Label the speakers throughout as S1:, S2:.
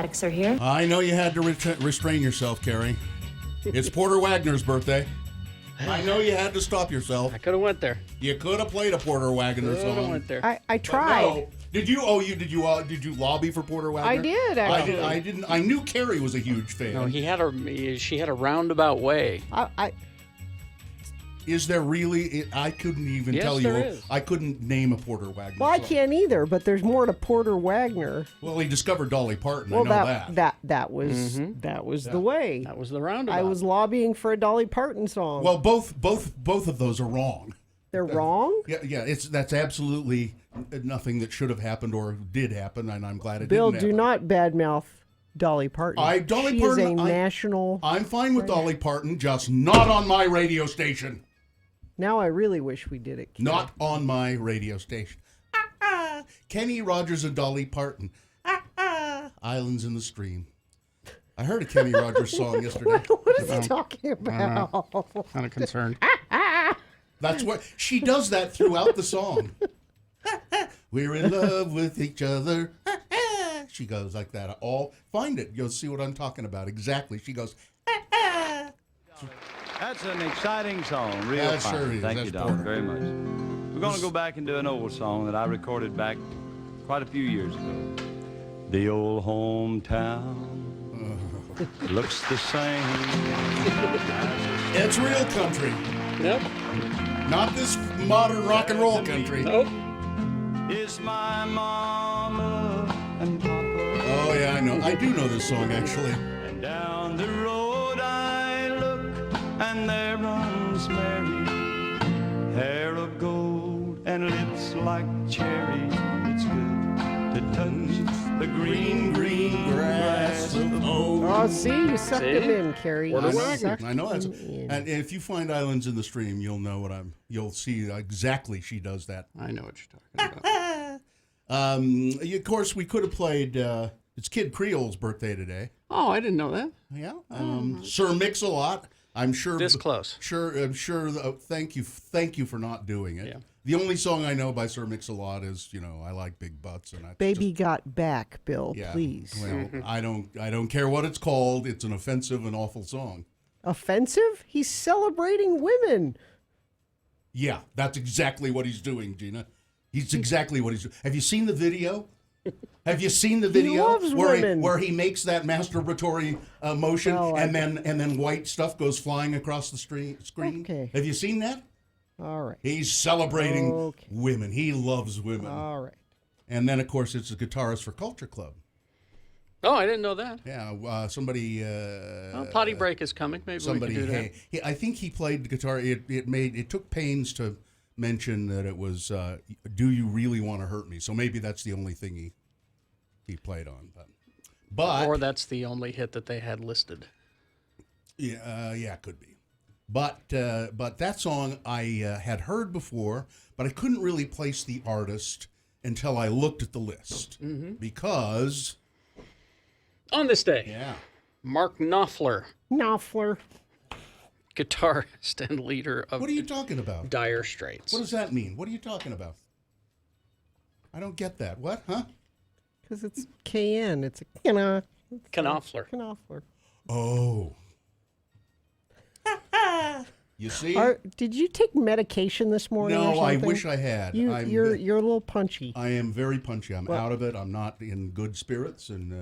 S1: Addicts are here.
S2: I know you had to restrain yourself, Carrie. It's Porter Wagner's birthday. I know you had to stop yourself.
S3: I could have went there.
S2: You could have played a Porter Wagner
S3: Could have
S2: song.
S3: went there.
S4: I tried.
S2: No. Did you? Oh, did you lobby for Porter Wagner?
S4: I did, actually.
S2: I didn't. I knew Carrie was a huge fan.
S3: No, she had a roundabout way.
S2: Is there really? I couldn't even
S3: Yes,
S2: tell you.
S3: there is.
S2: I couldn't name a Porter Wagner
S4: Well, I
S2: song.
S4: can't either, but there's more to Porter Wagner.
S2: Well, he discovered Dolly Parton.
S4: Well,
S2: I know that.
S4: that was the way.
S3: That was the roundabout.
S4: I was lobbying for a Dolly Parton song.
S2: Well, both of those are wrong.
S4: They're wrong?
S2: Yeah. That's absolutely nothing that should have happened or did happen, and I'm glad it
S4: Bill,
S2: didn't happen.
S4: do not badmouth Dolly Parton.
S2: Dolly
S4: she
S2: Parton,
S4: is a national...
S2: I'm fine with Dolly Parton, just not on my radio station.
S4: Now I really wish we did it. Ken.
S2: Not on my radio station. Kenny Rogers and Dolly Parton. Islands in the Stream. I heard a Kenny Rogers song yesterday.
S4: What is he talking about?
S3: kind of concerned.
S2: That's what she does that throughout the song. We're in love with each other. She goes like that. Find it. You'll see what I'm talking about. Exactly. She goes.
S5: That's an exciting song, real
S2: That
S5: fine.
S2: sure is.
S5: Thank
S2: That's
S5: you, Doc,
S2: Porter.
S5: very much. We're going to go back and do an old song that I recorded back quite a few years ago. The old hometown looks the same.
S2: It's real country,
S3: Nope.
S2: not this modern rock and roll country.
S3: Nope.
S5: Is my mama and papa.
S2: Oh yeah, I know. I do know this song actually.
S5: And down the road I look, and there runs Mary, hair of gold and lips like cherries. It's good to touch the green, green grass of home.
S4: Oh, see? You sucked him in, Carrie.
S3: Porter
S4: You
S3: Wagner.
S4: sucked
S2: I know that's.
S4: him in.
S2: And if you find Islands in the Stream, you'll know what You'll see exactly she does that.
S3: I know what you're talking about.
S2: Of course, we could have played. It's Kid Creole's birthday today.
S3: Oh, I didn't know that.
S2: Yeah. Sir Mix-a-Lot. I'm sure.
S3: This close.
S2: I'm sure. Thank you for not doing it.
S3: Yeah.
S2: The only song I know by Sir Mix-a-Lot is, I like big butts, and I
S4: Baby got back, Bill,
S2: yeah.
S4: please.
S2: Well, I don't care what it's called. It's an offensive and awful song.
S4: Offensive? He's celebrating women.
S2: Yeah, that's exactly what he's doing, Gina. He's exactly what he's doing. Have you seen the video? Have you seen the video
S4: loves women.
S2: where he makes that masturbatory motion
S4: No,
S2: and then white stuff goes flying across the screen?
S4: Okay.
S2: Have you seen that?
S4: All right.
S2: He's celebrating
S4: Okay.
S2: women. He loves women.
S4: All right.
S2: And then, of course, it's a guitarist for Culture Club.
S3: Oh, I didn't know that.
S2: Yeah, somebody.
S3: Well, potty break is coming. Maybe
S2: Somebody.
S3: we can do that.
S2: I think he played the guitar. It took pains to mention that it was. Do you really want to hurt me? So maybe that's the only thing he played on. But
S3: Or that's the only hit that they had listed.
S2: yeah, could be. But that song I had heard before, but I couldn't really place the artist until I looked at the list because
S3: On this day,
S2: yeah,
S3: Mark Knopfler,
S4: Knopfler.
S3: guitarist and leader of
S2: what are you talking about?
S3: Dire Straits.
S2: What does that mean? What are you talking about? I don't get that. What? Huh?
S4: Because it's KN. It's a
S3: Knopfler.
S4: Knopfler.
S2: Oh. You see?
S4: Did you take medication this morning? or
S2: No, I
S4: something?
S2: wish I had.
S4: You're a little punchy.
S2: I am very punchy. I'm out of it. I'm not in good spirits and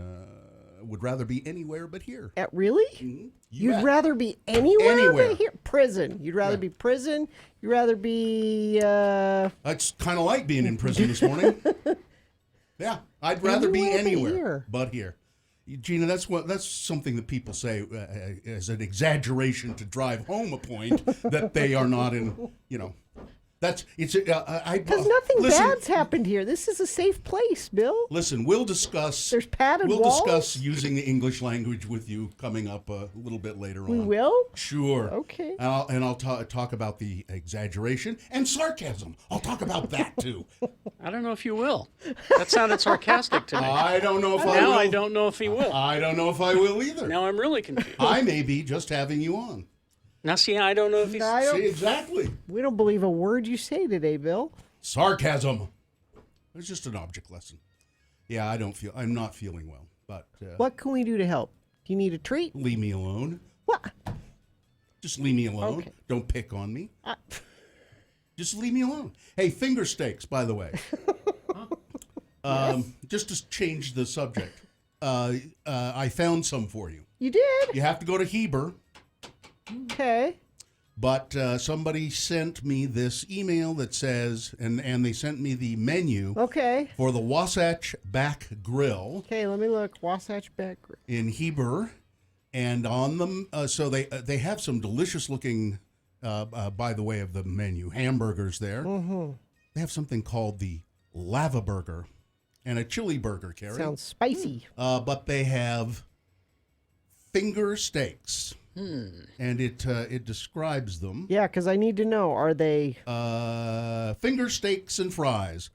S2: would rather be anywhere but here.
S4: Really?
S2: You
S4: You'd
S2: bet.
S4: rather be anywhere,
S2: Anywhere.
S4: but here? Prison. You'd rather be prison. You'd rather be.
S2: That's kind of like being in prison this morning. Yeah, I'd rather be
S4: Anywhere but
S2: anywhere
S4: here.
S2: but here. Gina, that's something that people say as an exaggeration to drive home a point that they are not in. That's it's.
S4: Because nothing bad's happened here. This is a safe place, Bill.
S2: Listen, we'll discuss.
S4: There's padded
S2: We'll
S4: walls?
S2: discuss using the English language with you coming up a little bit later on.
S4: We will?
S2: Sure.
S4: Okay.
S2: And I'll talk about the exaggeration and sarcasm. I'll talk about that too.
S3: I don't know if you will. That sounded sarcastic to me.
S2: I don't know if I
S3: Now
S2: will.
S3: I don't know if he will.
S2: I don't know if I will either.
S3: Now I'm really confused.
S2: I may be just having you on.
S3: Now see, I don't know if he's...
S4: I don't-
S2: See, exactly.
S4: We don't believe a word you say today, Bill.
S2: Sarcasm. It's just an object lesson. Yeah, I'm not feeling well. But
S4: What can we do to help? Do you need a treat?
S2: leave me alone.
S4: What?
S2: Just leave me alone.
S4: Okay.
S2: Don't pick on me. Just leave me alone. Hey, finger steaks, by the way. Just to change the subject, I found some for you.
S4: You did?
S2: You have to go to Heber,
S4: Okay.
S2: but somebody sent me this email that says, and they sent me the menu
S4: Okay.
S2: for the Wasatch Back Grill
S4: Okay, let me look. Wasatch Back.
S2: in Heber, and on them, so they have some delicious looking, by the way of the menu, hamburgers there. Mm-hmm. They have something called the Lava Burger and a chili burger, Carrie.
S4: Sounds spicy.
S2: But they have finger steaks, and it describes them.
S4: Yeah, because I need to know, are they...
S2: Finger steaks and fries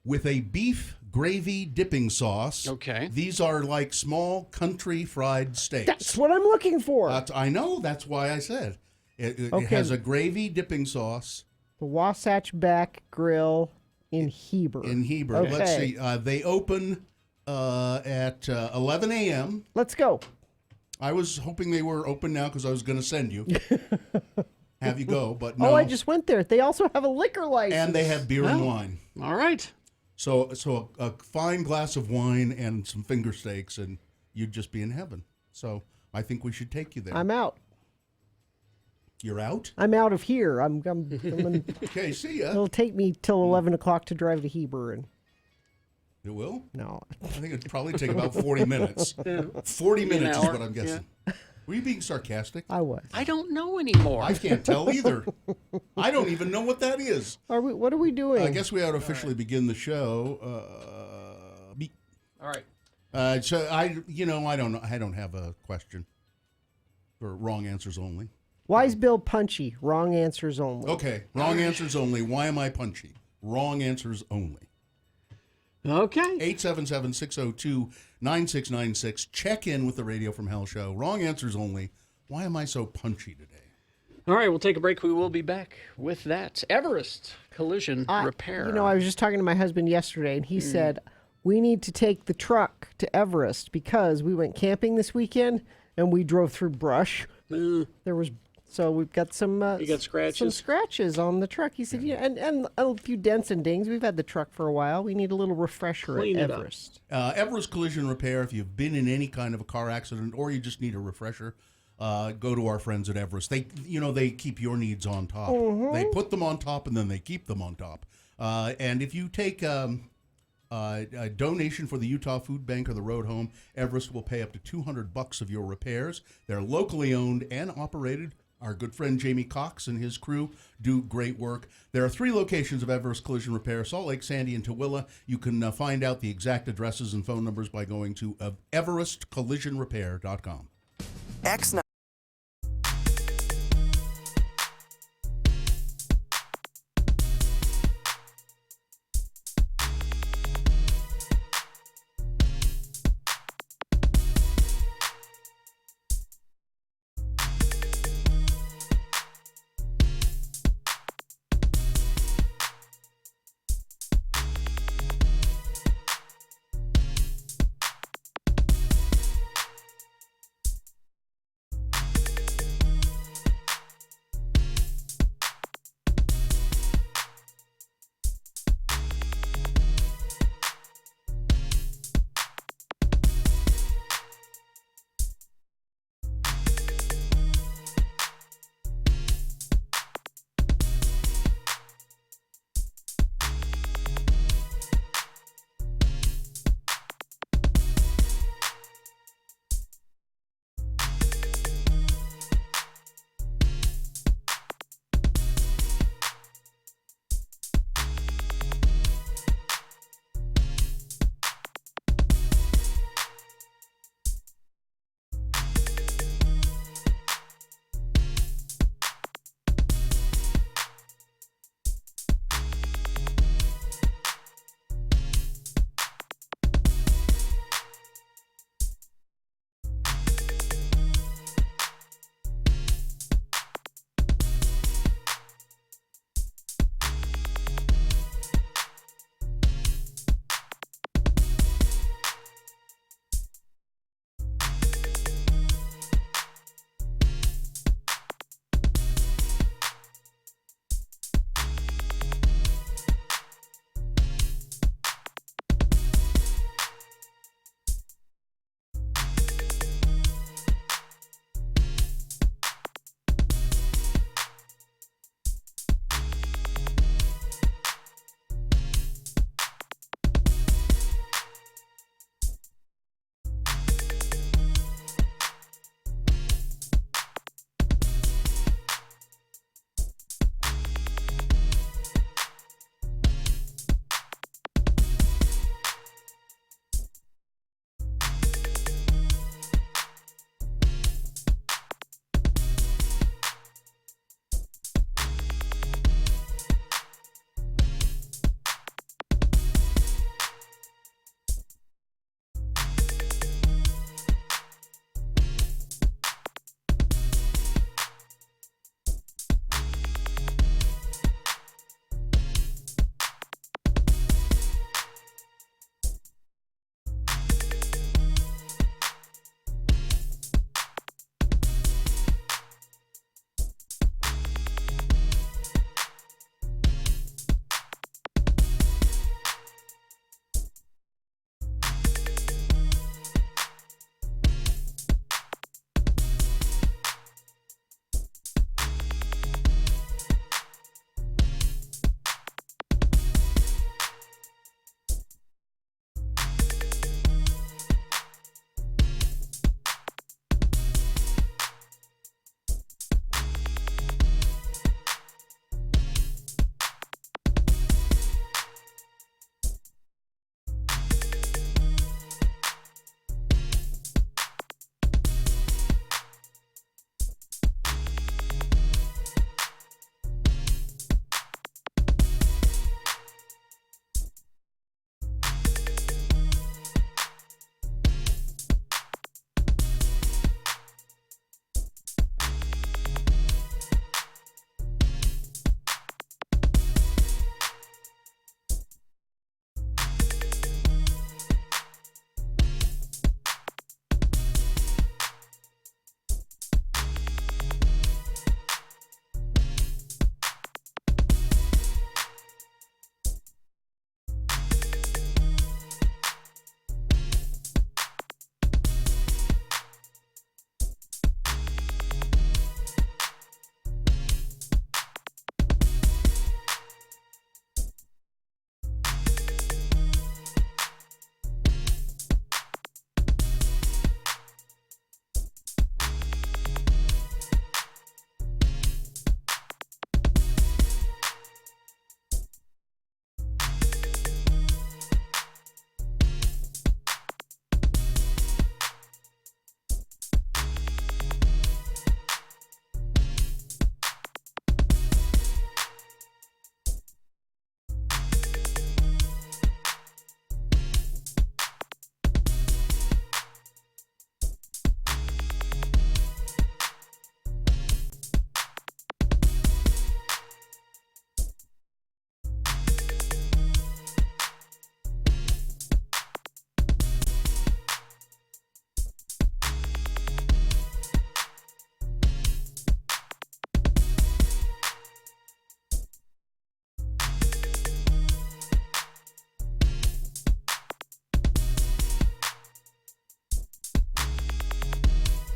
S2: with a beef gravy dipping sauce.
S3: Okay.
S2: These are like small country fried steaks.
S4: That's what I'm looking for.
S2: I know. That's why I said it
S4: Okay.
S2: has a gravy dipping sauce
S4: The Wasatch Back Grill in Heber.
S2: in Heber.
S4: Okay.
S2: Let's see. They open at 11 a.m.
S4: Let's go.
S2: I was hoping they were open now because I was going to send you. Have you go, but no.
S4: Oh, I just went there. They also have a liquor license.
S2: And they have beer and wine.
S3: All right.
S2: So a fine glass of wine and some finger steaks, and you'd just be in heaven. So I think we should take you there.
S4: I'm out.
S2: You're out?
S4: I'm out of here. I'm
S2: Okay, see ya.
S4: it'll take me till 11 o'clock to drive to Heber. And
S2: It will?
S4: no.
S2: I think it'd probably take about 40 minutes. 40 minutes is
S3: hour,
S2: what I'm guessing. Were you being sarcastic?
S4: I was.
S3: I don't know anymore.
S2: I can't tell either. I don't even know what that is.
S4: What are we doing?
S2: I guess we ought to officially begin the show.
S3: All right.
S2: So I don't know. I don't have a question for wrong answers only.
S4: Why is Bill punchy? Wrong answers only.
S2: Okay, wrong answers only. Why am I punchy? Wrong answers only.
S3: Okay.
S2: 877-602-9696. Check in with the Radio from Hell show. Wrong answers only. Why am I so punchy today?
S3: All right, we'll take a break. We will be back with that. Everest Collision Repair.
S4: You know, I was just talking to my husband yesterday, and he said, we need to take the truck to Everest because we went camping this weekend, and we drove through brush. There was... So we've got some
S3: You got scratches?
S4: some scratches on the truck. He said, yeah, and a few dents and dings. We've had the truck for a while. We need a little refresher
S3: Clean
S4: at
S3: it up.
S4: Everest.
S2: Everest Collision Repair. If you've been in any kind of a car accident or you just need a refresher, go to our friends at Everest. They keep your needs on top. They put them on top and then they keep them on top. And if you take a donation for the Utah Food Bank or the Road Home, Everest will pay up to $200 of your repairs. They're locally owned and operated. Our good friend Jamie Cox and his crew do great work. There are 3 locations of Everest Collision Repair, Salt Lake, Sandy, and Tooele. You can find out the exact addresses and phone numbers by going to everestcollisionrepair.com.
S1: X9.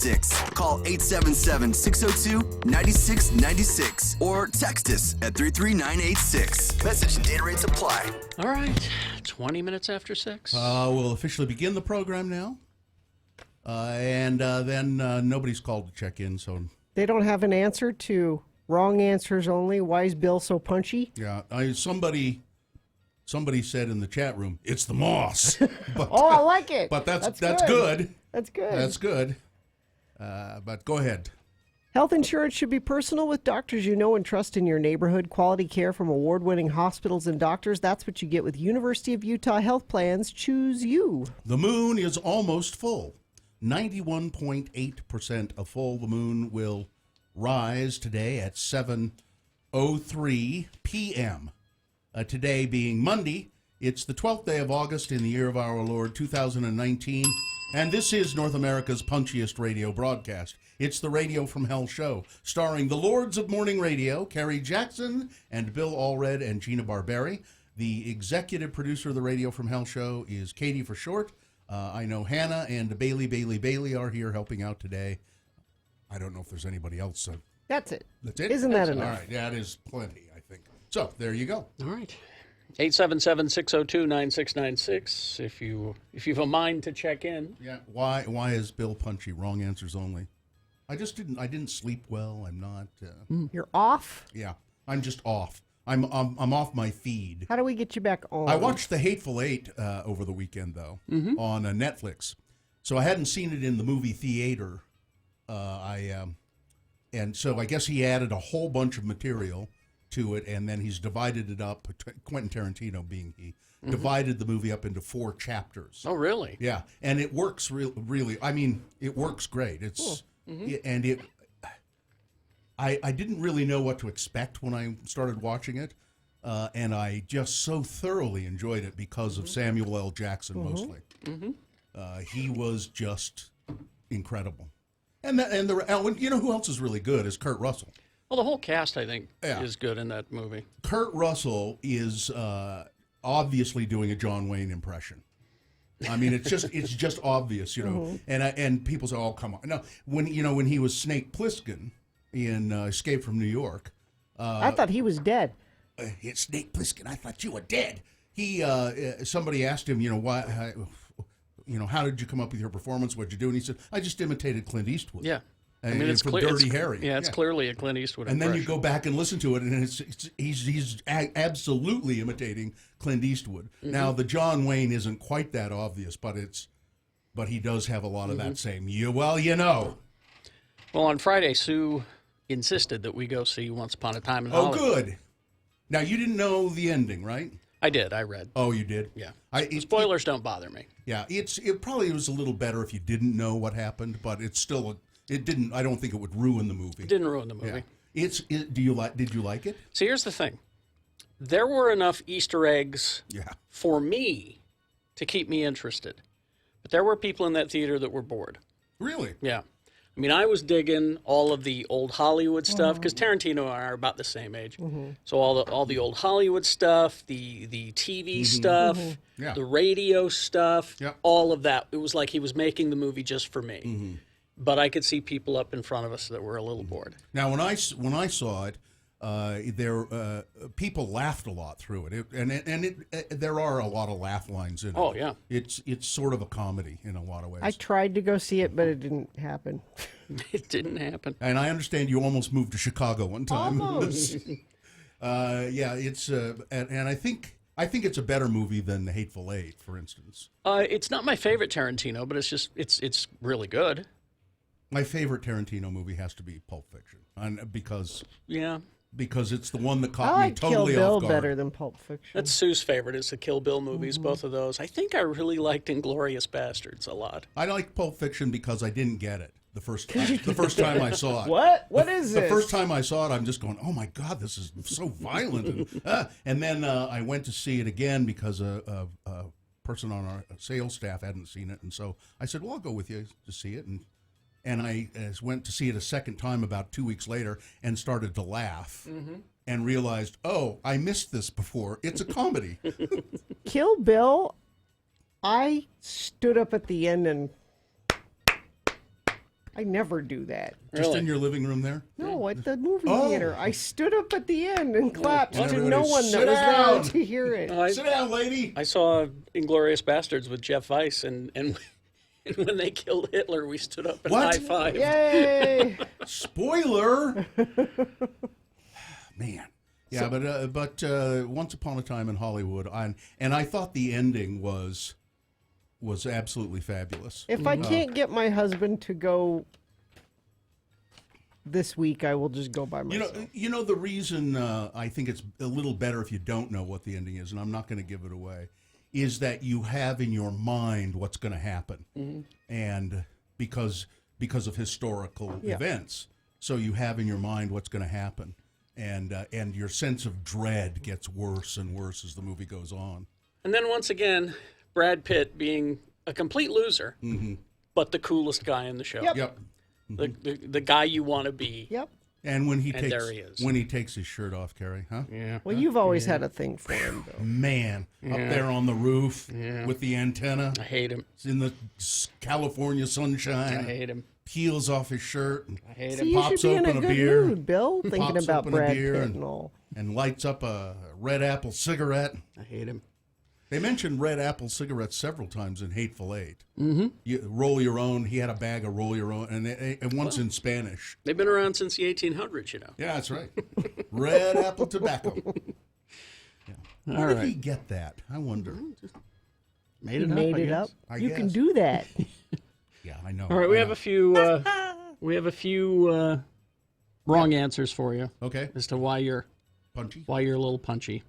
S1: 9696. Call 877-602-9696 or text us at 33986. Message and data rates apply.
S3: All right, 20 minutes after 6.
S2: We'll officially begin the program now. And then nobody's called to check in, so...
S4: They don't have an answer to wrong answers only. Why is Bill so punchy?
S2: Yeah, somebody said in the chat room, it's the moss. But,
S4: Oh, I like it.
S2: But that's good.
S4: That's good.
S2: That's good. But go ahead.
S4: Health insurance should be personal with doctors you know and trust in your neighborhood. Quality care from award-winning hospitals and doctors. That's what you get with University of Utah Health Plans. Choose you.
S2: The moon is almost full. 91.8% of full. The moon will rise today at 7:03 p.m. Today being Monday, it's the 12th day of August in the year of our Lord 2019, and this is North America's punchiest radio broadcast. It's the Radio from Hell show, starring the Lords of Morning Radio, Kerry Jackson and Bill Allred and Gina Barberi. The executive producer of the Radio from Hell show is Katie for short. I know Hannah and Bailey are here helping out today. I don't know if there's anybody else.
S4: That's it.
S2: That's it?
S4: Isn't that enough?
S2: All right, that is plenty, I think. So, there you go.
S3: All right. 877-602-9696 if you have a mind to check in.
S2: Yeah. Why is Bill punchy? Wrong answers only. I didn't sleep well. I'm not.
S4: You're off?
S2: Yeah. I'm just off. I'm off my feed.
S4: How do we get you back on?
S2: I watched The Hateful Eight over the weekend, though, on Netflix. So I hadn't seen it in the movie theater. And so I guess he added a whole bunch of material to it, and then he's divided it up. Quentin Tarantino being he divided the movie up into 4 chapters.
S3: Oh, really?
S2: Yeah, and it works really. I mean, it works great. It's and it. I didn't really know what to expect when I started watching it, and I just so thoroughly enjoyed it because of Samuel L. Jackson mostly. He was just incredible, and you know who else is really good is Kurt Russell.
S3: Well, the whole cast, I think, is good in that movie.
S2: Kurt Russell is obviously doing a John Wayne impression. I mean, it's just obvious, you know. And people say, "Oh, come on!" No, when he was Snake Plissken in Escape from New York,
S4: I thought he was dead.
S2: It's Snake Plissken. I thought you were dead. He somebody asked him, why, how did you come up with your performance? What'd you do? And he said, I just imitated Clint Eastwood.
S3: Yeah.
S2: I mean, it's from Dirty Harry.
S3: Yeah, it's clearly a Clint Eastwood
S2: and
S3: impression.
S2: then you go back and listen to it, and he's absolutely imitating Clint Eastwood. Now, the John Wayne isn't quite that obvious, but he does have a lot of that same, Well,
S3: on Friday, Sue insisted that we go see Once Upon a Time in Hollywood.
S2: Oh, good. Now, you didn't know the ending, right?
S3: I did. I read.
S2: Oh, you did?
S3: Yeah. Spoilers don't bother me.
S2: Yeah, it probably was a little better if you didn't know what happened, but it's still it didn't. I don't think it would ruin the movie.
S3: It didn't ruin the movie.
S2: Yeah. Did you like it?
S3: See, here's the thing. There were enough Easter eggs for me to keep me interested. But there were people in that theater that were bored.
S2: Really?
S3: Yeah. I mean, I was digging all of the old Hollywood stuff because Tarantino and I are about the same age. So all the old Hollywood stuff, the TV stuff, the radio stuff, all of that. It was like he was making the movie just for me. But I could see people up in front of us that were a little bored.
S2: Now, when I saw it, people laughed a lot through it, there are a lot of laugh lines in it.
S3: Oh yeah,
S2: it's sort of a comedy in a lot of ways.
S4: I tried to go see it, but it didn't happen.
S3: It didn't happen.
S2: And I understand you almost moved to Chicago one time.
S4: Almost.
S2: It's and I think it's a better movie than The Hateful Eight, for instance.
S3: It's not my favorite Tarantino, but it's really good.
S2: My favorite Tarantino movie has to be Pulp Fiction, because it's the one that caught
S4: I
S2: me totally
S4: Kill Bill
S2: off guard.
S4: better than Pulp Fiction.
S3: That's Sue's favorite. Is the Kill Bill movies, both of those. I think I really liked Inglourious Bastards a lot.
S2: I like Pulp Fiction because I didn't get it the first time I saw it.
S4: What is this?
S2: The first time I saw it, I'm just going, oh my God, this is so violent. And then I went to see it again because a person on our sales staff hadn't seen it, and so I said, well, I'll go with you to see it, and I went to see it a second time about 2 weeks later and started to laugh and realized, oh, I missed this before. It's a comedy.
S4: Kill Bill, I stood up at the end and I never do that.
S2: Just
S3: Really?
S2: in your living room there?
S4: No, at the movie
S2: Oh.
S4: theater. I stood up at the end and clapped to
S2: Everybody
S4: no one that
S2: sit
S4: was
S2: down.
S4: there to hear it.
S2: Sit down, lady.
S3: I saw Inglorious Bastards with Jeff Weiss, and when they killed Hitler, we stood up and
S2: What?
S3: high-fived.
S4: Yay!
S2: Spoiler. Man. Yeah, but Once Upon a Time in Hollywood, and I thought the ending was absolutely fabulous.
S4: If I can't get my husband to go this week, I will just go by myself.
S2: You know the reason I think it's a little better if you don't know what the ending is, and I'm not going to give it away, is that you have in your mind what's going to happen, and because of historical events, so you have in your mind what's going to happen, and your sense of dread gets worse and worse as the movie goes on.
S3: And then once again, Brad Pitt being a complete loser, but the coolest guy in the show.
S2: Yep.
S3: The guy you want to be.
S4: Yep.
S2: And when he
S3: there he is.
S2: takes his shirt off, Carrie, huh?
S3: Yeah.
S4: Well, you've always had a thing for him, though.
S2: Man, up there on the roof with the antenna,
S3: I hate him.
S2: in the California sunshine.
S3: I hate him.
S2: Peels off his shirt and
S3: I hate
S4: See,
S3: him.
S4: you
S2: pops
S4: should be in a
S2: open a
S4: good
S2: beer.
S4: mood, Bill, thinking
S2: pops
S4: about
S2: open a
S4: Brad
S2: beer
S4: Pitt
S2: and-
S4: and all.
S2: and lights up a red apple cigarette.
S3: I hate him.
S2: They mentioned red apple cigarettes several times in Hateful Eight. Mm-hmm. You roll your own. He had a bag of roll your own, and once in Spanish.
S3: They've been around since the 1800s, you know.
S2: Yeah, that's right. Red apple tobacco. Yeah. Where did he
S3: right.
S2: get that? I wonder.
S3: Made
S4: He
S3: it up.
S4: made
S3: I
S4: it
S3: guess.
S4: up.
S2: I
S4: You
S2: guess.
S4: can do that.
S2: Yeah, I know.
S3: All right, we have a few. Wrong answers for you
S2: Okay,
S3: as to why you're
S2: punchy.
S3: a little punchy.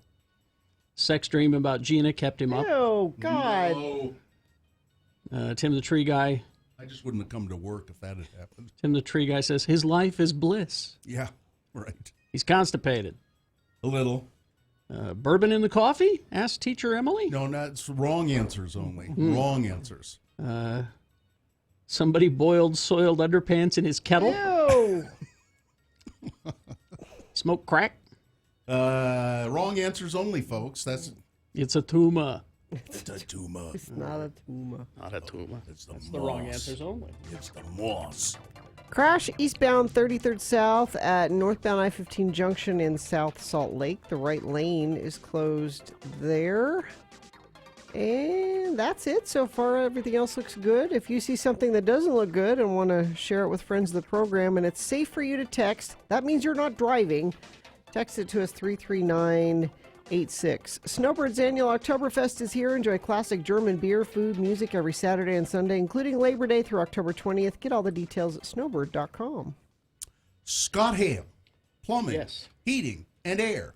S3: Sex dream about Gina kept him up.
S4: Oh, God.
S2: No,
S3: Tim the Tree Guy.
S2: I just wouldn't have come to work if that had happened.
S3: Tim the Tree Guy says his life is bliss.
S2: Yeah, right.
S3: He's constipated.
S2: A little.
S3: Bourbon in the coffee? Asked teacher Emily.
S2: No, that's wrong answers only. Wrong answers.
S3: Somebody boiled soiled underpants in his kettle.
S4: Ew.
S3: Smoke crack.
S2: Wrong answers only, folks. That's
S3: It's a tumor.
S2: it's a tumor.
S4: It's not a tumor.
S3: Not a tumor.
S2: It's the
S3: That's the wrong answers only.
S2: It's the moss.
S4: Crash eastbound 33rd South at northbound I-15 junction in South Salt Lake. The right lane is closed there. And that's it so far. Everything else looks good. If you see something that doesn't look good and want to share it with friends of the program and it's safe for you to text, that means you're not driving. Text it to us 33986. Snowbird's annual Oktoberfest is here. Enjoy classic German beer, food, music every Saturday and Sunday, including Labor Day through October 20th. Get all the details at snowbird.com.
S2: Scott Hale, plumbing,
S3: Yes.
S2: heating, and air.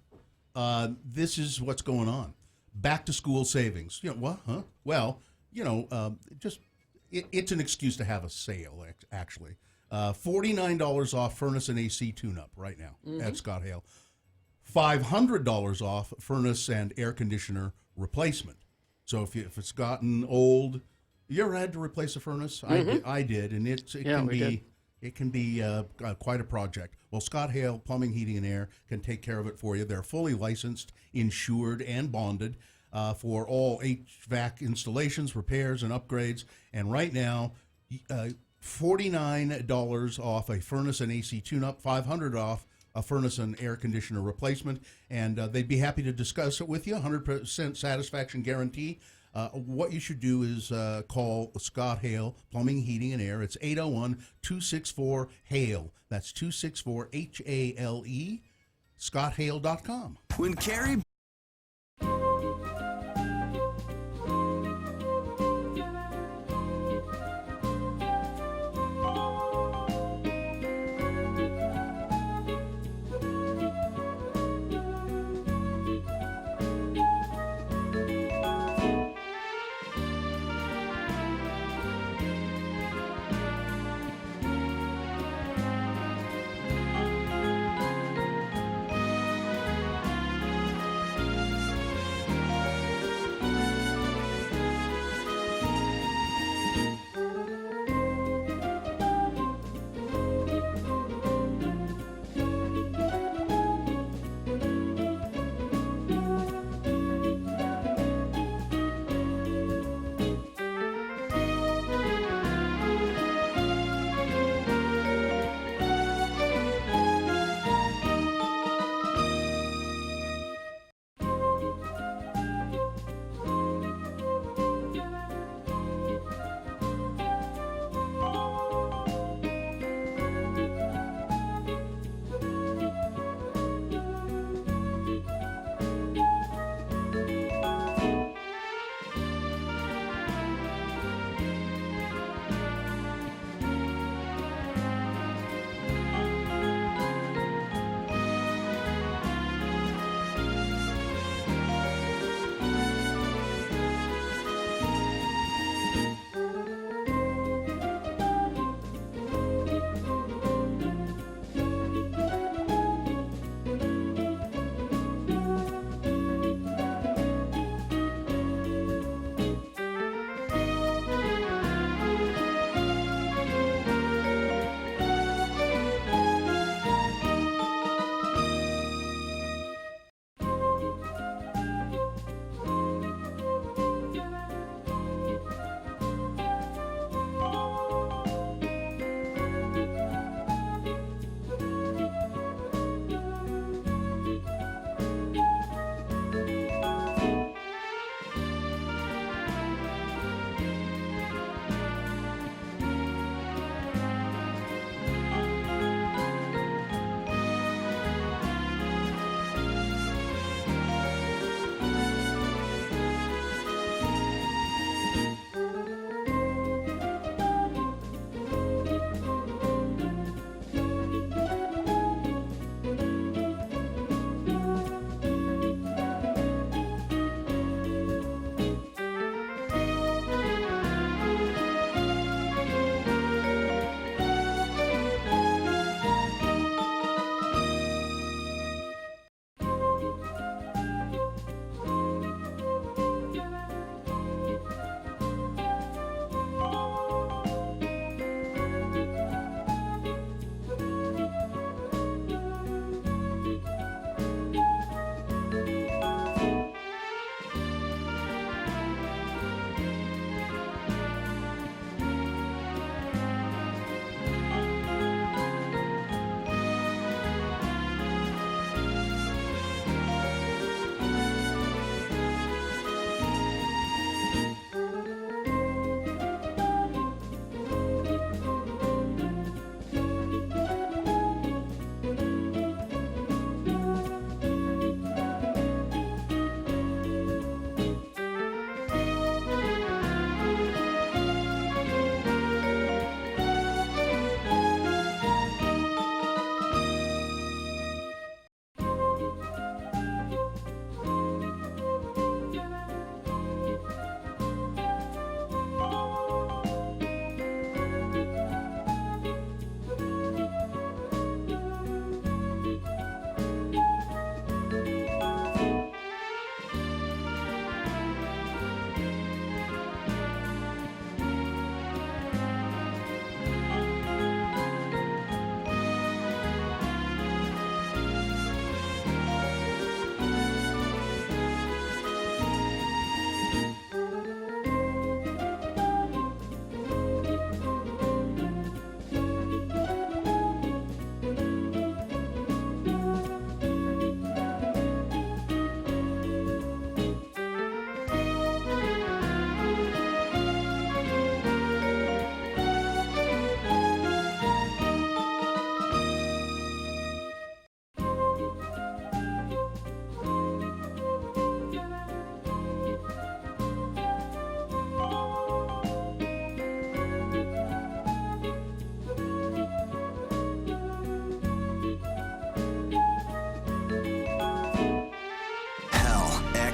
S2: This is what's going on. Back to school savings. You know what? Huh? Well, it's an excuse to have a sale. Actually, $49 off furnace and AC tune-up right now at Scott Hale. $500 off furnace and air conditioner replacement. So if it's gotten old, you ever had to replace a furnace? I did, and it can be quite a project. Well, Scott Hale Plumbing, Heating, and Air can take care of it for you. They're fully licensed, insured, and bonded for all HVAC installations, repairs, and upgrades. And right now, $49 off a furnace and AC tune-up, $500 off a furnace and air conditioner replacement, and they'd be happy to discuss it with you. 100% satisfaction guarantee. What you should do is call Scott Hale Plumbing, Heating, and Air. It's 801-264-HALE. That's 264-HALE. ScottHale.com.
S1: When Carrie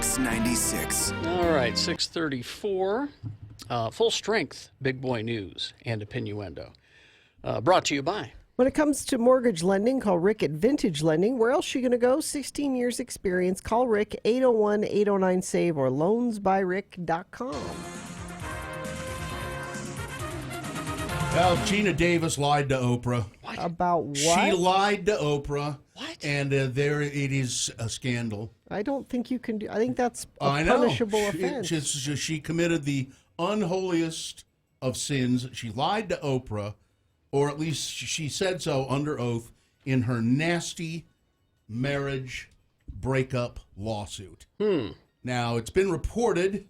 S1: X96.
S3: All right, 634. Full strength, big boy news and opinioendo. Brought to you by.
S4: When it comes to mortgage lending, call Rick at Vintage Lending. Where else are you going to go? 16 years experience. Call Rick, 801-809-SAVE or loansbyrick.com.
S2: Well, Gina Davis lied to Oprah.
S3: What?
S4: About what?
S2: She lied to Oprah.
S3: What?
S2: And there it is a scandal.
S4: I don't think you can do. I think that's a
S2: I know.
S4: punishable offense.
S2: She committed the unholiest of sins. She lied to Oprah, or at least she said so under oath in her nasty marriage breakup lawsuit. Now, it's been reported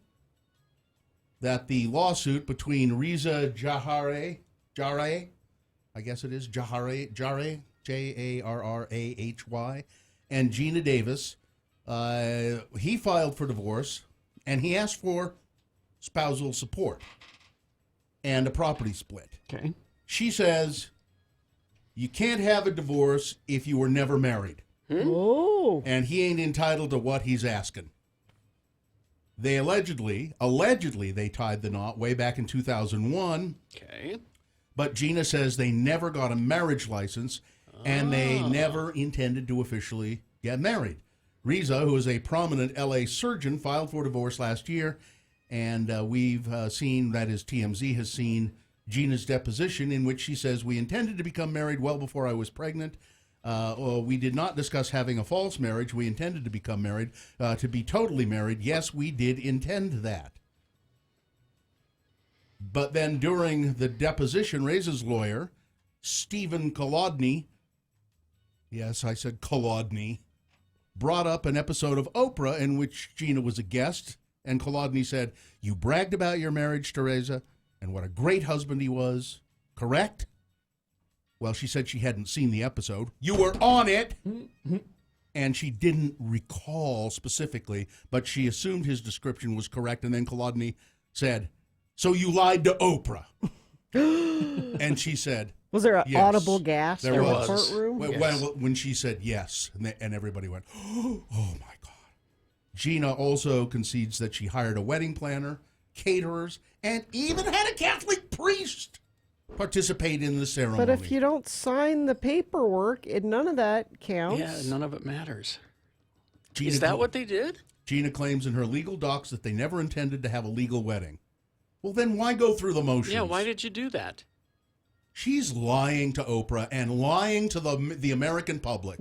S2: that the lawsuit between Reza Jarrah, I guess it is, Jarrah, Jarrah, and Gina Davis, he filed for divorce, and he asked for spousal support and a property split.
S3: Okay.
S2: She says, you can't have a divorce if you were never married.
S4: Oh.
S2: And he ain't entitled to what he's asking. They allegedly, they tied the knot way back in 2001.
S3: Okay.
S2: But Gina says they never got a marriage license, and they never intended to officially get married. Reza, who is a prominent L.A. surgeon, filed for divorce last year, and we've seen, that is TMZ has seen, Gina's deposition in which she says, we intended to become married well before I was pregnant. We did not discuss having a false marriage. We intended to become married, to be totally married. Yes, we did intend that. But then during the deposition, Reza's lawyer, Stephen Kolodny, yes, I said Kolodny, brought up an episode of Oprah in which Gina was a guest, and Kolodny said, you bragged about your marriage to Reza and what a great husband he was, correct? Well, she said she hadn't seen the episode. You were on it! And she didn't recall specifically, but she assumed his description was correct, and then Kolodny said, so you lied to Oprah. And she said,
S4: was there an
S2: yes.
S4: audible gasp
S2: There
S4: in
S2: was.
S4: the courtroom?
S2: Well, when she said yes, and everybody went, oh my God. Gina also concedes that she hired a wedding planner, caterers, and even had a Catholic priest participate in the ceremony.
S4: But if you don't sign the paperwork, none of that counts.
S3: Yeah, none of it matters.
S2: Gina
S3: Is that what they did?
S2: Gina claims in her legal docs that they never intended to have a legal wedding. Well, then why go through the motions?
S3: Yeah, why did you do that?
S2: She's lying to Oprah and lying to the American public.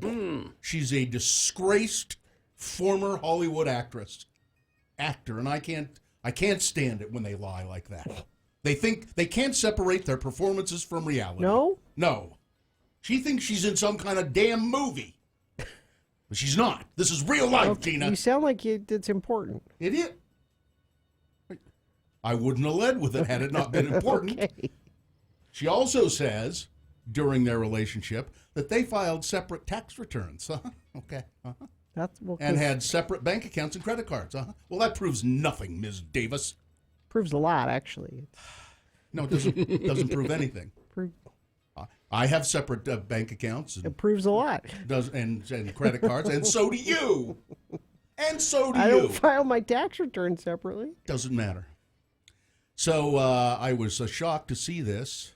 S2: She's a disgraced former Hollywood actor, and I can't stand it when they lie like that. They think they can't separate their performances from reality. No. She thinks she's in some kind of damn movie. But she's not. This is real life, Gina.
S4: You sound like it's important.
S2: It is. I wouldn't have led with it had it not been important.
S4: Okay.
S2: She also says, during their relationship, that they filed separate tax returns. Okay. And had separate bank accounts and credit cards. Well, that proves nothing, Ms. Davis.
S4: Proves a lot, actually.
S2: No, it doesn't prove anything. I have separate bank accounts.
S4: It proves a lot.
S2: And credit cards, and so do you. And so do you.
S4: I don't file my tax return separately.
S2: Doesn't matter. So I was shocked to see this,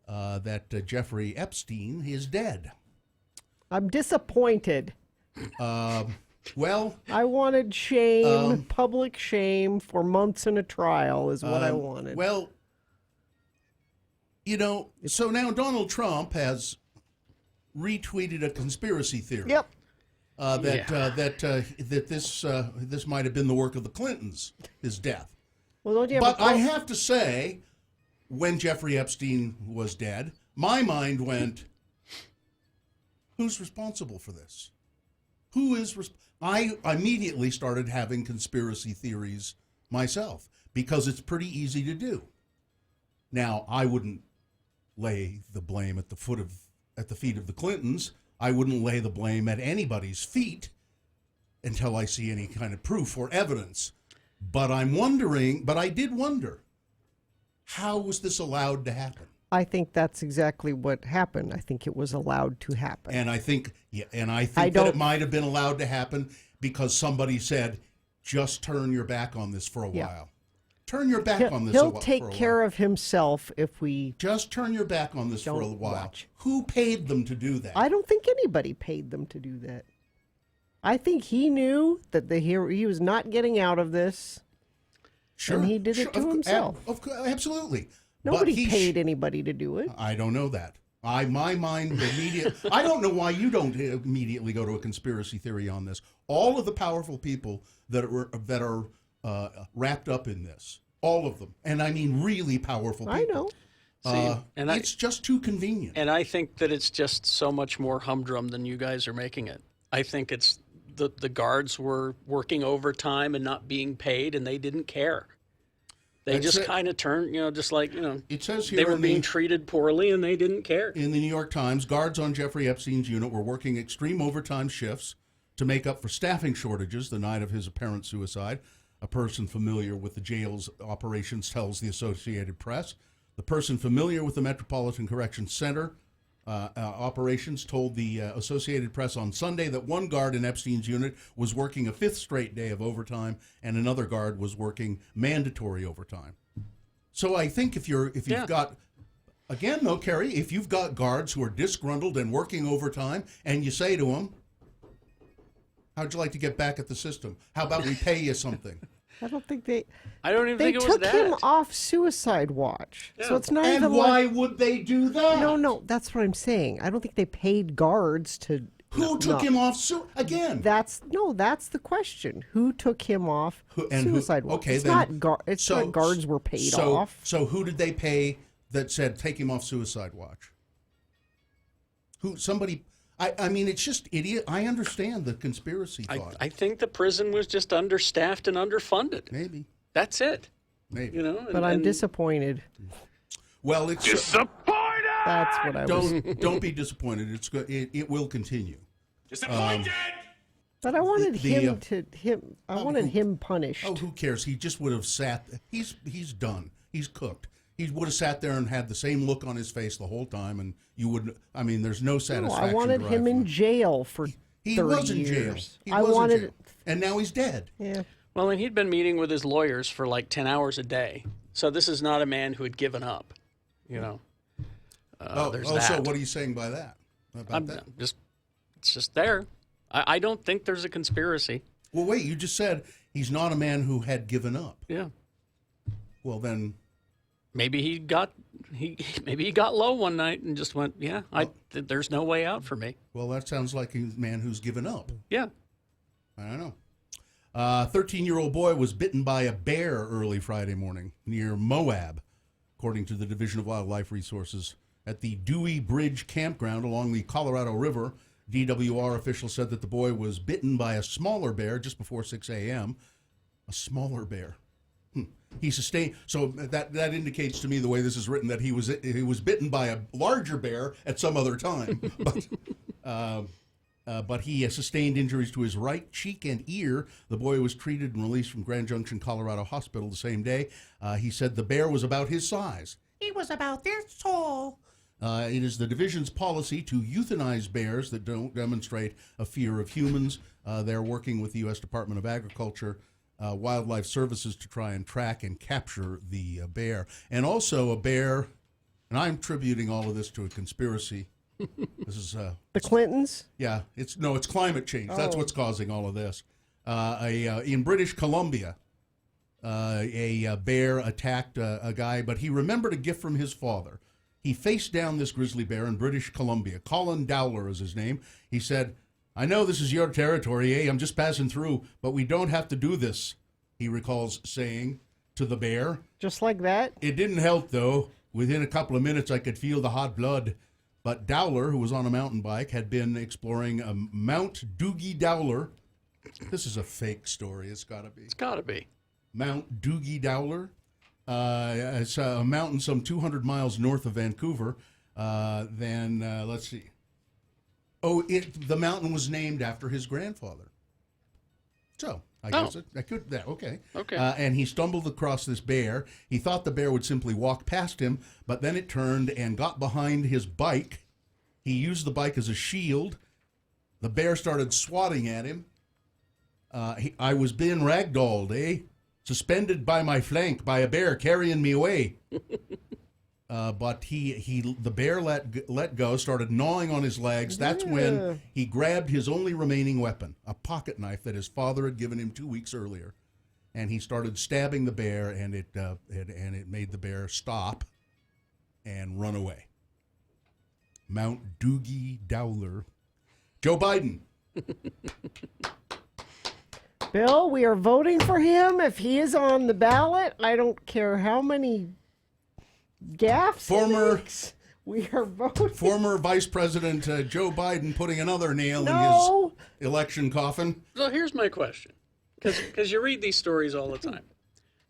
S2: that Jeffrey Epstein is dead.
S4: I'm disappointed.
S2: Well,
S4: I wanted shame, public shame for months in a trial is what I wanted.
S2: Well, so now Donald Trump has retweeted a conspiracy theory.
S4: Yep.
S2: That this might have been the work of the Clintons, his death.
S4: Well, don't you have
S2: But I have to say, when Jeffrey Epstein was dead, my mind went, who's responsible for this? Who is I immediately started having conspiracy theories myself because it's pretty easy to do. Now, I wouldn't lay the blame at the feet of the Clintons. I wouldn't lay the blame at anybody's feet until I see any kind of proof or evidence. But I did wonder, how was this allowed to happen?
S4: I think that's exactly what happened. I think it was allowed to happen.
S2: And I think that it might have been allowed to happen because somebody said, just turn your back on this for a
S4: Yeah.
S2: while. Turn your back on this
S4: He'll
S2: for
S4: take
S2: a
S4: care
S2: while.
S4: of himself if we
S2: Just turn your back on this for a
S4: don't
S2: while.
S4: watch.
S2: Who paid them to do that?
S4: I don't think anybody paid them to do that. I think he knew that he was not getting out of this.
S2: Sure.
S4: And he did it to himself.
S2: Absolutely. But
S4: Nobody
S2: he
S4: paid anybody to do it.
S2: I don't know that. My mind immediately. I don't know why you don't immediately go to a conspiracy theory on this. All of the powerful people that are wrapped up in this, all of them, and I mean really powerful people.
S4: I know.
S2: It's just too convenient.
S3: And I think that it's just so much more humdrum than you guys are making it. I think it's the guards were working overtime and not being paid, and they didn't care. They just kind of turned, just like,
S2: It says here
S3: they were being treated poorly and they didn't care.
S2: In the New York Times, guards on Jeffrey Epstein's unit were working extreme overtime shifts to make up for staffing shortages the night of his apparent suicide. A person familiar with the jail's operations tells the Associated Press. The person familiar with the Metropolitan Correction Center operations told the Associated Press on Sunday that one guard in Epstein's unit was working a fifth straight day of overtime, and another guard was working mandatory overtime. So I think if you've got, again though, Carrie, if you've got guards who are disgruntled and working overtime, and you say to them, "How'd you like to get back at the system? How about we pay you something?"
S4: I don't think they.
S3: I don't even
S4: They
S3: think it was
S4: took
S3: that.
S4: him off suicide watch, so it's not
S2: And
S4: even
S2: why
S4: like.
S2: would they do that?
S4: No, that's what I'm saying. I don't think they paid guards to.
S2: Who took him off again?
S4: That's the question. Who took him off suicide watch?
S2: Okay,
S4: it's
S2: then,
S4: not guards were paid off.
S2: So who did they pay that said take him off suicide watch? Who? Somebody. I mean, it's just idiot. I understand the conspiracy thought.
S3: I think the prison was just understaffed and underfunded.
S2: Maybe.
S3: That's it.
S2: Maybe.
S4: But I'm disappointed.
S2: Well, it's
S5: Disappointed!
S4: That's what I was.
S2: don't be disappointed. It's good. It will continue.
S5: Disappointed!
S4: But I wanted
S2: I
S4: wanted him punished.
S2: Oh, who cares? He just would have sat. He's done. He's cooked. He would have sat there and had the same look on his face the whole time, and you wouldn't. I mean, there's no
S4: No,
S2: satisfaction.
S4: I wanted
S2: derived
S4: him
S2: from
S4: in
S2: it.
S4: jail for
S2: He
S4: 30
S2: was in jail.
S4: years.
S2: He
S4: I
S2: was in
S4: wanted.
S2: jail. And now he's dead.
S4: Yeah.
S3: Well, and he'd been meeting with his lawyers for like 10 hours a day. So this is not a man who had given up, there's that.
S2: So what are you saying by that? About that?
S3: It's just there. I don't think there's a conspiracy.
S2: Well, wait. You just said he's not a man who had given up.
S3: Yeah.
S2: Well, then.
S3: Maybe he got low one night and just went, there's no way out for me.
S2: Well, that sounds like a man who's given up.
S3: Yeah.
S2: I don't know. 13-year-old boy was bitten by a bear early Friday morning near Moab, according to the Division of Wildlife Resources. At the Dewey Bridge campground along the Colorado River, DWR officials said that the boy was bitten by a smaller bear just before 6 a.m. A smaller bear. He sustained. So that indicates to me, the way this is written, that he was bitten by a larger bear at some other time. But he sustained injuries to his right cheek and ear. The boy was treated and released from Grand Junction, Colorado Hospital the same day. He said the bear was about his size. He was about this tall. It is the division's policy to euthanize bears that don't demonstrate a fear of humans. They're working with the U.S. Department of Agriculture, Wildlife Services to try and track and capture the bear. And also a bear, and I'm tributing all of this to a conspiracy. This is
S4: The Clintons?
S2: yeah, it's climate change. That's what's causing all of this. In British Columbia, a bear attacked a guy, but he remembered a gift from his father. He faced down this grizzly bear in British Columbia. Colin Dowler is his name. He said, "I know this is your territory, I'm just passing through, but we don't have to do this," he recalls saying to the bear.
S4: Just like that?
S2: It didn't help, though. Within a couple of minutes, I could feel the hot blood. But Dowler, who was on a mountain bike, had been exploring Mount Doogie Dowler. This is a fake story. It's got to be.
S3: It's got to be.
S2: Mount Doogie Dowler. It's a mountain some 200 miles north of Vancouver. Let's see. The mountain was named after his grandfather. So I guess I could. Okay.
S3: Okay.
S2: And he stumbled across this bear. He thought the bear would simply walk past him, but then it turned and got behind his bike. He used the bike as a shield. The bear started swatting at him. I was being ragdolled, eh? Suspended by my flank by a bear carrying me away. But the bear let go, started gnawing on his legs. That's when he grabbed his only remaining weapon, a pocket knife that his father had given him 2 weeks earlier, and he started stabbing the bear, and it made the bear stop and run away. Mount Doogie Dowler. Joe Biden.
S4: Bill, we are voting for him if he is on the ballot. I don't care how many gaffes he makes. We are voting.
S2: Former Vice President Joe Biden putting another nail in his election coffin.
S3: So here's my question, because you read these stories all the time.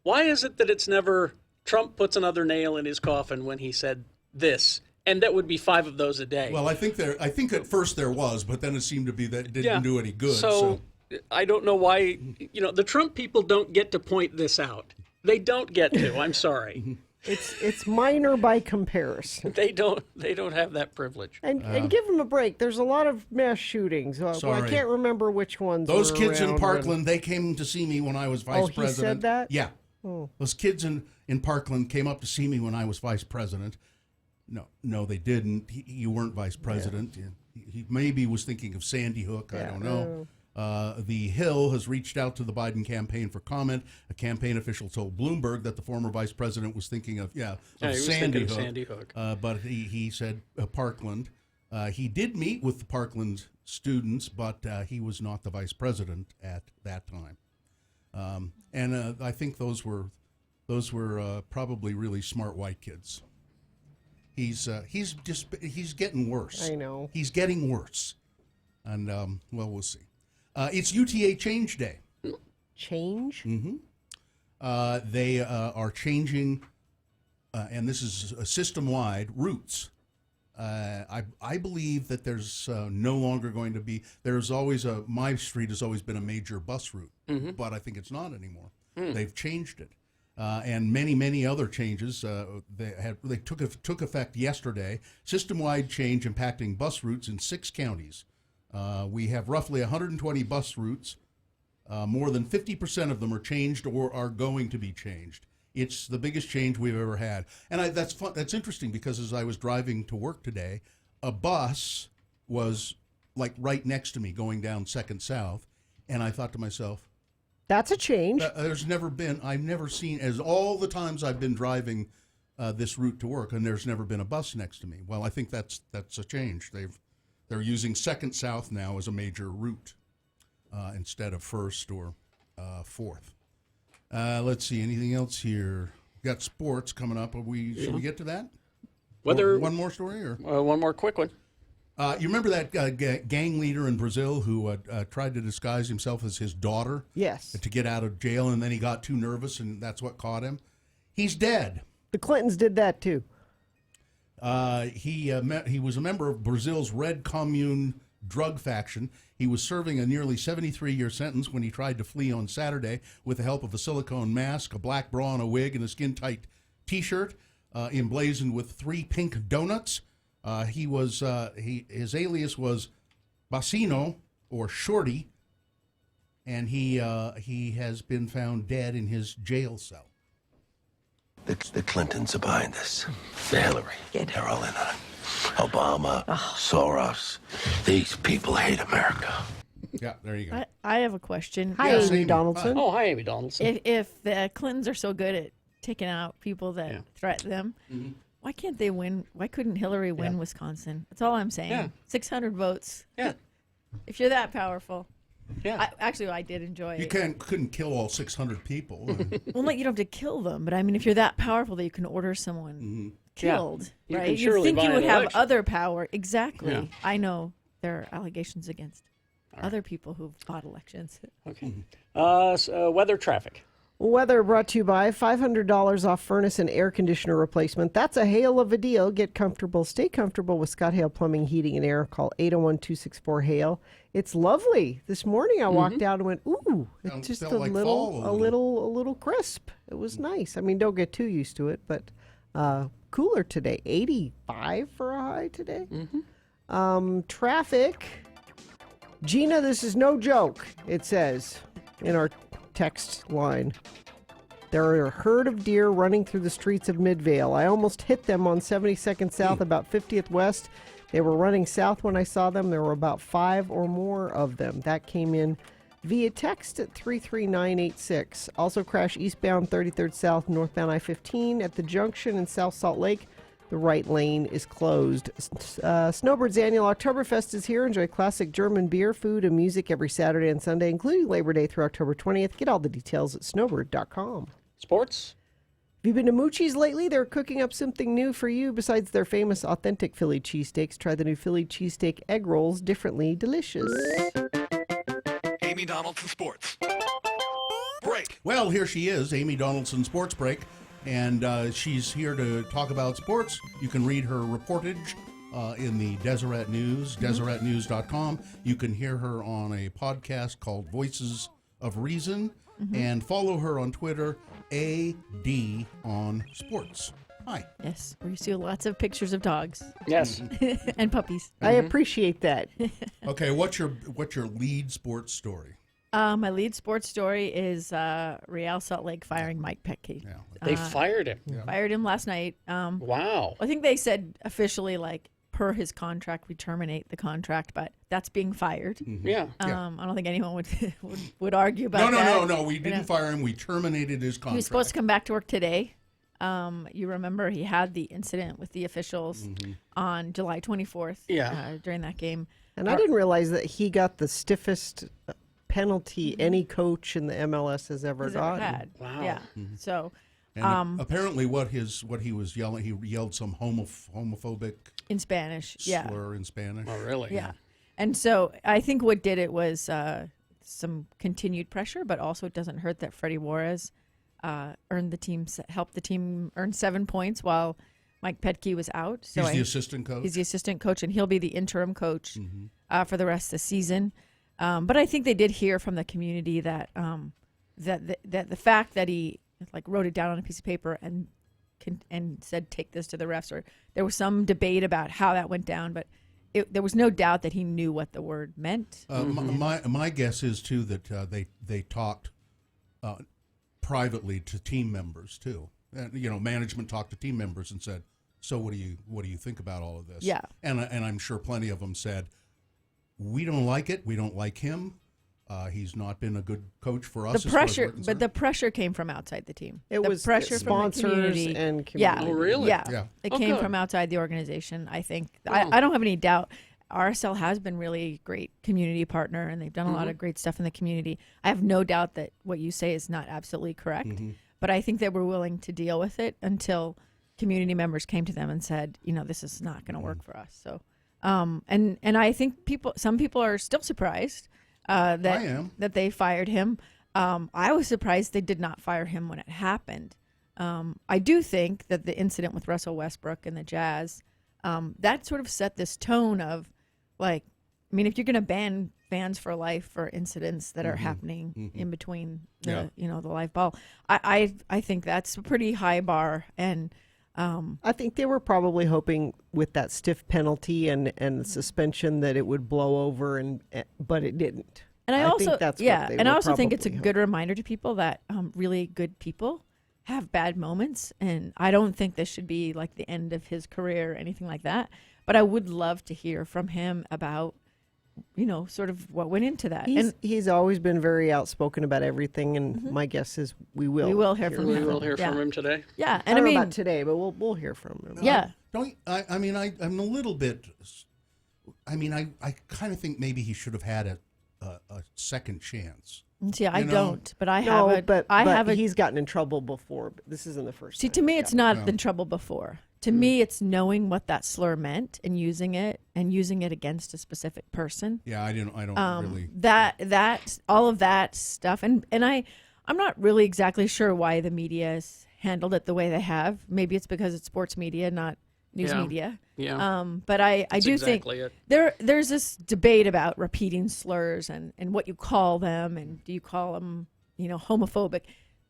S3: Why is it that it's never Trump puts another nail in his coffin when he said this, and that would be 5 of those a day?
S2: Well, I think at first there was, but then it seemed to be that it didn't do any good.
S3: So I don't know why. The Trump people don't get to point this out. They don't get to. I'm sorry.
S4: It's minor by comparison.
S3: They don't have that privilege.
S4: And give them a break. There's a lot of mass shootings.
S2: Sorry.
S4: I can't remember which ones.
S2: Those
S4: were
S2: kids in
S4: around
S2: Parkland, they came to see me when I was vice president.
S4: He said that?
S2: Yeah. Oh. Those kids in Parkland came up to see me when I was vice president. No, they didn't. You weren't vice president. Yeah. He maybe was thinking of Sandy Hook. I don't know. The Hill has reached out to the Biden campaign for comment. A campaign official told Bloomberg that the former vice president was thinking of Sandy Hook. But he said Parkland. He did meet with the Parkland students, but he was not the vice president at that time. And I think those were probably really smart white kids. He's getting worse.
S4: I know.
S2: He's getting worse. And, we'll see. It's UTA Change Day.
S4: Change?
S2: Mm-hmm. They are changing, and this is system-wide, routes. I believe that there's no longer going to be, my street has always been a major bus route, but I think it's not anymore. They've changed it. And many other changes they took effect yesterday. System-wide change impacting bus routes in 6 counties. We have roughly 120 bus routes. More than 50% of them are changed or are going to be changed. It's the biggest change we've ever had, and that's fun. That's interesting because as I was driving to work today, a bus was like right next to me going down 2nd South, and I thought to myself,
S4: that's a change.
S2: I've never seen, as all the times I've been driving this route to work, and there's never been a bus next to me. Well, I think that's a change. They're using 2nd South now as a major route instead of 1st or 4th. Let's see, anything else here? We've got sports coming up. Should we get to that? One more story? Or
S3: one more quick one.
S2: You remember that gang leader in Brazil who tried to disguise himself as his daughter?
S4: Yes.
S2: To get out of jail, and then he got too nervous, and that's what caught him? He's dead.
S4: The Clintons did that, too.
S2: He was a member of Brazil's Red Commune drug faction. He was serving a nearly 73-year sentence when he tried to flee on Saturday with the help of a silicone mask, a black bra and a wig, and a skin-tight T-shirt emblazoned with 3 pink donuts. His alias was Bacino, or Shorty, and he has been found dead in his jail cell.
S6: The Clintons are behind this. The Hillary. They're all in on it. Obama, Soros. These people hate America.
S2: Yeah, there you go.
S7: I have a question.
S4: Hi, Amy Donaldson.
S3: Oh, hi, Amy Donaldson.
S7: If the Clintons are so good at taking out people that threaten them, why can't they win? Why couldn't Hillary win Wisconsin? That's all I'm saying.
S3: Yeah.
S7: 600 votes.
S3: Yeah.
S7: If you're that powerful.
S3: Yeah.
S7: I did enjoy it.
S2: You couldn't kill all 600 people.
S7: Well, you don't have to kill them, but I mean, if you're that powerful that you can order someone killed,
S3: You
S7: right?
S3: can
S7: You
S3: surely
S7: think
S3: buy
S7: you would
S3: an
S7: have
S3: election.
S7: other power. Exactly.
S3: Yeah.
S7: I know there are allegations against other people who've fought elections.
S3: Okay. So weather, traffic.
S4: Weather brought to you by $500 off furnace and air conditioner replacement. That's a hail of a deal. Get comfortable. Stay comfortable with Scott Hale Plumbing, Heating, and Air. Call 801-264-HALE. It's lovely. This morning I walked out and went, ooh, it's just
S2: felt
S4: a
S2: like fall a
S4: little crisp. It was nice. I mean, don't get too used to it, but cooler today. 85 for a high today. Traffic. Gina, this is no joke, it says. in our text line. There are a herd of deer running through the streets of Midvale. I almost hit them on 72nd South, about 50th West. They were running south when I saw them. There were about 5 or more of them. That came in via text at 33986. Also crash eastbound 33rd South, northbound I-15 at the junction in South Salt Lake. The right lane is closed. Snowbird's annual Oktoberfest is here. Enjoy classic German beer, food, and music every Saturday and Sunday, including Labor Day through October 20th. Get all the details at snowbird.com.
S3: Sports?
S4: Have you been to Moochie's lately? They're cooking up something new for you besides their famous authentic Philly cheesesteaks. Try the new Philly cheesesteak egg rolls, differently delicious.
S1: Amy Donaldson Sports. Break.
S2: Well, here she is, Amy Donaldson Sports Break, and she's here to talk about sports. You can read her reportage in the Deseret News, DeseretNews.com. You can hear her on a podcast called Voices of Reason, and follow her on Twitter, AD on Sports. Hi.
S7: Yes, where you see lots of pictures of dogs
S3: Yes.
S7: and puppies.
S4: I appreciate that.
S2: Okay, what's your lead sports story?
S7: My lead sports story is Real Salt Lake firing Mike Petke.
S2: Yeah.
S3: They fired him.
S7: Fired him last night.
S3: Wow.
S7: I think they said officially, like, per his contract, we terminate the contract, but that's being fired.
S3: Yeah.
S7: I don't think anyone would argue about that.
S2: No. We didn't fire him. We terminated his contract.
S7: He was supposed to come back to work today. You remember he had the incident with the officials on July 24th during that game.
S4: And I didn't realize that he got the stiffest penalty any coach in the MLS has ever gotten.
S7: Had.
S3: Wow.
S7: Yeah. So
S2: And apparently what he was yelling, he yelled some homophobic
S7: in Spanish. Yeah.
S2: slur in Spanish.
S3: Oh, really?
S7: Yeah. And so I think what did it was some continued pressure, but also it doesn't hurt that Freddie Juarez helped the team earn 7 points while Mike Petke was out. So
S2: He's the assistant coach?
S7: He's the assistant coach, and he'll be the interim coach for the rest of the season. But I think they did hear from the community that that the fact that he wrote it down on a piece of paper and said take this to the refs, or there was some debate about how that went down, but there was no doubt that he knew what the word meant.
S2: My guess is too that they talked privately to team members too. Management talked to team members and said, "So what do you think about all of this?"
S7: Yeah,
S2: and I'm sure plenty of them said, "We don't like it. We don't like him. He's not been a good coach for us."
S7: The pressure came from outside the team.
S4: It was
S7: pressure
S4: sponsors
S7: from the community.
S4: and community.
S7: Yeah.
S3: Oh, really?
S7: Yeah. It came
S3: good.
S7: from outside the organization, I think. I don't have any doubt. RSL has been really great community partner, and they've done a lot of great stuff in the community. I have no doubt that what you say is not absolutely correct, but I think they were willing to deal with it until community members came to them and said, this is not going to work for us. So, and I think some people are still surprised that they fired him. I was surprised they did not fire him when it happened. I do think that the incident with Russell Westbrook and the Jazz, that sort of set this tone of, if you're going to ban fans for life for incidents that are happening in between the live ball, I think that's a pretty high bar. And
S4: I think they were probably hoping with that stiff penalty and the suspension that it would blow over, but it didn't.
S7: And I also
S4: think that's
S7: and I also think it's a
S4: probably
S7: good reminder to people that really good people have bad moments, and I don't think this should be like the end of his career or anything like that. But I would love to hear from him about sort of what went into that.
S4: He's always been very outspoken about everything, and my guess is we will
S7: hear from him.
S3: We will hear from him today.
S7: Yeah,
S4: and I don't know about today, but we'll hear from him.
S7: Yeah.
S2: I'm a little bit. I kind of think maybe he should have had a second chance.
S7: See, I don't, but I
S4: No,
S7: have
S4: but
S7: have
S4: he's gotten in trouble before. But this isn't the first.
S7: See,
S4: time.
S7: to me, it's not been trouble before. To me, it's knowing what that slur meant and using it against a specific person.
S2: Yeah, I don't really.
S7: That all of that stuff, and I'm not really exactly sure why the media has handled it the way they have. Maybe it's because it's sports media, not news media.
S3: Yeah.
S7: But I do
S3: exactly
S7: think
S3: it.
S7: there's this debate about repeating slurs and what you call them, and do you call them homophobic.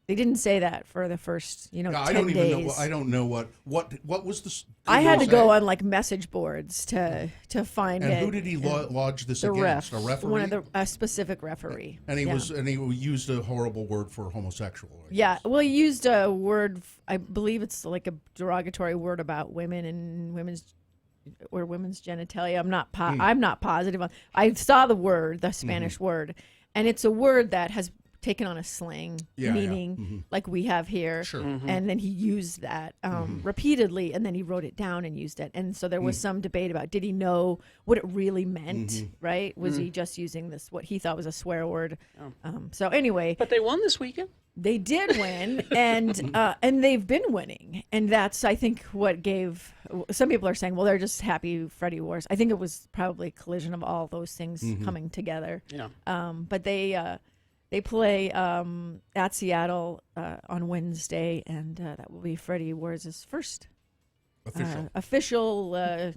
S7: They didn't say that for the first,
S2: Yeah,
S7: 10
S2: I don't
S7: days.
S2: even know. I don't know what was the.
S7: I had to
S2: say?
S7: go on like message boards to find
S2: And
S7: it.
S2: who did he lodge this
S4: The
S2: against?
S4: ref.
S2: A referee.
S7: One of a specific referee.
S2: and he used a horrible word for homosexual. I
S7: Yeah,
S2: guess.
S7: well, he used a word. I believe it's like a derogatory word about women and women's genitalia. I'm not positive on. I saw the word, the Spanish word, and it's a word that has taken on a slang meaning like we have here.
S2: Sure.
S7: And then he used that repeatedly, and then he wrote it down and used it. And so there was some debate about, did he know what it really meant, right? Was he just using this, what he thought was a swear word? So anyway.
S3: But they won this weekend.
S7: They did win, and they've been winning, and that's, I think, what gave. Some people are saying, well, they're just happy Freddie Wars. I think it was probably a collision of all those things coming together.
S3: Yeah.
S7: But they play at Seattle on Wednesday, and that will be Freddie Wars' first official
S4: They're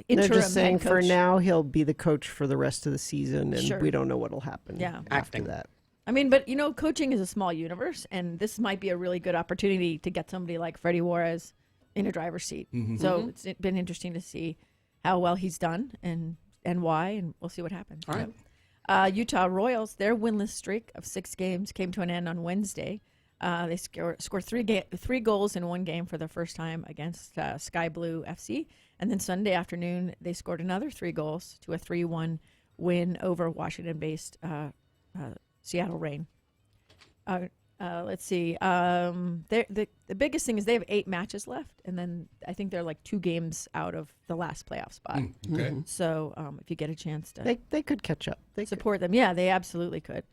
S7: interim
S4: just saying
S7: head
S4: for
S7: coach.
S4: now he'll be the coach for the rest of the season, and
S7: Sure.
S4: we don't know what'll happen
S7: Yeah.
S4: after
S3: Acting.
S4: that.
S7: I mean, but coaching is a small universe, and this might be a really good opportunity to get somebody like Freddie Juarez in a driver's seat. So it's been interesting to see how well he's done and why, and we'll see what happens.
S3: All right.
S7: Utah Royals, their winless streak of 6 games came to an end on Wednesday. They scored 3 goals in one game for the first time against Sky Blue FC, and then Sunday afternoon they scored another 3 goals to a 3-1 win over Washington-based Seattle Reign. Let's see. The biggest thing is they have 8 matches left, and then I think they're like 2 games out of the last playoff spot.
S2: Okay.
S7: So if you get a chance to
S4: They could catch up. They could.
S7: support them, yeah, they absolutely could.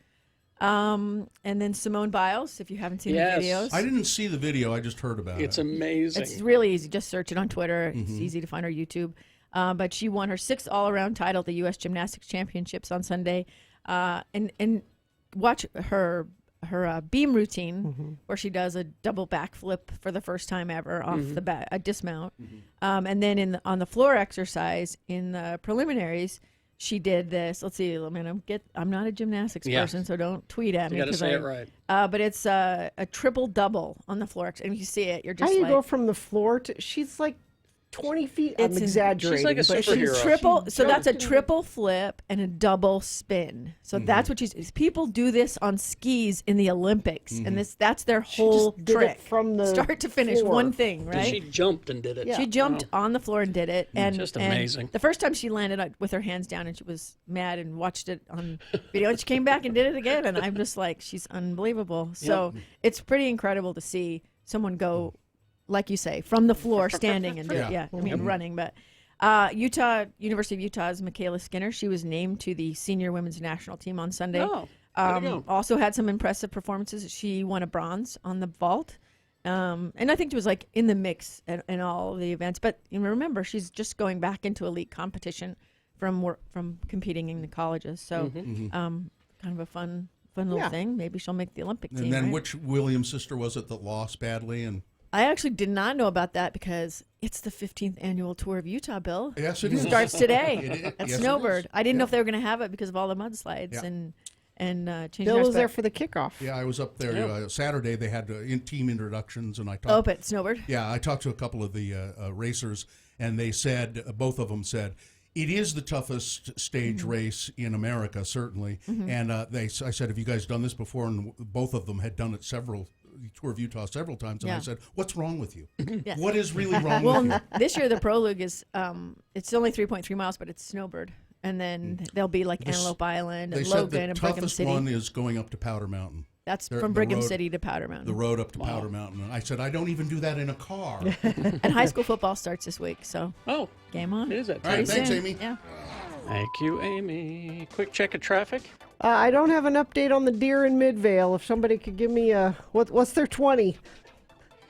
S7: And then Simone Biles, if you haven't seen
S3: Yes.
S7: the videos.
S2: I didn't see the video. I just heard about
S3: It's
S2: it.
S3: amazing.
S7: It's really easy. Just search it on Twitter. It's easy to find her YouTube. But she won her 6th all-around title at the U.S. Gymnastics Championships on Sunday. And watch her beam routine where she does a double backflip for the first time ever off the back, a dismount. And then on the floor exercise in the preliminaries, she did this. Let's see. I mean, I'm not a gymnastics person, so don't tweet at me.
S3: You got to
S7: 'cause
S3: say it right.
S7: But it's a triple double on the floor. And if you see it, you're just
S4: How you
S7: like,
S4: go from the floor to? She's like 20 feet. I'm
S7: It's in-
S4: exaggerating.
S3: She's like a
S4: but
S3: superhero.
S7: she's triple. So that's a triple flip and a double spin. So that's what she's. People do this on skis in the Olympics, and that's their whole
S4: just did it
S7: trick
S4: from the
S7: start to finish.
S4: floor.
S7: One thing, right?
S3: She jumped and did it.
S7: She jumped on the floor and did it, and
S3: Just
S7: and
S3: amazing.
S7: the first time she landed with her hands down, and she was mad and watched it on video, and she came back and did it again, and I'm just like, she's unbelievable. So it's pretty incredible to see someone go, like you say, from the floor, standing and do it. Yeah, I mean running, but. University of Utah's Michaela Skinner, she was named to the senior women's national team on Sunday.
S3: Oh, way to go.
S7: Also had some impressive performances. She won a bronze on the vault. And I think she was like in the mix in all of the events. But remember, she's just going back into elite competition from competing in the colleges. So kind of a fun little thing. Maybe she'll make the Olympic team.
S2: And then
S7: right?
S2: which Williams sister was it that lost badly? And
S7: I actually did not know about that because it's the 15th annual tour of Utah, Bill.
S2: yes, it
S7: It
S2: is.
S7: starts today
S2: It is.
S7: at
S2: Yes, it
S7: Snowbird.
S2: is.
S7: I didn't know if they were going to have it because of all the mudslides
S2: Yeah.
S7: and changing
S4: Bill
S7: our
S4: was there
S7: spec-
S4: for the kickoff.
S2: Yeah, I was up there Saturday. They had team introductions, and I talked.
S7: up at Snowbird.
S2: Yeah, I talked to a couple of the racers, and they said, both of them said, it is the toughest stage race in America, certainly. And I said, have you guys done this before? And both of them had done it Tour of Utah several times. And I
S7: Yeah.
S2: said, what's wrong with you?
S7: Yes.
S2: What is really wrong
S7: Well,
S2: with you?
S7: this year the Pro League is it's only 3.3 miles, but it's Snowbird, and then there'll be like Antelope Island
S2: They
S7: and
S2: said
S7: Logan
S2: the
S7: and Brigham
S2: toughest
S7: City.
S2: one is going up to Powder Mountain.
S7: That's
S2: the
S7: from Brigham
S2: road-
S7: City to Powder Mountain.
S2: The road up to Powder Mountain. And I said, I don't even do that in a car.
S7: And high school football starts this week, so
S3: Oh,
S7: game on.
S3: is it?
S2: All right,
S7: Pretty
S2: thanks,
S7: soon.
S2: Amy.
S7: Yeah.
S3: Thank you, Amy. Quick check of traffic.
S4: I don't have an update on the deer in Midvale. If somebody could give me what's their 20?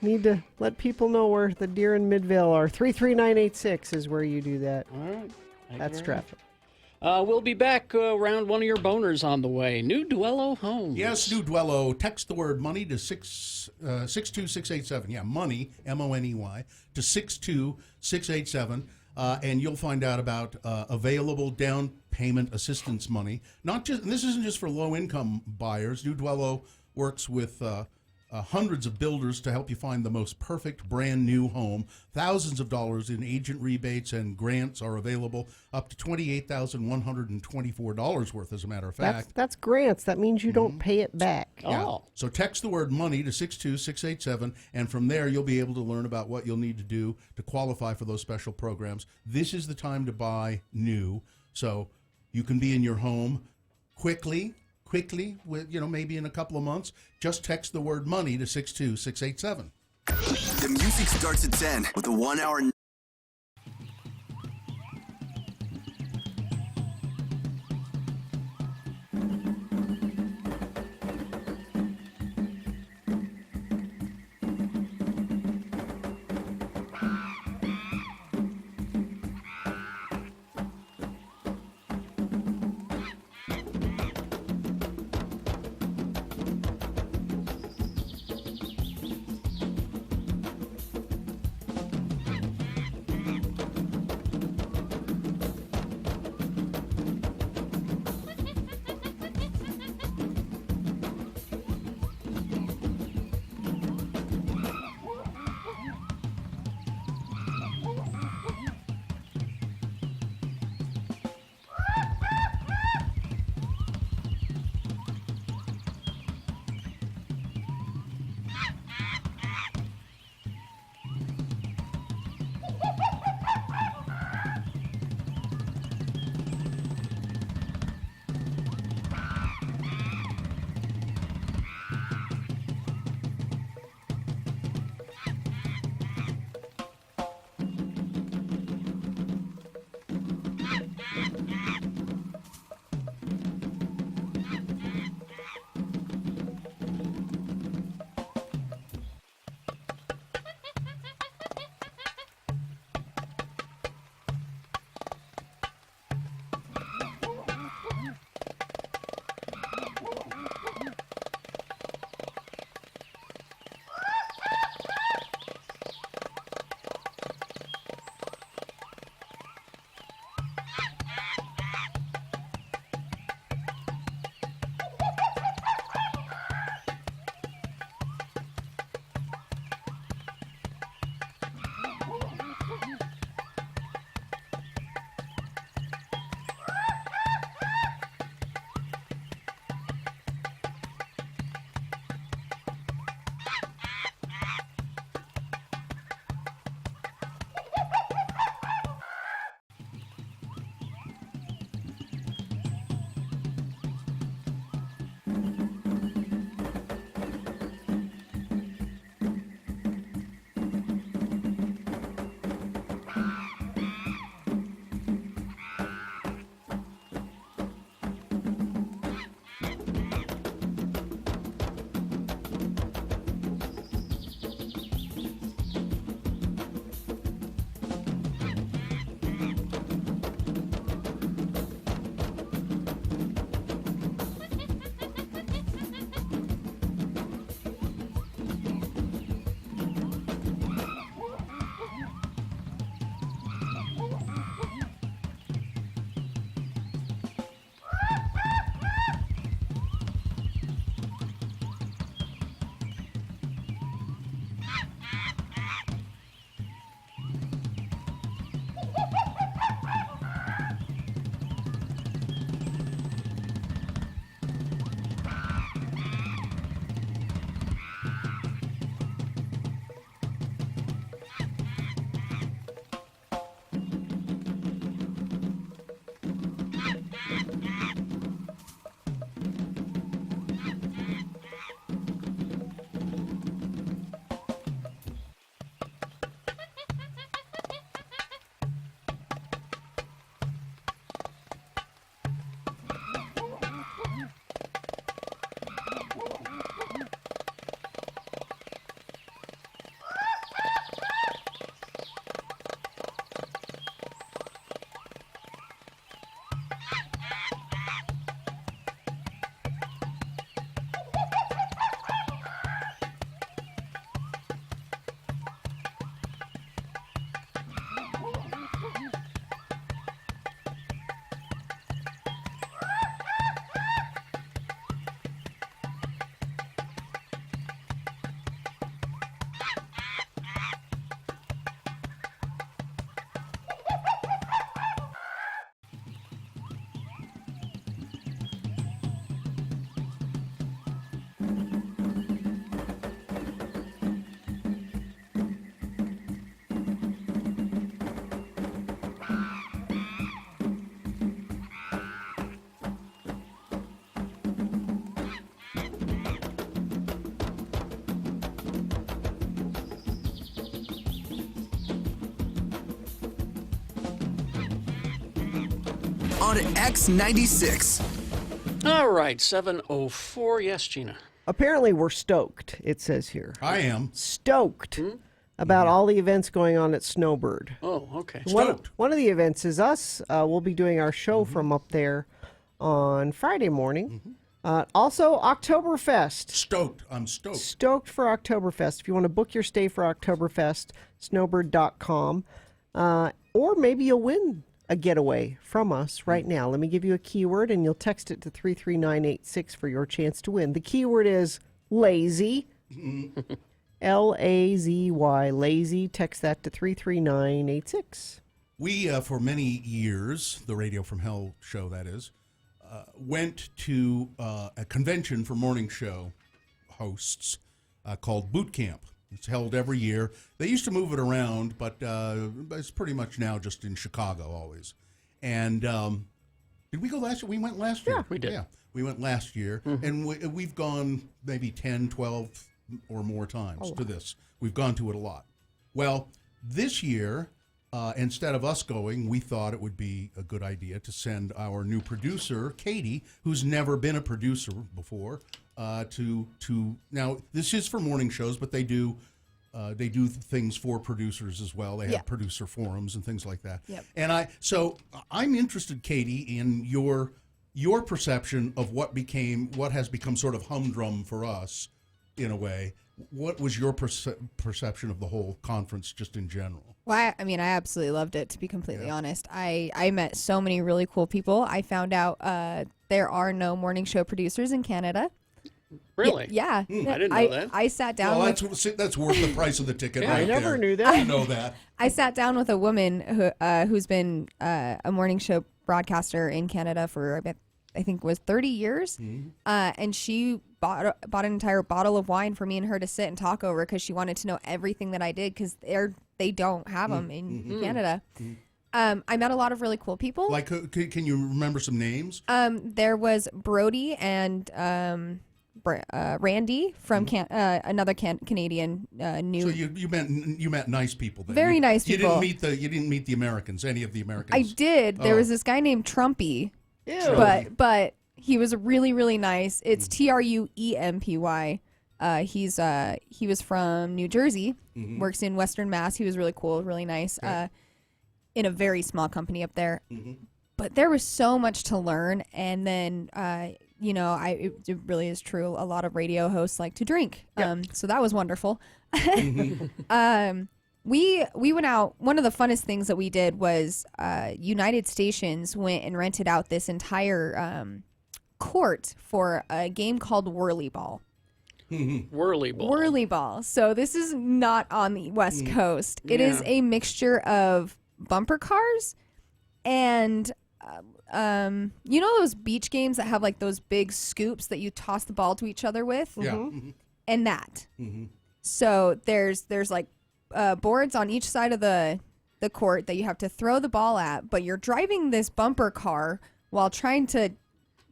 S4: Need to let people know where the deer in Midvale are. 33986 is where you do that.
S3: All right. Thank
S4: That's
S3: you very
S4: traffic.
S3: much. We'll be back around one of your boners on the way. New Duello Homes.
S2: Yes, New Duello. Text the word money to 62687. Yeah, money, M-O-N-E-Y, to 62687. And you'll find out about available down payment assistance money. Not just, and this isn't just for low-income buyers. New Duello works with hundreds of builders to help you find the most perfect brand new home. Thousands of dollars in agent rebates and grants are available, up to $28,124 worth, as a matter of fact.
S4: That's grants. That means you don't pay it back.
S2: Yeah.
S3: Oh.
S2: So text the word money to 62687, and from there you'll be able to learn about what you'll need to do to qualify for those special programs. This is the time to buy new, so you can be in your home quickly, with, maybe in a couple of months. Just text the word money to 62687.
S1: The music starts at 10 with a 1 hour. on X96.
S3: All right, 7:04. Yes, Gina.
S4: Apparently, we're stoked, it says here.
S2: I am.
S4: Stoked about all the events going on at Snowbird.
S3: Oh, okay.
S2: Stoked.
S4: One of the events is us. We'll be doing our show from up there on Friday morning. Also, Oktoberfest.
S2: Stoked. I'm stoked.
S4: Stoked for Oktoberfest. If you want to book your stay for Oktoberfest, snowbird.com. Or maybe you'll win a getaway from us right now. Let me give you a keyword, and you'll text it to 33986 for your chance to win. The keyword is lazy. Lazy, lazy. Text that to 33986.
S2: We, for many years, the Radio from Hell show, that is, went to a convention for morning show hosts called Boot Camp. It's held every year. They used to move it around, but it's pretty much now just in Chicago always. And did we go last year? We went last year.
S4: Yeah,
S3: we did.
S2: Yeah, we went last year. And we've gone maybe 10, 12 or more times to this. We've gone to it a lot. Well, this year, instead of us going, we thought it would be a good idea to send our new producer, Katie, who's never been a producer before, to now this is for morning shows, but they do things for producers as well. They have producer forums and things like that.
S7: Yep.
S2: And I'm interested, Katie, in your perception of what has become sort of humdrum for us in a way. What was your perception of the whole conference just in general?
S8: Well, I mean, I absolutely loved it, to be completely honest. I met so many really cool people. I found out there are no morning show producers in Canada.
S3: Really?
S8: Yeah.
S3: I didn't know that.
S8: I sat down
S2: Well,
S8: with,
S2: that's worth the price of the ticket right
S4: I
S2: there.
S4: never knew that.
S2: I know that.
S8: I sat down with a woman who's been a morning show broadcaster in Canada for, I think it was 30 years. And she bought an entire bottle of wine for me and her to sit and talk over because she wanted to know everything that I did because they don't have them in Canada. I met a lot of really cool people.
S2: Like, can you remember some names?
S8: There was Brody and Randy from another Canadian new.
S2: So you met nice people then.
S8: Very nice people.
S2: You didn't meet the Americans, any of the Americans.
S8: I did. There was this guy named Trumpy.
S4: Ew.
S8: But he was really, really nice. It's TRUEMPY. He was from New Jersey, works in Western Mass. He was really cool, really nice. In a very small company up there. But there was so much to learn. And then, it really is true. A lot of radio hosts like to drink. So that was wonderful. We went out. One of the funnest things that we did was United Stations went and rented out this entire court for a game called Whirly Ball.
S3: Whirly ball.
S8: Whirly Ball. So this is not on the West Coast. It is a mixture of bumper cars and those beach games that have like those big scoops that you toss the ball to each other with? And that. So there's like boards on each side of the court that you have to throw the ball at, but you're driving this bumper car while trying to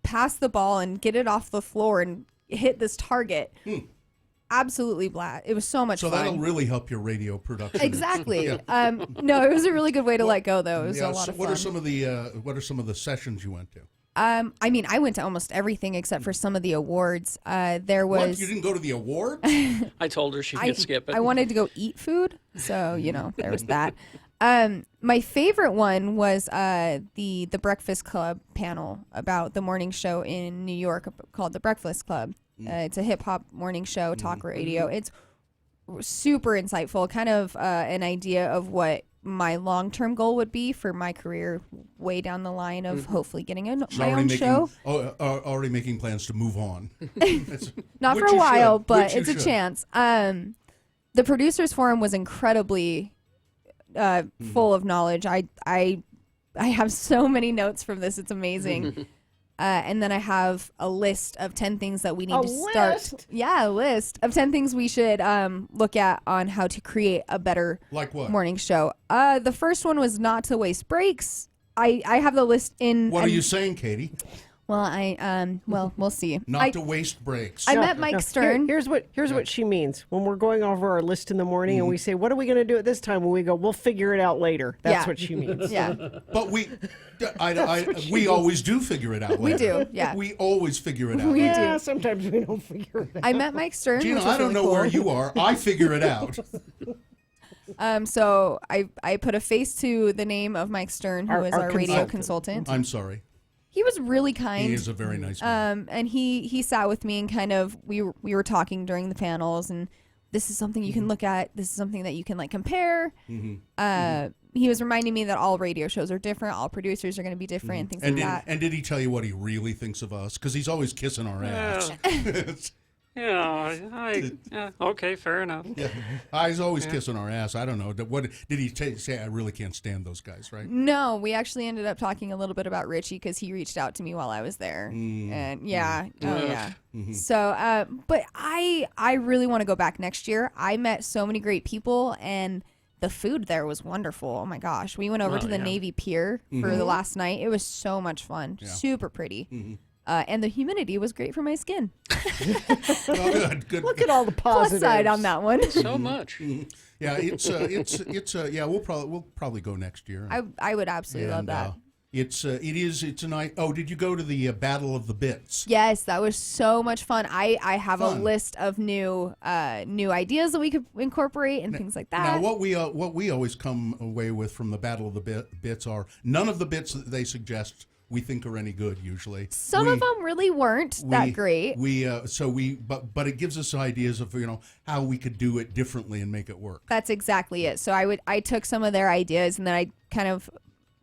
S8: pass the ball and get it off the floor and hit this target. Absolutely blast. It was so much fun.
S2: So that'll really help your radio production.
S8: Exactly. No, it was a really good way to let go, though. It was a lot of fun.
S2: What are some of the sessions you went to?
S8: I went to almost everything except for some of the awards. There was.
S2: What? You didn't go to the awards?
S3: I told her she could skip it.
S8: I wanted to go eat food, so there was that. My favorite one was the Breakfast Club panel about the morning show in New York called the Breakfast Club. It's a hip hop morning show, talk radio. It's super insightful, kind of an idea of what my long-term goal would be for my career way down the line of hopefully getting my own show.
S2: Already making plans to move on.
S8: Not for a while, but it's a chance. The Producers Forum was incredibly full of knowledge. I have so many notes from this. It's amazing. And then I have a list of 10 things that we need to start.
S4: List?
S8: Yeah, a list of 10 things we should look at on how to create a better morning show. The first one was not to waste breaks. I have the list in.
S2: What are you saying, Katie?
S8: Well, we'll see.
S2: Not to waste breaks.
S8: I met Mike Stern.
S4: Here's what she means. When we're going over our list in the morning and we say, what are we going to do at this time? When we go, we'll figure it out later. That's what she means.
S8: Yeah.
S2: But we always do figure it out later.
S8: We do, yeah.
S2: We always figure it out
S8: We
S2: later.
S8: do.
S4: Sometimes we don't figure it out.
S8: I met Mike Stern.
S2: Gina,
S8: which was
S2: I don't
S8: really
S2: know where
S8: cool.
S2: you are. I figure it out.
S8: So I put a face to the name of Mike Stern, who is our radio consultant.
S2: I'm sorry.
S8: He was really kind.
S2: He is a very nice man.
S8: And he sat with me and kind of we were talking during the panels, and this is something you can look at. This is something that you can like compare. He was reminding me that all radio shows are different. All producers are going to be different, and things like that.
S2: And did he tell you what he really thinks of us? Because he's always kissing our ass.
S3: Yeah, okay, fair enough.
S2: He's always kissing our ass. I don't know. What did he say? I really can't stand those guys, right?
S8: No, we actually ended up talking a little bit about Richie because he reached out to me while I was there, and yeah. So, but I really want to go back next year. I met so many great people, and the food there was wonderful. Oh my gosh, we went over to the Navy Pier for the last night. It was so much fun, super pretty. And the humidity was great for my skin.
S2: Good.
S4: Look at all the positives.
S8: Plus side on that one.
S3: So much.
S2: Yeah, we'll probably go next year.
S8: I would absolutely love that.
S2: It's a night. Oh, did you go to the Battle of the Bits?
S8: Yes, that was so much fun. I have a list of new ideas that we could incorporate and things like that.
S2: Now, what we always come away with from the Battle of the Bits are none of the bits that they suggest we think are any good. Usually,
S8: some of them really weren't that great.
S2: But it gives us ideas of how we could do it differently and make it work.
S8: That's exactly it. So I took some of their ideas and then I kind of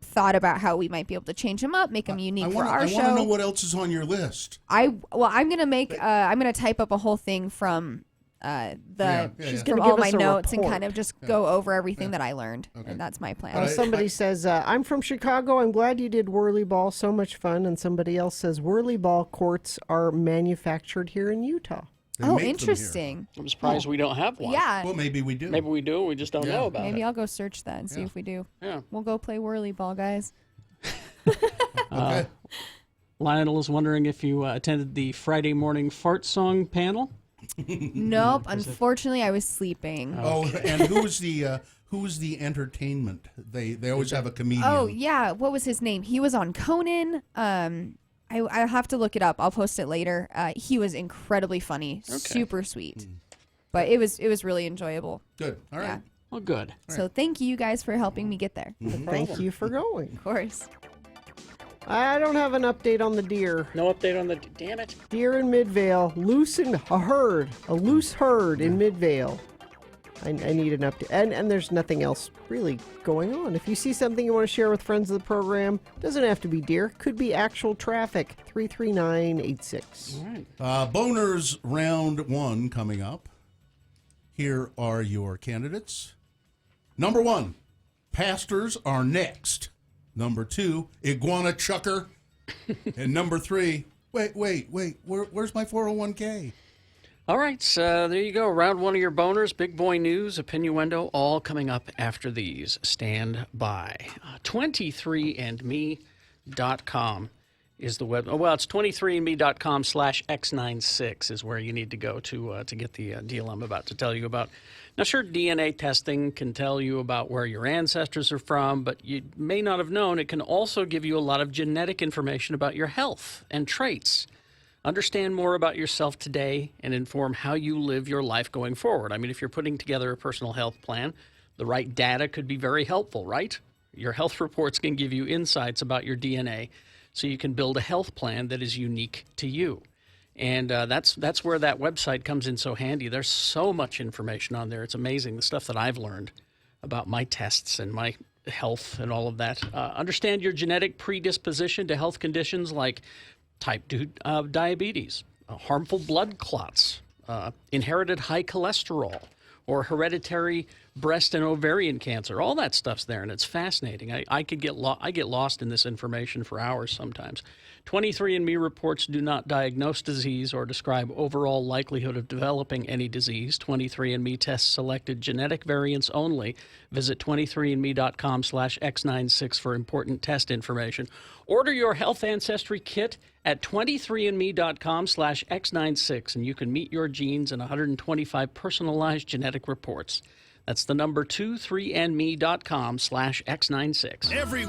S8: thought about how we might be able to change them up, make them unique for our show.
S2: I want to know what else is on your list.
S8: I'm gonna type up a whole thing from
S4: She's
S8: from
S4: gonna
S8: all
S4: give
S8: my
S4: us a
S8: notes and
S4: report.
S8: kind of just go over everything that I learned, and that's my plan.
S4: Somebody says, I'm from Chicago. I'm glad you did Whirly Ball. So much fun. And somebody else says, Whirly Ball courts are manufactured here in Utah.
S8: Oh, interesting.
S3: I'm surprised we don't have one.
S8: Yeah.
S2: Well, maybe we do.
S3: Maybe we do. We just don't know about it.
S8: Maybe I'll go search that and see if we do.
S3: Yeah.
S8: We'll go play Whirly Ball, guys.
S2: Okay.
S3: Lionel is wondering if you attended the Friday morning fart song panel.
S8: Nope. Unfortunately, I was sleeping.
S2: Oh, and who was the entertainment? They always have a comedian.
S8: Oh yeah, what was his name? He was on Conan. I'll have to look it up. I'll post it later. He was incredibly funny, super sweet. But it was really enjoyable.
S2: Good. All right.
S8: Yeah.
S3: Well, good.
S8: So thank you guys for helping me get there.
S4: Thank you for going.
S8: Of course.
S4: I don't have an update on the deer.
S3: No update on the. Damn it.
S4: Deer in Midvale, a loose herd in Midvale. I need an update. And there's nothing else really going on. If you see something you want to share with friends of the program, doesn't have to be deer. Could be actual traffic. 33986.
S3: All right.
S2: Boners round 1 coming up. Here are your candidates. Number 1, pastors are next. Number 2, iguana chucker. And number 3, wait, where's my 401k?
S3: All right, so there you go. Round 1 of your boners, big boy news, opinioendo, all coming up after these. Stand by. 23andme.com is the web. Oh, well, it's 23andme.com/x96 is where you need to go to get the deal I'm about to tell you about. Now, sure, DNA testing can tell you about where your ancestors are from, but you may not have known it can also give you a lot of genetic information about your health and traits. Understand more about yourself today and inform how you live your life going forward. I mean, if you're putting together a personal health plan, the right data could be very helpful, right? Your health reports can give you insights about your DNA so you can build a health plan that is unique to you. And that's where that website comes in so handy. There's so much information on there. It's amazing, the stuff that I've learned about my tests and my health and all of that. Understand your genetic predisposition to health conditions like type 2 diabetes, harmful blood clots, inherited high cholesterol, or hereditary breast and ovarian cancer. All that stuff's there, and it's fascinating. I get lost in this information for hours sometimes. 23andMe reports do not diagnose disease or describe overall likelihood of developing any disease. 23andMe tests selected genetic variants only. Visit 23andMe.com/x96 for important test information. Order your health ancestry kit at 23andme.com/X96, and you can meet your genes in 125 personalized genetic reports. That's the number 23andme.com/X96.
S1: Every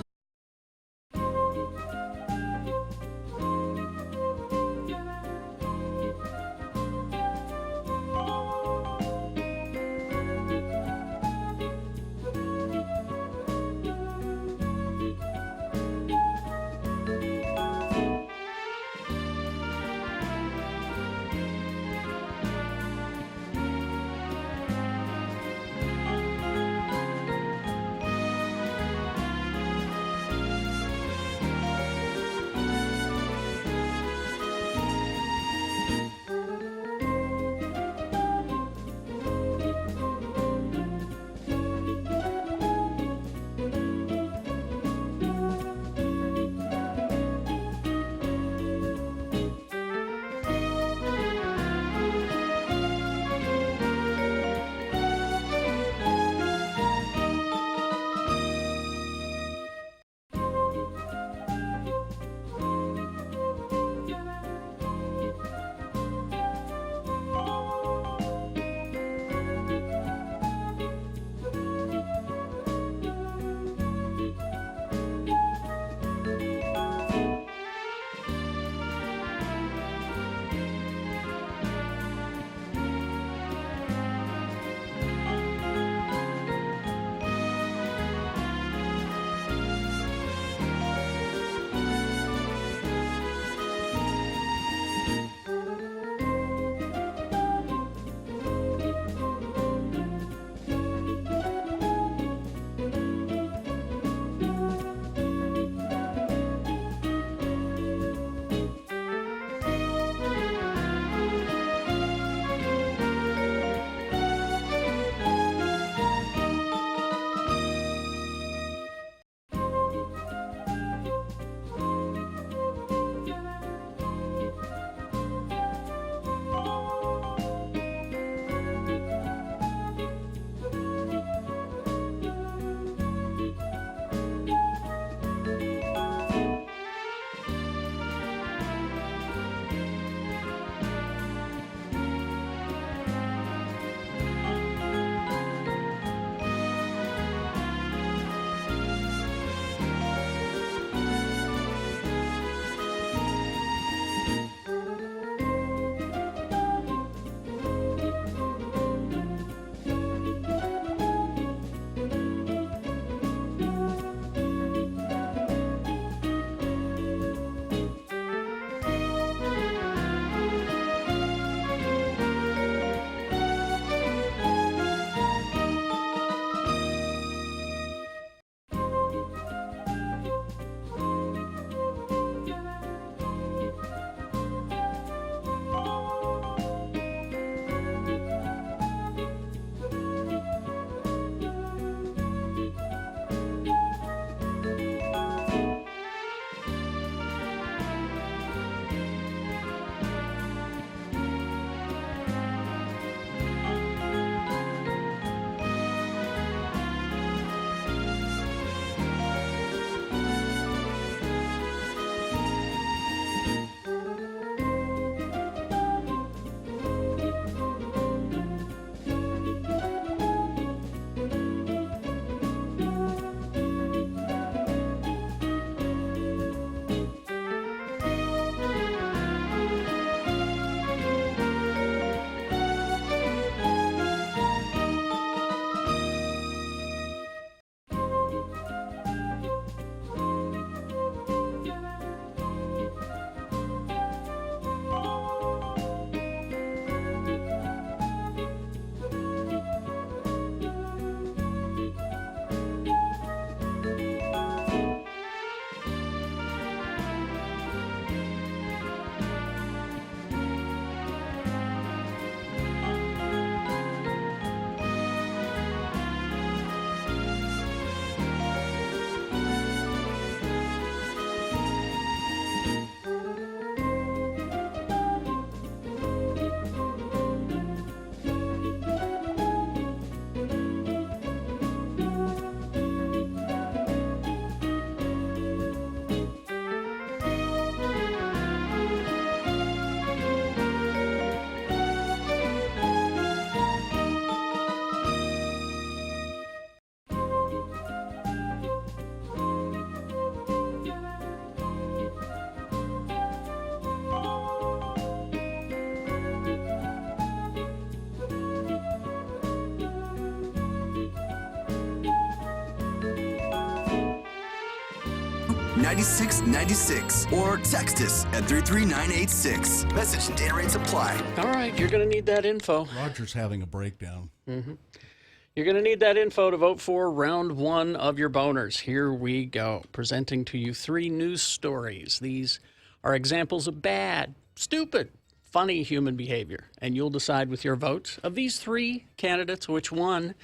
S1: 9696 or text us at 33986. Message and data rates apply.
S3: All right, you're going to need that info.
S2: Roger's having a breakdown.
S3: You're going to need that info to vote for round 1 of your boners. Here we go. Presenting to you 3 news stories. These are examples of bad, stupid, funny human behavior. And you'll decide with your votes of these 3 candidates which one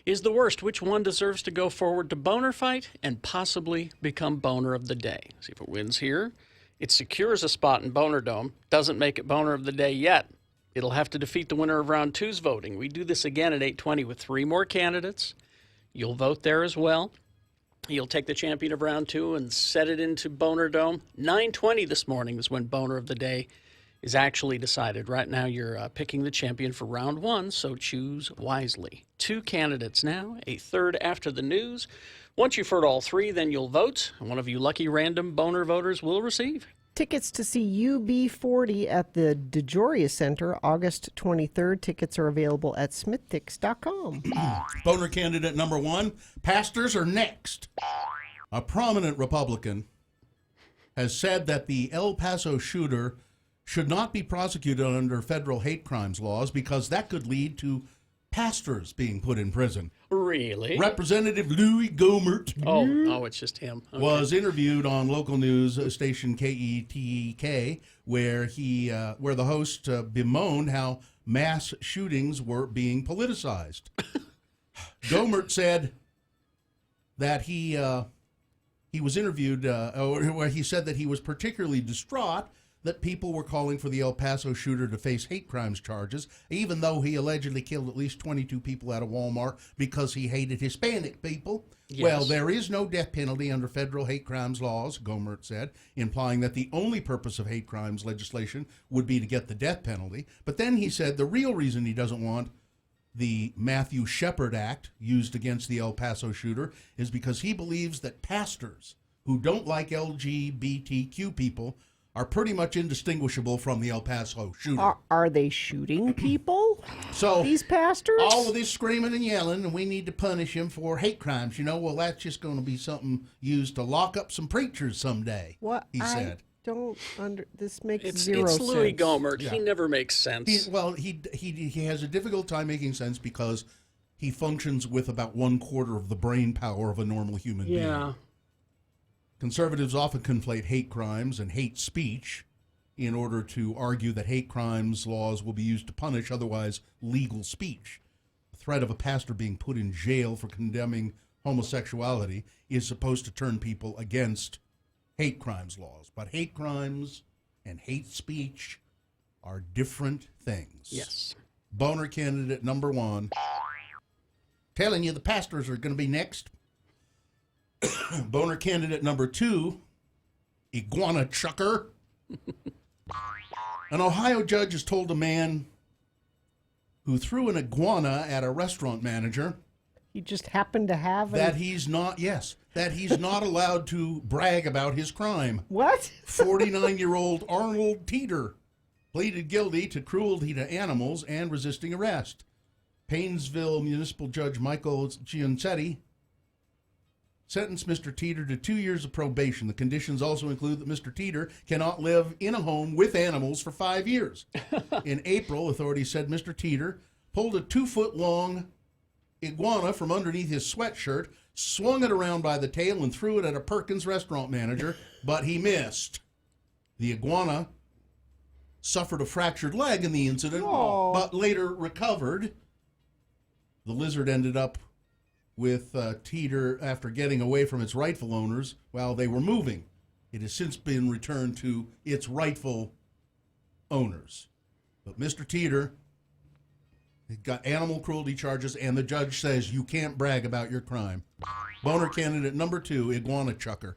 S3: is the worst, which one deserves to go forward to boner fight and possibly become boner of the day. See if it wins here. It secures a spot in Boner Dome. Doesn't make it boner of the day yet. It'll have to defeat the winner of round 2's voting. We do this again at 8:20 with 3 more candidates. You'll vote there as well. You'll take the champion of round 2 and set it into Boner Dome. 9:20 this morning is when boner of the day is actually decided. Right now you're picking the champion for round 1, so choose wisely. 2 candidates now, a third after the news. Once you've heard all 3, then you'll vote. And one of you lucky random boner voters will receive
S4: tickets to see UB40 at the DeJoria Center, August 23rd. Tickets are available at smithtix.com.
S2: Boner candidate number 1, pastors are next. A prominent Republican has said that the El Paso shooter should not be prosecuted under federal hate crimes laws because that could lead to pastors being put in prison.
S3: Really?
S2: Representative Louis Gohmert
S3: it's just him. Okay.
S2: was interviewed on local news station KETK, where the host bemoaned how mass shootings were being politicized. Gohmert said that he was interviewed, where he said that he was particularly distraught that people were calling for the El Paso shooter to face hate crimes charges, even though he allegedly killed at least 22 people at a Walmart because he hated Hispanic people. Yes. Well, there is no death penalty under federal hate crimes laws, Gohmert said, implying that the only purpose of hate crimes legislation would be to get the death penalty. But then he said the real reason he doesn't want the Matthew Shepard Act used against the El Paso shooter is because he believes that pastors who don't like LGBTQ people are pretty much indistinguishable from the El Paso shooter.
S4: Are they shooting people?
S2: So
S4: these pastors?
S2: All of this screaming and yelling, and we need to punish him for hate crimes. Well, that's just going to be something used to lock up some preachers someday.
S4: What
S2: he said.
S4: This makes zero sense.
S3: It's Louis Gohmert.
S2: Yeah.
S3: He never makes sense.
S2: He has a difficult time making sense because he functions with about 1/4 of the brain power of a normal human being. Conservatives often conflate hate crimes and hate speech in order to argue that hate crimes laws will be used to punish otherwise legal speech. The threat of a pastor being put in jail for condemning homosexuality is supposed to turn people against hate crimes laws. But hate crimes and hate speech are different things.
S3: Yes.
S2: Boner candidate number 1. Telling you the pastors are going to be next. Boner candidate number 2, iguana chucker. An Ohio judge has told a man who threw an iguana at a restaurant manager
S4: he just happened to have
S2: that he's not allowed to brag about his crime.
S4: What?
S2: 49-year-old Arnold Teeter pleaded guilty to cruelty to animals and resisting arrest. Paynesville Municipal Judge Michael Giancetti sentenced Mr. Teeter to 2 years of probation. The conditions also include that Mr. Teeter cannot live in a home with animals for 5 years. In April, authorities said Mr. Teeter pulled a 2-foot-long iguana from underneath his sweatshirt, swung it around by the tail, and threw it at a Perkins restaurant manager, but he missed. The iguana suffered a fractured leg in the incident, but later recovered. The lizard ended up with Teeter after getting away from its rightful owners while they were moving. It has since been returned to its rightful owners. But Mr. Teeter got animal cruelty charges, and the judge says you can't brag about your crime. Boner candidate number 2, iguana chucker.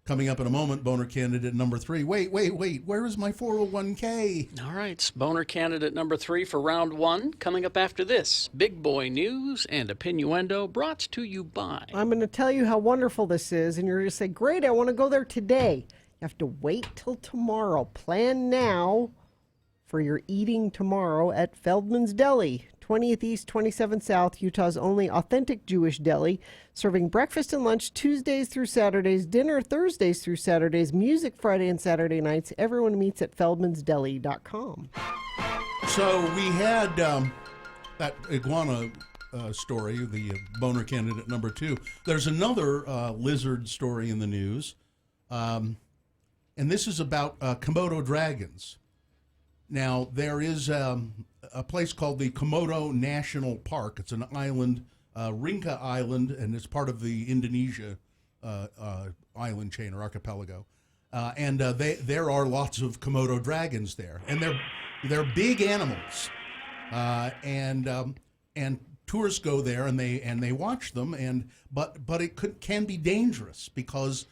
S2: Coming up in a moment, boner candidate number 3. Wait, where is my 401k?
S3: All right, boner candidate number 3 for round 1. Coming up after this, big boy news and opinioendo brought to you by...
S4: I'm going to tell you how wonderful this is, and you're going to say, great, I want to go there today. You have to wait till tomorrow. Plan now for your eating tomorrow at Feldman's Deli, 20th East, 27th South, Utah's only authentic Jewish deli, serving breakfast and lunch Tuesdays through Saturdays, dinner Thursdays through Saturdays, music Friday and Saturday nights. Everyone meets at feldmansdeli.com.
S2: So we had that iguana story, the boner candidate number 2. There's another lizard story in the news, and this is about Komodo dragons. Now, there is a place called the Komodo National Park. It's an island, Rinca Island, and it's part of the Indonesia island chain or archipelago. And there are lots of Komodo dragons there, and they're big animals, and tourists go there and they watch them, but it can be dangerous because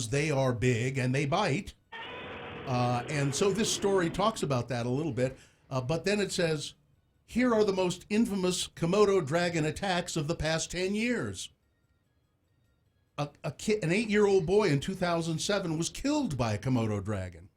S2: they are big and they bite. And so this story talks about that a little bit, but then it says, here are the most infamous Komodo dragon attacks of the past 10 years. An 8-year-old boy in 2007 was killed by a Komodo dragon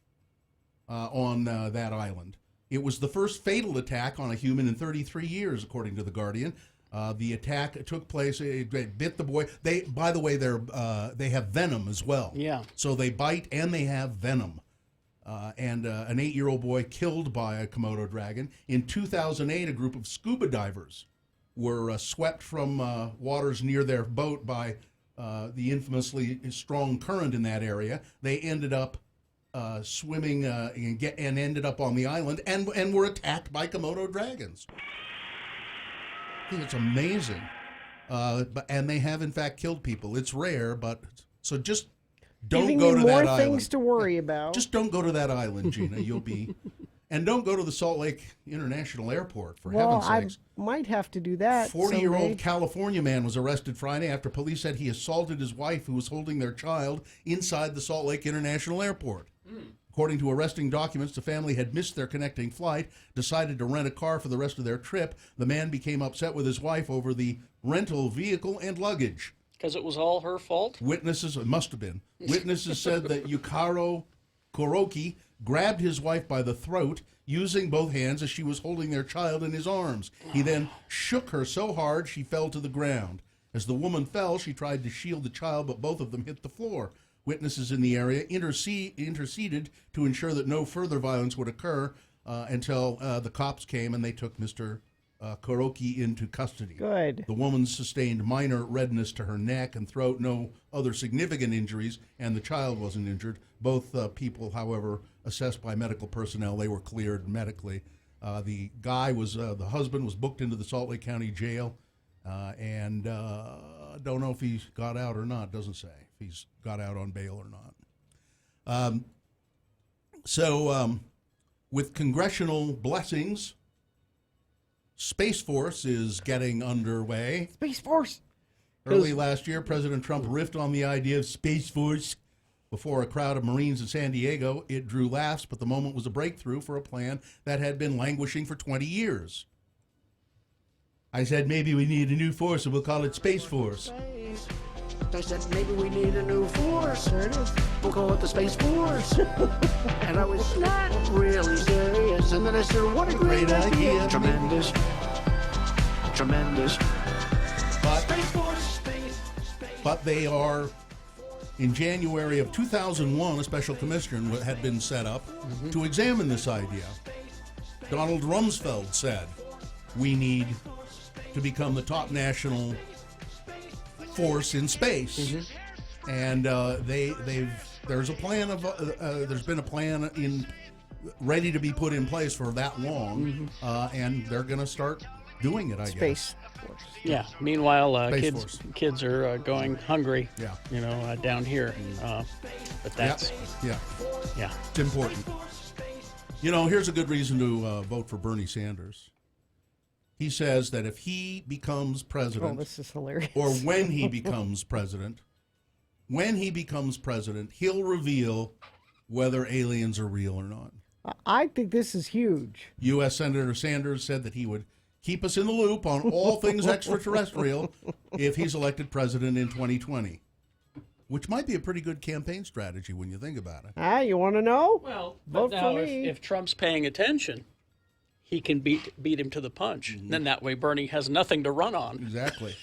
S2: on that island. It was the first fatal attack on a human in 33 years, according to The Guardian. The attack took place, it bit the boy. By the way, they have venom as well.
S3: Yeah.
S2: So they bite and they have venom. And an 8-year-old boy killed by a Komodo dragon. In 2008, a group of scuba divers were swept from waters near their boat by the infamously strong current in that area. They ended up swimming and ended up on the island and were attacked by Komodo dragons. I think it's amazing. And they have, in fact, killed people. It's rare, but so just don't go to that island.
S4: More things to worry about.
S2: Just don't go to that island, Gina. You'll be... And don't go to the Salt Lake International Airport, for heaven's sakes.
S4: I might have to do that.
S2: 40-year-old California man was arrested Friday after police said he assaulted his wife who was holding their child inside the Salt Lake International Airport. According to arresting documents, the family had missed their connecting flight, decided to rent a car for the rest of their trip. The man became upset with his wife over the rental vehicle and luggage.
S3: Because it was all her fault?
S2: Witnesses, it must have been. Witnesses said that Yukaro Kuroki grabbed his wife by the throat using both hands as she was holding their child in his arms. He then shook her so hard she fell to the ground. As the woman fell, she tried to shield the child, but both of them hit the floor. Witnesses in the area interceded to ensure that no further violence would occur until the cops came and they took Mr. Kuroki into custody.
S4: Good.
S2: The woman sustained minor redness to her neck and throat, no other significant injuries, and the child wasn't injured. Both people, however, assessed by medical personnel, they were cleared medically. The guy was, the husband was booked into the Salt Lake County Jail, and don't know if he got out or not, doesn't say if he's got out on bail or not. With congressional blessings, Space Force is getting underway.
S4: Space Force!
S2: Early last year, President Trump riffed on the idea of Space Force before a crowd of Marines in San Diego. It drew laughs, but the moment was a breakthrough for a plan that had been languishing for 20 years. I said, maybe we need a new force, and we'll call it Space Force.
S9: I said, maybe we need a new force. There it is. We'll call it the Space Force. And I was not really serious. And then I said, what a great idea. Tremendous. Tremendous. Space Force.
S2: But they are, in January of 2001, a special commission had been set up to examine this idea. Donald Rumsfeld said, we need to become the top national force in space, and there's a plan of there's been a plan ready to be put in place for that long, and they're going to start doing it. I guess.
S4: Space Force.
S3: Yeah. Meanwhile,
S2: Space
S3: kids are going hungry.
S2: Yeah.
S3: Down here. But that's
S2: yeah.
S3: It's
S2: important. Here's a good reason to vote for Bernie Sanders. He says that if he becomes president,
S4: this is hilarious.
S2: or when he becomes president, he'll reveal whether aliens are real or not.
S4: I think this is huge.
S2: U.S. Senator Sanders said that he would keep us in the loop on all things extraterrestrial if he's elected president in 2020, which might be a pretty good campaign strategy when you think about it.
S4: You want to know?
S3: Well,
S4: vote
S3: but now
S4: for me.
S3: If Trump's paying attention, he can beat him to the punch. Then that way Bernie has nothing to run on.
S2: Exactly.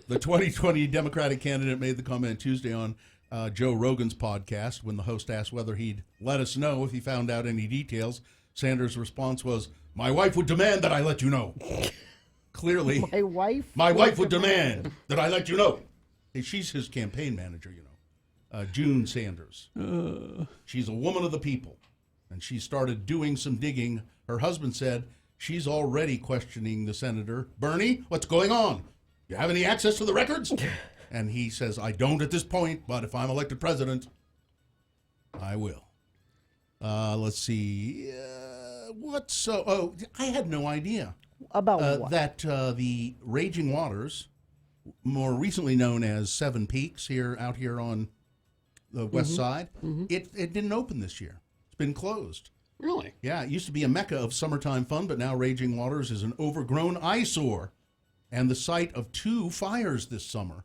S2: The 2020 Democratic candidate made the comment Tuesday on Joe Rogan's podcast when the host asked whether he'd let us know if he found out any details. Sanders' response was, "My wife would demand that I let you know." Clearly, my wife would demand that I let you know. Hey, she's his campaign manager, you know, June Sanders. She's a woman of the people, and she started doing some digging. Her husband said she's already questioning the senator. "Bernie, what's going on? You have any access to the records?" And he says, "I don't at this point, but if I'm elected president, I will." Let's see. I had no idea.
S4: About what?
S2: That the Raging Waters, more recently known as Seven Peaks out here on the west side, it didn't open this year. It's been closed.
S3: Really?
S2: Yeah, it used to be a mecca of summertime fun, but now Raging Waters is an overgrown eyesore and the site of 2 fires this summer.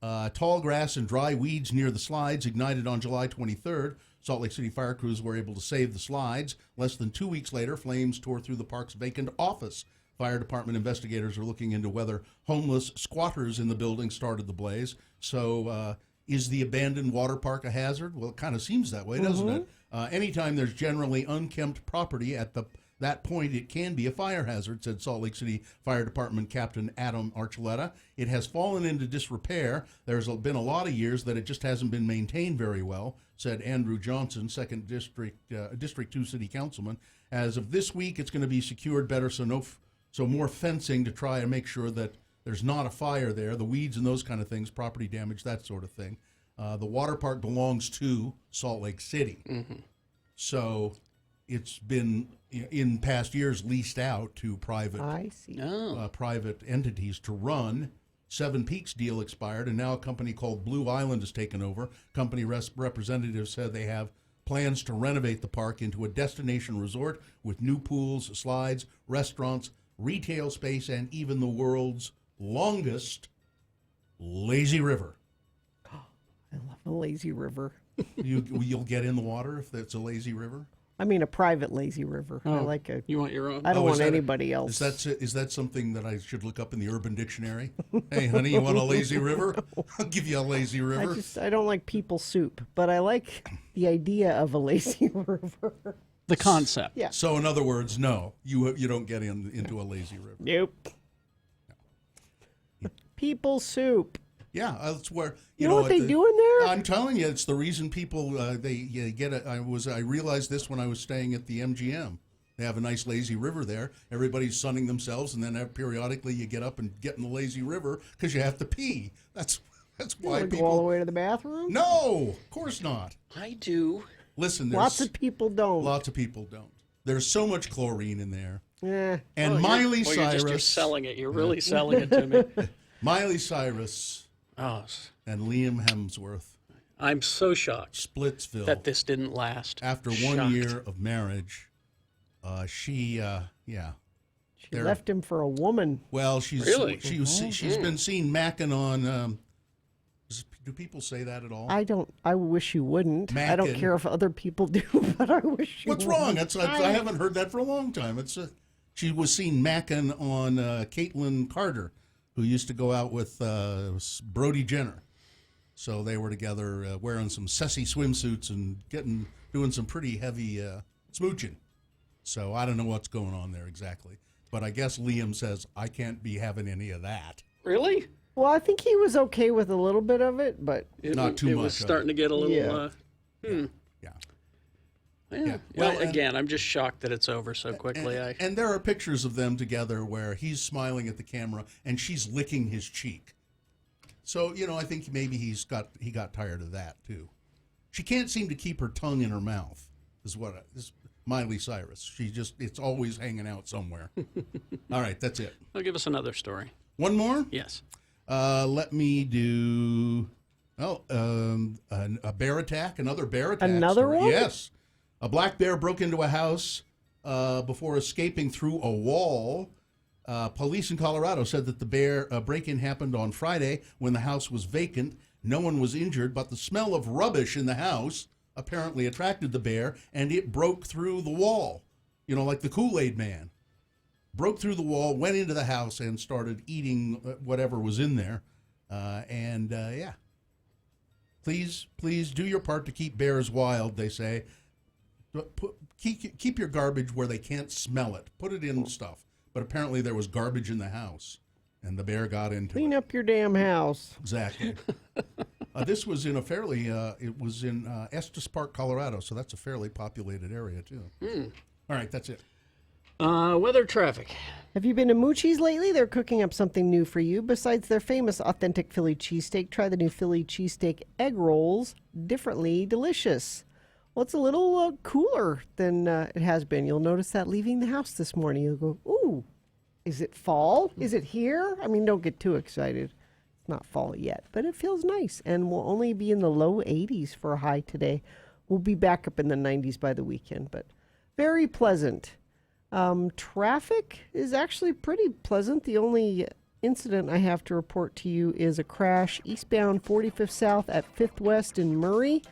S2: Tall grass and dry weeds near the slides ignited on July 23rd. Salt Lake City fire crews were able to save the slides. Less than 2 weeks later, flames tore through the park's vacant office. Fire department investigators are looking into whether homeless squatters in the building started the blaze. So is the abandoned water park a hazard? Well, it kind of seems that way, doesn't it? Anytime there's generally unkempt property at that point, it can be a fire hazard, said Salt Lake City Fire Department Captain Adam Archuleta. It has fallen into disrepair. There's been a lot of years that it just hasn't been maintained very well, said Andrew Johnson, 2nd District 2 City Councilman. As of this week, it's going to be secured better, so more fencing to try and make sure that there's not a fire there, the weeds and those kind of things, property damage, that sort of thing. The water park belongs to Salt Lake City. So it's been, in past years, leased out to private private entities to run. Seven Peaks deal expired, and now a company called Blue Island has taken over. Company representatives said they have plans to renovate the park into a destination resort with new pools, slides, restaurants, retail space, and even the world's longest lazy river.
S4: I love a lazy river.
S2: You'll get in the water if it's a lazy river?
S4: I mean, a private lazy river. I like a.
S3: You want your own?
S4: I don't want anybody else.
S2: Is that something that I should look up in the Urban Dictionary? Hey, honey, you want a lazy river? I'll give you a lazy river.
S4: I don't like people soup, but I like the idea of a lazy river.
S3: The concept.
S4: Yeah.
S2: So, in other words, no, you don't get into a lazy river.
S4: Nope. People soup.
S2: Yeah, that's where
S4: you know what they do in there.
S2: I'm telling you, it's the reason people get it. I realized this when I was staying at the MGM. They have a nice lazy river there. Everybody's sunning themselves, and then periodically you get up and get in the lazy river because you have to pee. That's why people
S4: go all the way to the bathroom.
S2: No, of course not.
S3: I do.
S2: Listen,
S4: lots of people don't.
S2: Lots of people don't. There's so much chlorine in there.
S4: Yeah.
S2: And Miley Cyrus.
S3: You're selling it. You're really selling it to me.
S2: Miley Cyrus.
S3: Oh.
S2: And Liam Hemsworth.
S3: I'm so shocked.
S2: Splitsville.
S3: That this didn't last.
S2: After 1 year of marriage, she
S4: left him for a woman.
S2: Well, she's been seen macking on. Do people say that at all?
S4: I don't. I wish you wouldn't. I don't care if other people do, but I wish you
S2: What's
S4: wouldn't.
S2: wrong? I haven't heard that for a long time. She was seen macking on Caitlyn Carter, who used to go out with Brody Jenner. So they were together wearing some sessy swimsuits and doing some pretty heavy smooching. So I don't know what's going on there exactly. But I guess Liam says, I can't be having any of that.
S3: Really?
S4: Well, I think he was okay with a little bit of it, but
S2: not too much.
S3: It was starting to get a little...
S2: Yeah.
S3: Well, again, I'm just shocked that it's over so quickly.
S2: And there are pictures of them together where he's smiling at the camera and she's licking his cheek. So, I think maybe he got tired of that too. She can't seem to keep her tongue in her mouth. Is Miley Cyrus. It's always hanging out somewhere. All right, that's it.
S3: I'll give us another story.
S2: One more?
S3: Yes.
S2: Let me do a bear attack, another bear attack.
S4: Another
S2: story.
S4: one?
S2: Yes. A black bear broke into a house before escaping through a wall. Police in Colorado said that the bear break-in happened on Friday when the house was vacant. No one was injured, but the smell of rubbish in the house apparently attracted the bear, and it broke through the wall. like the Kool-Aid man. Broke through the wall, went into the house, and started eating whatever was in there. Yeah. Please do your part to keep bears wild, they say. Keep your garbage where they can't smell it. Put it in stuff. But apparently there was garbage in the house, and the bear got into it.
S4: Clean up your damn house.
S2: Exactly. This was in it was in Estes Park, Colorado, so that's a fairly populated area, too. All right, that's it.
S3: Weather traffic.
S4: Have you been to Moochie's lately? They're cooking up something new for you. Besides their famous authentic Philly cheesesteak, try the new Philly cheesesteak egg rolls. Differently delicious. Well, it's a little cooler than it has been. You'll notice that leaving the house this morning. You'll go, ooh, is it fall? Is it here? I mean, don't get too excited. It's not fall yet, but it feels nice. And we'll only be in the low 80s for a high today. We'll be back up in the 90s by the weekend, but very pleasant. Traffic is actually pretty pleasant. The only incident I have to report to you is a crash eastbound 45th South at 5th West in Murray.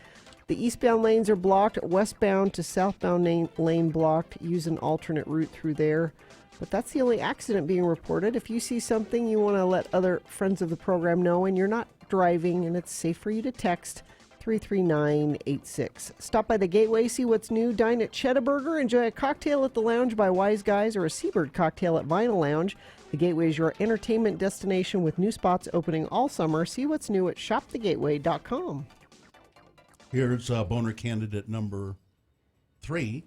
S4: The eastbound lanes are blocked. Westbound to southbound lane blocked. Use an alternate route through there. But that's the only accident being reported. If you see something you want to let other friends of the program know and you're not driving and it's safe for you to text, 33986. Stop by the Gateway, see what's new, dine at Cheddar Burger, enjoy a cocktail at the Lounge by Wise Guys or a Seabird cocktail at Vinyl Lounge. The Gateway is your entertainment destination with new spots opening all summer. See what's new at shopthegateway.com.
S2: Here's boner candidate number 3.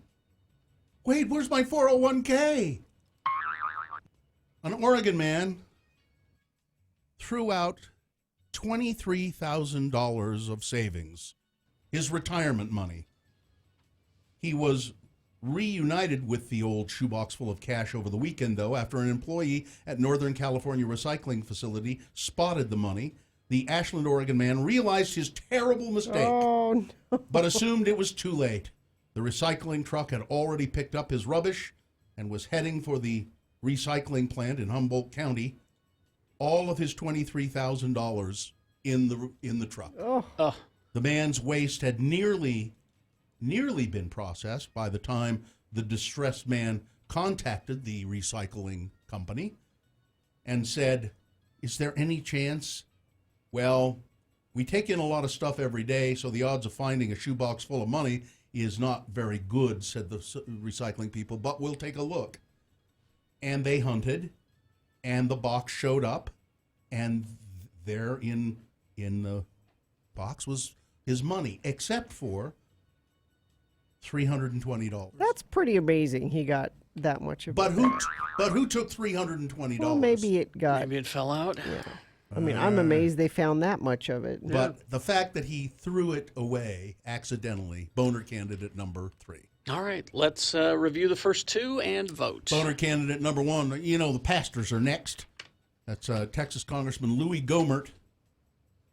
S2: Wait, where's my 401k? An Oregon man threw out $23,000 of savings, his retirement money. He was reunited with the old shoebox full of cash over the weekend, though, after an employee at Northern California recycling facility spotted the money. The Ashland, Oregon man realized his terrible mistake, but assumed it was too late. The recycling truck had already picked up his rubbish and was heading for the recycling plant in Humboldt County. All of his $23,000 in the truck. The man's waste had nearly been processed by the time the distressed man contacted the recycling company and said, "Is there any chance?" "Well, we take in a lot of stuff every day, so the odds of finding a shoebox full of money is not very good," said the recycling people, "but we'll take a look." And they hunted, and the box showed up, and there in the box was his money, except for $320.
S4: That's pretty amazing. He got that much of
S2: But
S4: it.
S2: who took $320?
S4: Well, maybe it
S3: fell out.
S4: Yeah. I mean, I'm amazed they found that much of it.
S2: But the fact that he threw it away accidentally, boner candidate number 3.
S3: All right, let's review the first 2 and vote.
S2: Boner candidate number 1, the pastors are next. That's Texas Congressman Louis Gohmert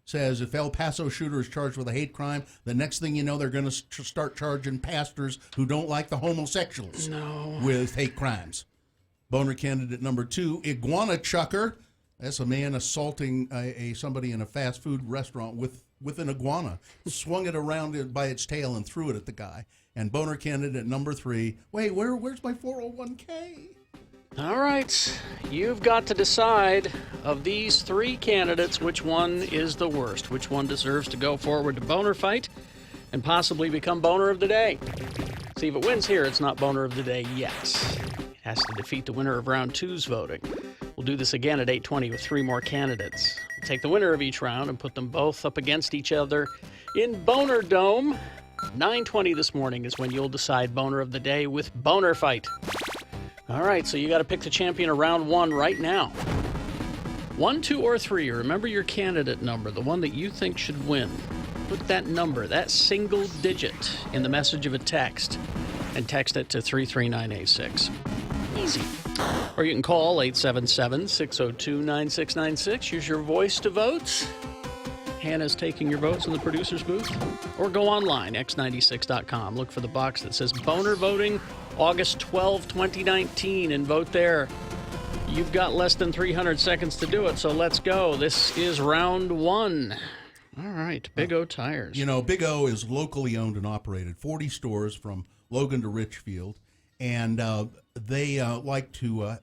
S2: says if El Paso shooter is charged with a hate crime, the next thing you know, they're going to start charging pastors who don't like the homosexuals with hate crimes. Boner candidate number 2, iguana chucker. That's a man assaulting somebody in a fast food restaurant with an iguana. Swung it around by its tail and threw it at the guy. And boner candidate number 3, wait, where's my 401k?
S3: All right, you've got to decide of these 3 candidates which one is the worst, which one deserves to go forward to boner fight and possibly become boner of the day. See, if it wins here, it's not boner of the day yet. It has to defeat the winner of round 2's voting. We'll do this again at 8:20 with 3 more candidates. We'll take the winner of each round and put them both up against each other in Boner Dome. 9:20 this morning is when you'll decide boner of the day with Boner Fight. All right, so you got to pick the champion of round 1 right now. 1, 2, or 3. Remember your candidate number, the one that you think should win. Put that number, that single digit, in the message of a text and text it to 33986. Easy. Or you can call 877-602-9696. Use your voice to vote. Hannah's taking your votes in the producer's booth. Or go online, x96.com. Look for the box that says Boner Voting August 12, 2019, and vote there. You've got less than 300 seconds to do it, so let's go. This is round 1. All right, Big O Tires.
S2: Big O is locally owned and operated. 40 stores from Logan to Richfield. and they like to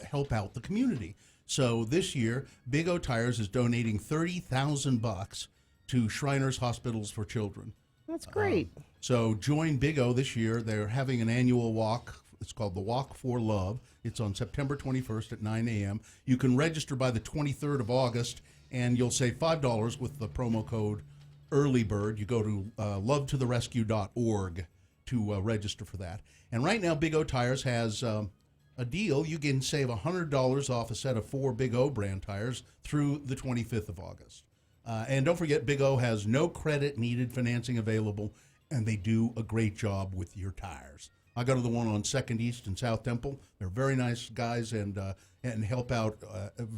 S2: help out the community. So this year, Big O Tires is donating $30,000 to Shriners Hospitals for Children.
S4: That's great.
S2: So join Big O this year. They're having an annual walk. It's called the Walk for Love. It's on September 21st at 9 a.m. You can register by the 23rd of August, and you'll save $5 with the promo code EARLYBIRD. You go to lovetotherescue.org to register for that. And right now, Big O Tires has a deal. You can save $100 off a set of 4 Big O brand tires through the 25th of August. And don't forget, Big O has no credit needed financing available, and they do a great job with your tires. I go to the one on 2nd East and South Temple. They're very nice guys and help out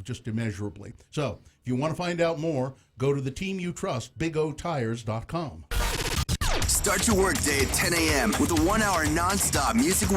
S2: just immeasurably. So if you want to find out more, go to the team you trust, BigOTires.com.
S1: Start your workday at 10 a.m. with a 1-hour nonstop music.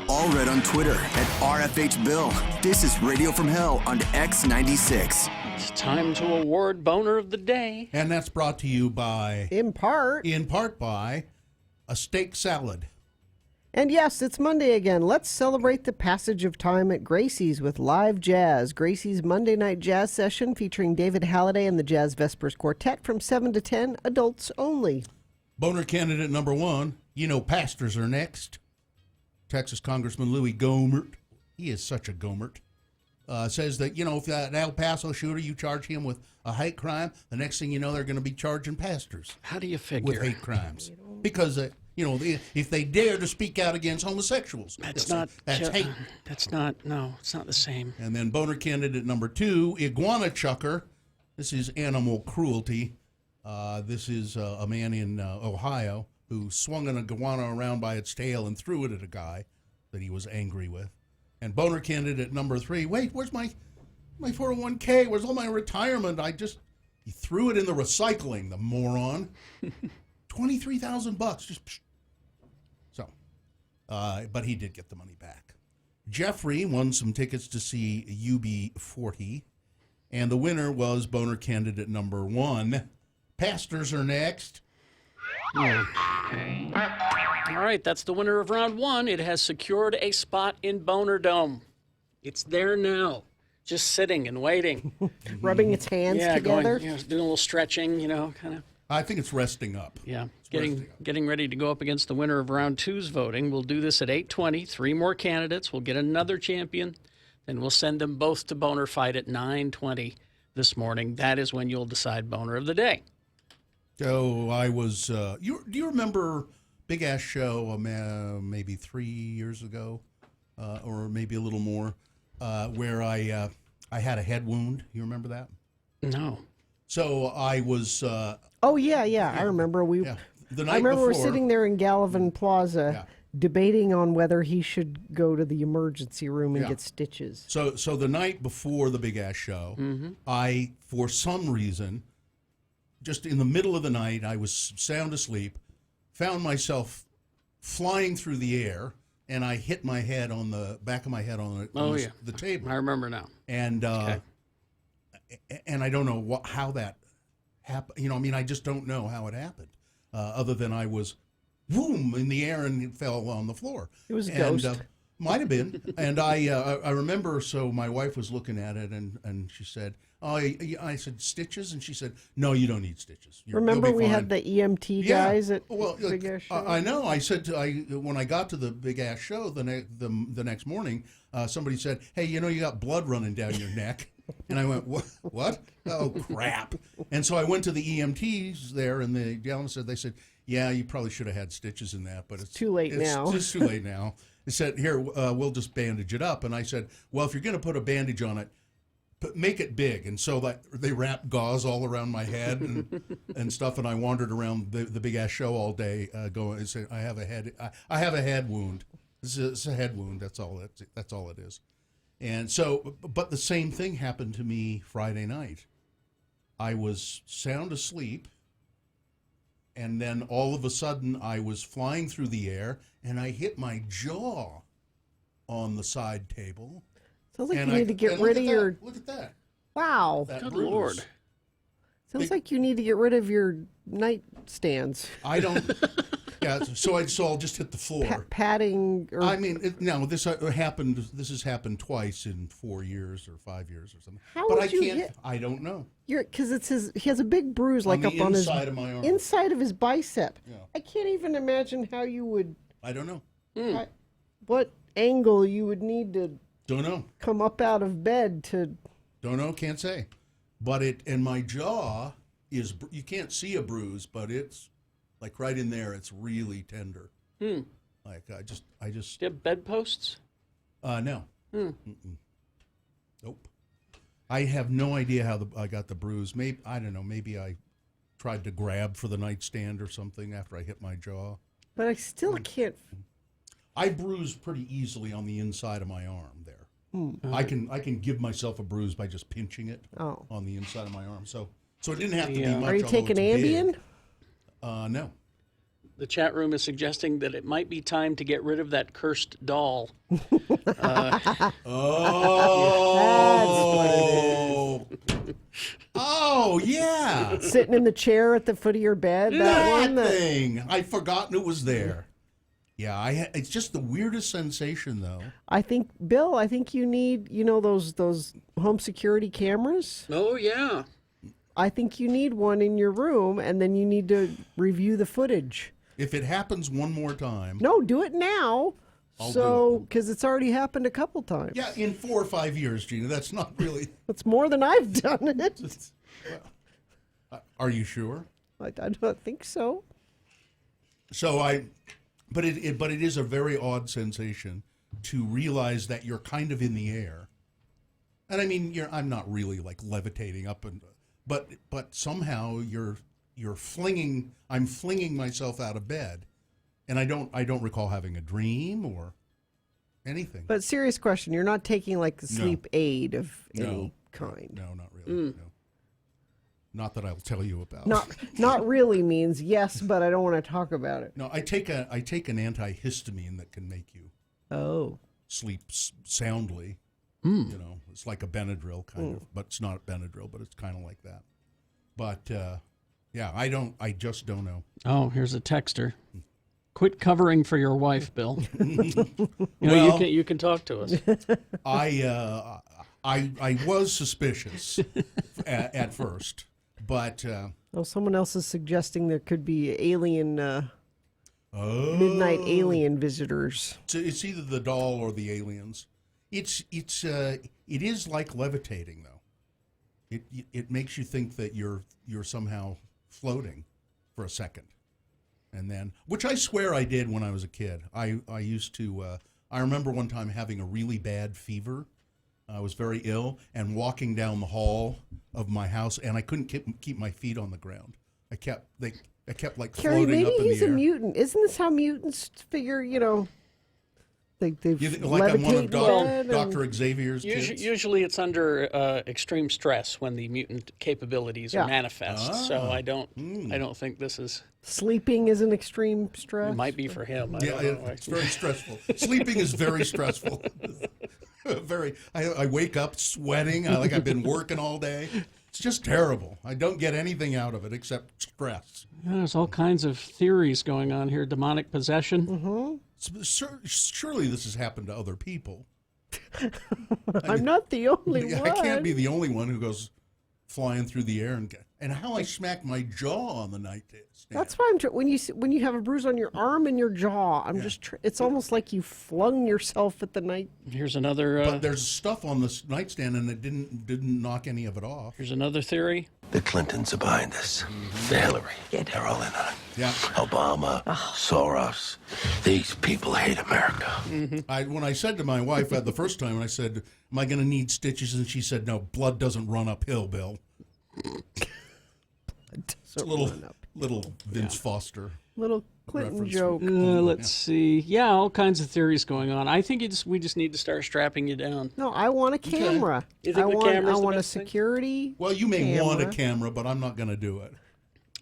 S1: all read on Twitter at RFHBill. This is Radio from Hell on X96.
S3: It's time to award Boner of the Day.
S2: And that's brought to you by...
S4: In part
S2: by a steak salad.
S4: And yes, it's Monday again. Let's celebrate the passage of time at Gracie's with live jazz. Gracie's Monday night jazz session featuring David Halliday and the Jazz Vespers Quartet from 7 to 10, adults only.
S2: Boner candidate number 1, pastors are next. Texas Congressman Louis Gohmert, he is such a Gohmert, says that, if that El Paso shooter, you charge him with a hate crime, the next thing you know, they're going to be charging pastors.
S3: How do you figure?
S2: With hate crimes. Because, if they dare to speak out against homosexuals.
S3: That's
S2: hate.
S3: It's not the same.
S2: And then boner candidate number 2, iguana chucker. This is animal cruelty. This is a man in Ohio who swung an iguana around by its tail and threw it at a guy that he was angry with. And boner candidate number 3, wait, where's my 401k? Where's all my retirement? He threw it in the recycling, the moron. $23,000, just psh. So, but he did get the money back. Jeffrey won some tickets to see UB40, and the winner was boner candidate number 1. Pastors are next.
S3: Okay. All right, that's the winner of round 1. It has secured a spot in Boner Dome. It's there now, just sitting and waiting.
S4: Rubbing its hands together.
S3: Doing a little stretching, kind of.
S2: I think it's resting up.
S3: Yeah, getting ready to go up against the winner of round 2's voting. We'll do this at 8:20. 3 more candidates. We'll get another champion. Then we'll send them both to Boner Fight at 9:20 this morning. That is when you'll decide Boner of the Day.
S2: So I was. Do you remember Big Ass Show? Maybe 3 years ago, or maybe a little more, where I had a head wound. You remember that?
S3: No.
S2: So I was.
S4: Oh yeah, I remember.
S2: The night
S4: I remember
S2: before,
S4: we're sitting there in Gallivan Plaza, debating on whether he should go to the emergency room and get stitches.
S2: So the night before the Big Ass Show, I, for some reason, just in the middle of the night, I was sound asleep, found myself flying through the air, and I hit my head on the back of my head on the table.
S3: I remember now.
S2: And and I don't know how that happened. I just don't know how it happened, other than I was, boom, in the air and it fell on the floor.
S4: It was a ghost.
S2: Might have been. And I remember, so my wife was looking at it, and she said, I said, stitches? And she said, no, you don't need stitches.
S4: Remember we had the EMT guys at Big Ass Show?
S2: I know. I said, when I got to the Big Ass Show the next morning, somebody said, hey, you got blood running down your neck. And I went, what? Oh, crap. And so I went to the EMTs there, and the gentleman said, yeah, you probably should have had stitches in that, but it's
S4: too late now.
S2: It's just too late now. They said, here, we'll just bandage it up. And I said, well, if you're going to put a bandage on it, make it big. And so they wrapped gauze all around my head and stuff, and I wandered around the Big Ass Show all day going and saying, I have a head wound. This is a head wound. That's all it is. And so, but the same thing happened to me Friday night. I was sound asleep, and then all of a sudden I was flying through the air, and I hit my jaw on the side table.
S4: Sounds like you need to get rid of your...
S2: Look at that.
S4: Wow.
S3: Good Lord.
S4: Sounds like you need to get rid of your nightstands.
S2: I don't... Yeah, so I'll just hit the floor.
S4: Padding. Or...
S2: this has happened twice in 4 years or 5 years or something.
S4: How
S2: but
S4: would
S2: I
S4: you
S2: can't.
S4: hit...
S2: I don't know.
S4: Because he has a big bruise like up on his
S2: inside of my arm.
S4: inside of his bicep.
S2: Yeah.
S4: I can't even imagine how you would.
S2: I don't know.
S4: What angle you would need to.
S2: Don't know.
S4: Come up out of bed to.
S2: Don't know. Can't say. But my jaw is. You can't see a bruise, but it's. Like right in there, it's really tender. Like I just.
S3: Do you have bedposts?
S2: No. Nope. I have no idea how I got the bruise. Maybe I don't know. Maybe I tried to grab for the nightstand or something after I hit my jaw.
S4: But I still can't.
S2: I bruise pretty easily on the inside of my arm there. I can give myself a bruise by just pinching it on the inside of my arm. So it didn't have to be much.
S4: Are you taking Ambien?
S2: No.
S3: The chat room is suggesting that it might be time to get rid of that cursed doll.
S2: Oh. Oh, yeah.
S4: Sitting in the chair at the foot of your bed.
S2: That thing. I'd forgotten it was there. Yeah, it's just the weirdest sensation, though.
S4: I think, Bill, you need, those home security cameras.
S3: Oh, yeah.
S4: I think you need one in your room, and then you need to review the footage.
S2: If it happens one more time.
S4: No, do it now. Because it's already happened a couple times.
S2: Yeah, in 4 or 5 years, Gina. That's not really.
S4: That's more than I've done it.
S2: Are you sure?
S4: I don't think so.
S2: But it is a very odd sensation to realize that you're kind of in the air. And I mean, I'm not really like levitating up but somehow I'm flinging myself out of bed, and I don't recall having a dream or anything.
S4: But serious question, you're not taking like a sleep aid of any kind.
S2: No, not really. No. Not that I'll tell you about.
S4: Not really means yes, but I don't want to talk about it.
S2: No, I take an antihistamine that can make you sleep soundly. It's like a Benadryl kind of, but it's not Benadryl, but it's kind of like that. But I just don't know.
S3: Oh, here's a texter. Quit covering for your wife, Bill. You can talk to us.
S2: I was suspicious at first, but
S4: someone else is suggesting there could be midnight alien visitors.
S2: It's either the doll or the aliens. It is like levitating, though. It makes you think that you're somehow floating for a second, and then, which I swear I did when I was a kid. I used to. I remember one time having a really bad fever. I was very ill and walking down the hall of my house, and I couldn't keep my feet on the ground. I kept like
S4: Carrie,
S2: floating up in the air.
S4: maybe he's a mutant. Isn't this how mutants figure? They've
S2: like I'm one of
S4: levitate
S2: Dr. Xavier's kids?
S3: Usually it's under extreme stress when the mutant capabilities are manifest. So I don't think this is...
S4: Sleeping is an extreme stress?
S3: It might be for him.
S2: It's very stressful. Sleeping is very stressful. I wake up sweating like I've been working all day. It's just terrible. I don't get anything out of it except stress.
S3: Yeah, there's all kinds of theories going on here. Demonic possession.
S4: Mm-hmm.
S2: Surely this has happened to other people.
S4: I'm not the only one.
S2: I can't be the only one who goes flying through the air and how I smacked my jaw on the nightstand.
S4: That's why when you have a bruise on your arm and your jaw, it's almost like you flung yourself at the night.
S3: Here's another.
S2: But there's stuff on the nightstand and it didn't knock any of it off.
S3: Here's another theory.
S6: The Clintons are behind this. The Hillary, they're all in on it.
S2: Yeah.
S6: Obama, Soros, these people hate America.
S2: Mm-hmm. When I said to my wife the first time, I said, "Am I going to need stitches?" And she said, "No, blood doesn't run uphill, Bill." It's a little Vince Foster.
S4: Little Clinton
S2: reference.
S4: joke.
S3: Let's see. Yeah, all kinds of theories going on. I think we just need to start strapping you down.
S4: No, I want a camera.
S3: You think
S4: I want a security.
S2: Well, you may
S4: camera.
S2: want a camera, but I'm not going to do it.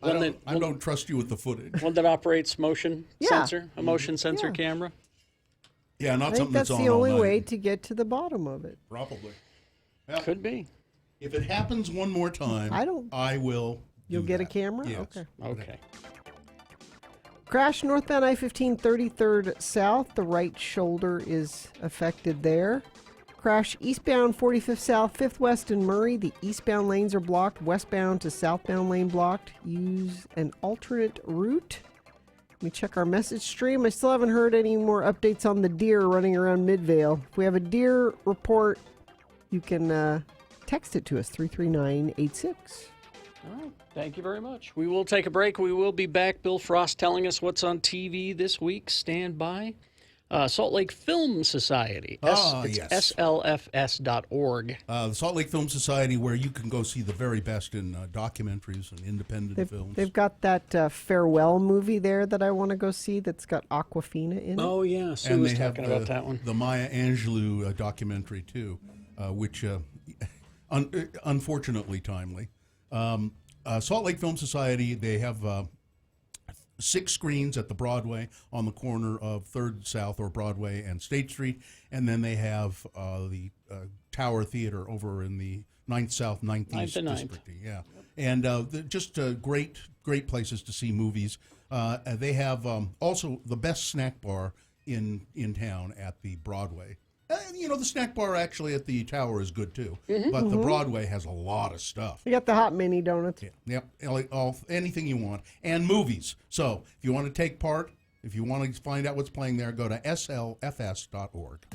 S2: I don't trust you with the footage.
S3: One that operates motion sensor, a motion sensor camera.
S2: Yeah, not
S4: I think
S2: something
S4: that's
S2: that's on
S4: the only
S2: all night.
S4: way to get to the bottom of it.
S2: Probably. Yeah.
S3: Could be.
S2: If it happens one more time, I will.
S4: You'll get
S2: that.
S4: a camera?
S2: Yes.
S3: Okay.
S4: Crash northbound I-15 33rd south. The right shoulder is affected there. Crash eastbound 45th south, 5th west in Murray. The eastbound lanes are blocked. Westbound to southbound lane blocked. Use an alternate route. Let me check our message stream. I still haven't heard any more updates on the deer running around Midvale. If we have a deer report, you can text it to us, 33986.
S3: All right. Thank you very much. We will take a break. We will be back. Bill Frost telling us what's on TV this week. Stand by. Salt Lake Film Society.
S2: Yes.
S3: slfs.org.
S2: The Salt Lake Film Society, where you can go see the very best in documentaries and independent films.
S4: They've got that farewell movie there that I want to go see that's got Aquafina in it.
S3: Oh, yeah. Sue was talking about that one.
S2: The Maya Angelou documentary, too, which unfortunately timely. Salt Lake Film Society, they have 6 screens at the Broadway on the corner of 3rd South or Broadway and State Street, and then they have the Tower Theater over in the 9th South, 9th East District. Yeah, and just great places to see movies. They have also the best snack bar in town at the Broadway. The snack bar actually at the Tower is good too, but the Broadway has a lot of stuff.
S4: You got the hot mini donuts.
S2: Yeah, yep, anything you want, and movies. So if you want to take part, if you want to find out what's playing there, go to slfs.org.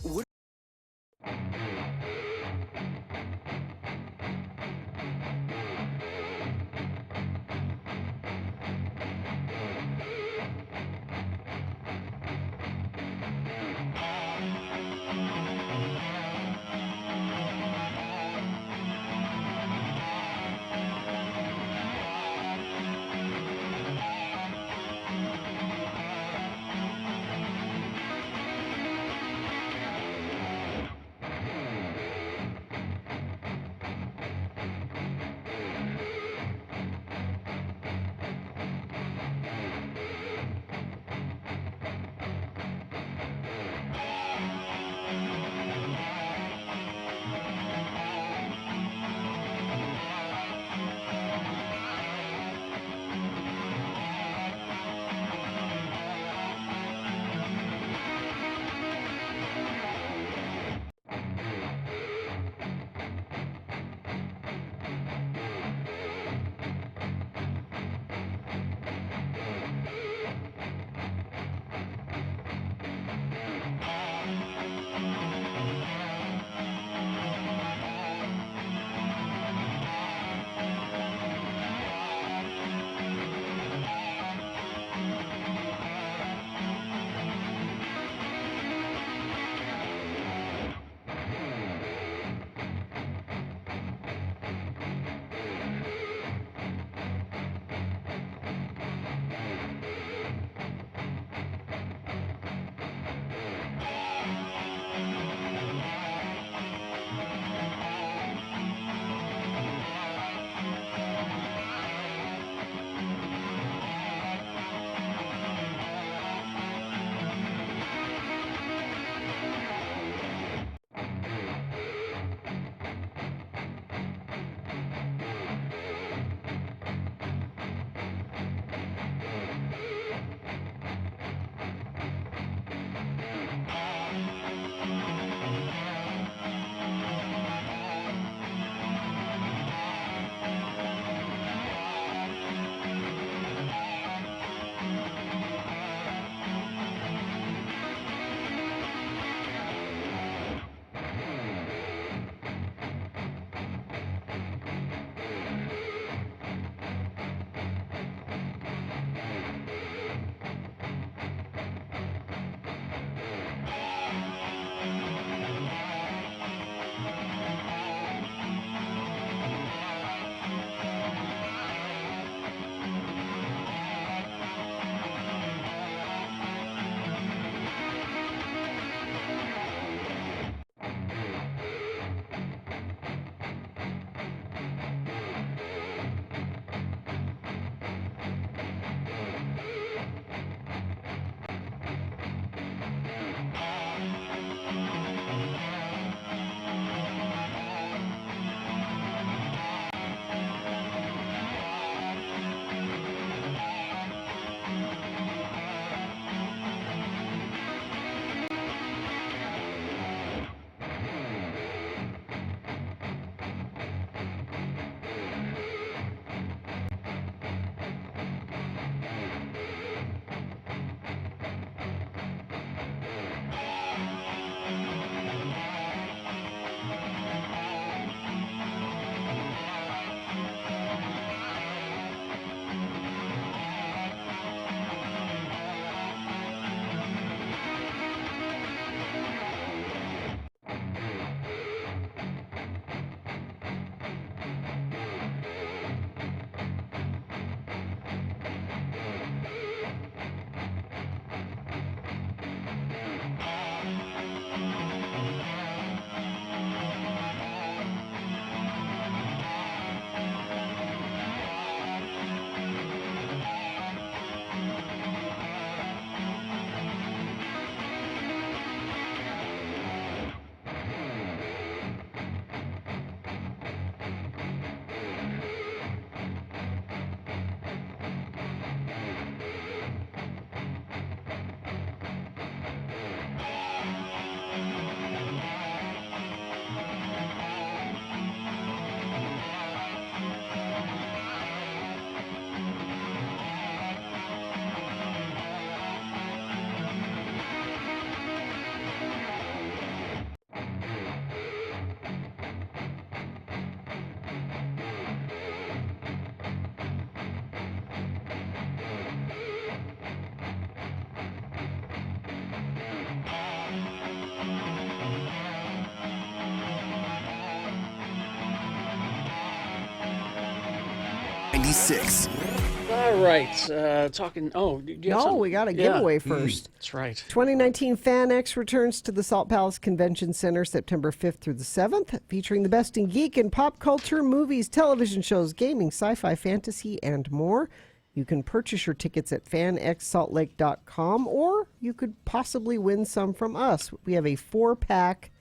S1: 3986.
S3: All right. Talking. Oh, do you have
S4: No,
S3: something?
S4: we got a giveaway first.
S3: That's right.
S4: 2019 FanX returns to the Salt Palace Convention Center September 5th through the 7th, featuring the best in geek and pop culture, movies, television shows, gaming, sci-fi, fantasy, and more. You can purchase your tickets at fanxsaltlake.com, or you could possibly win some from us. We have a 4-pack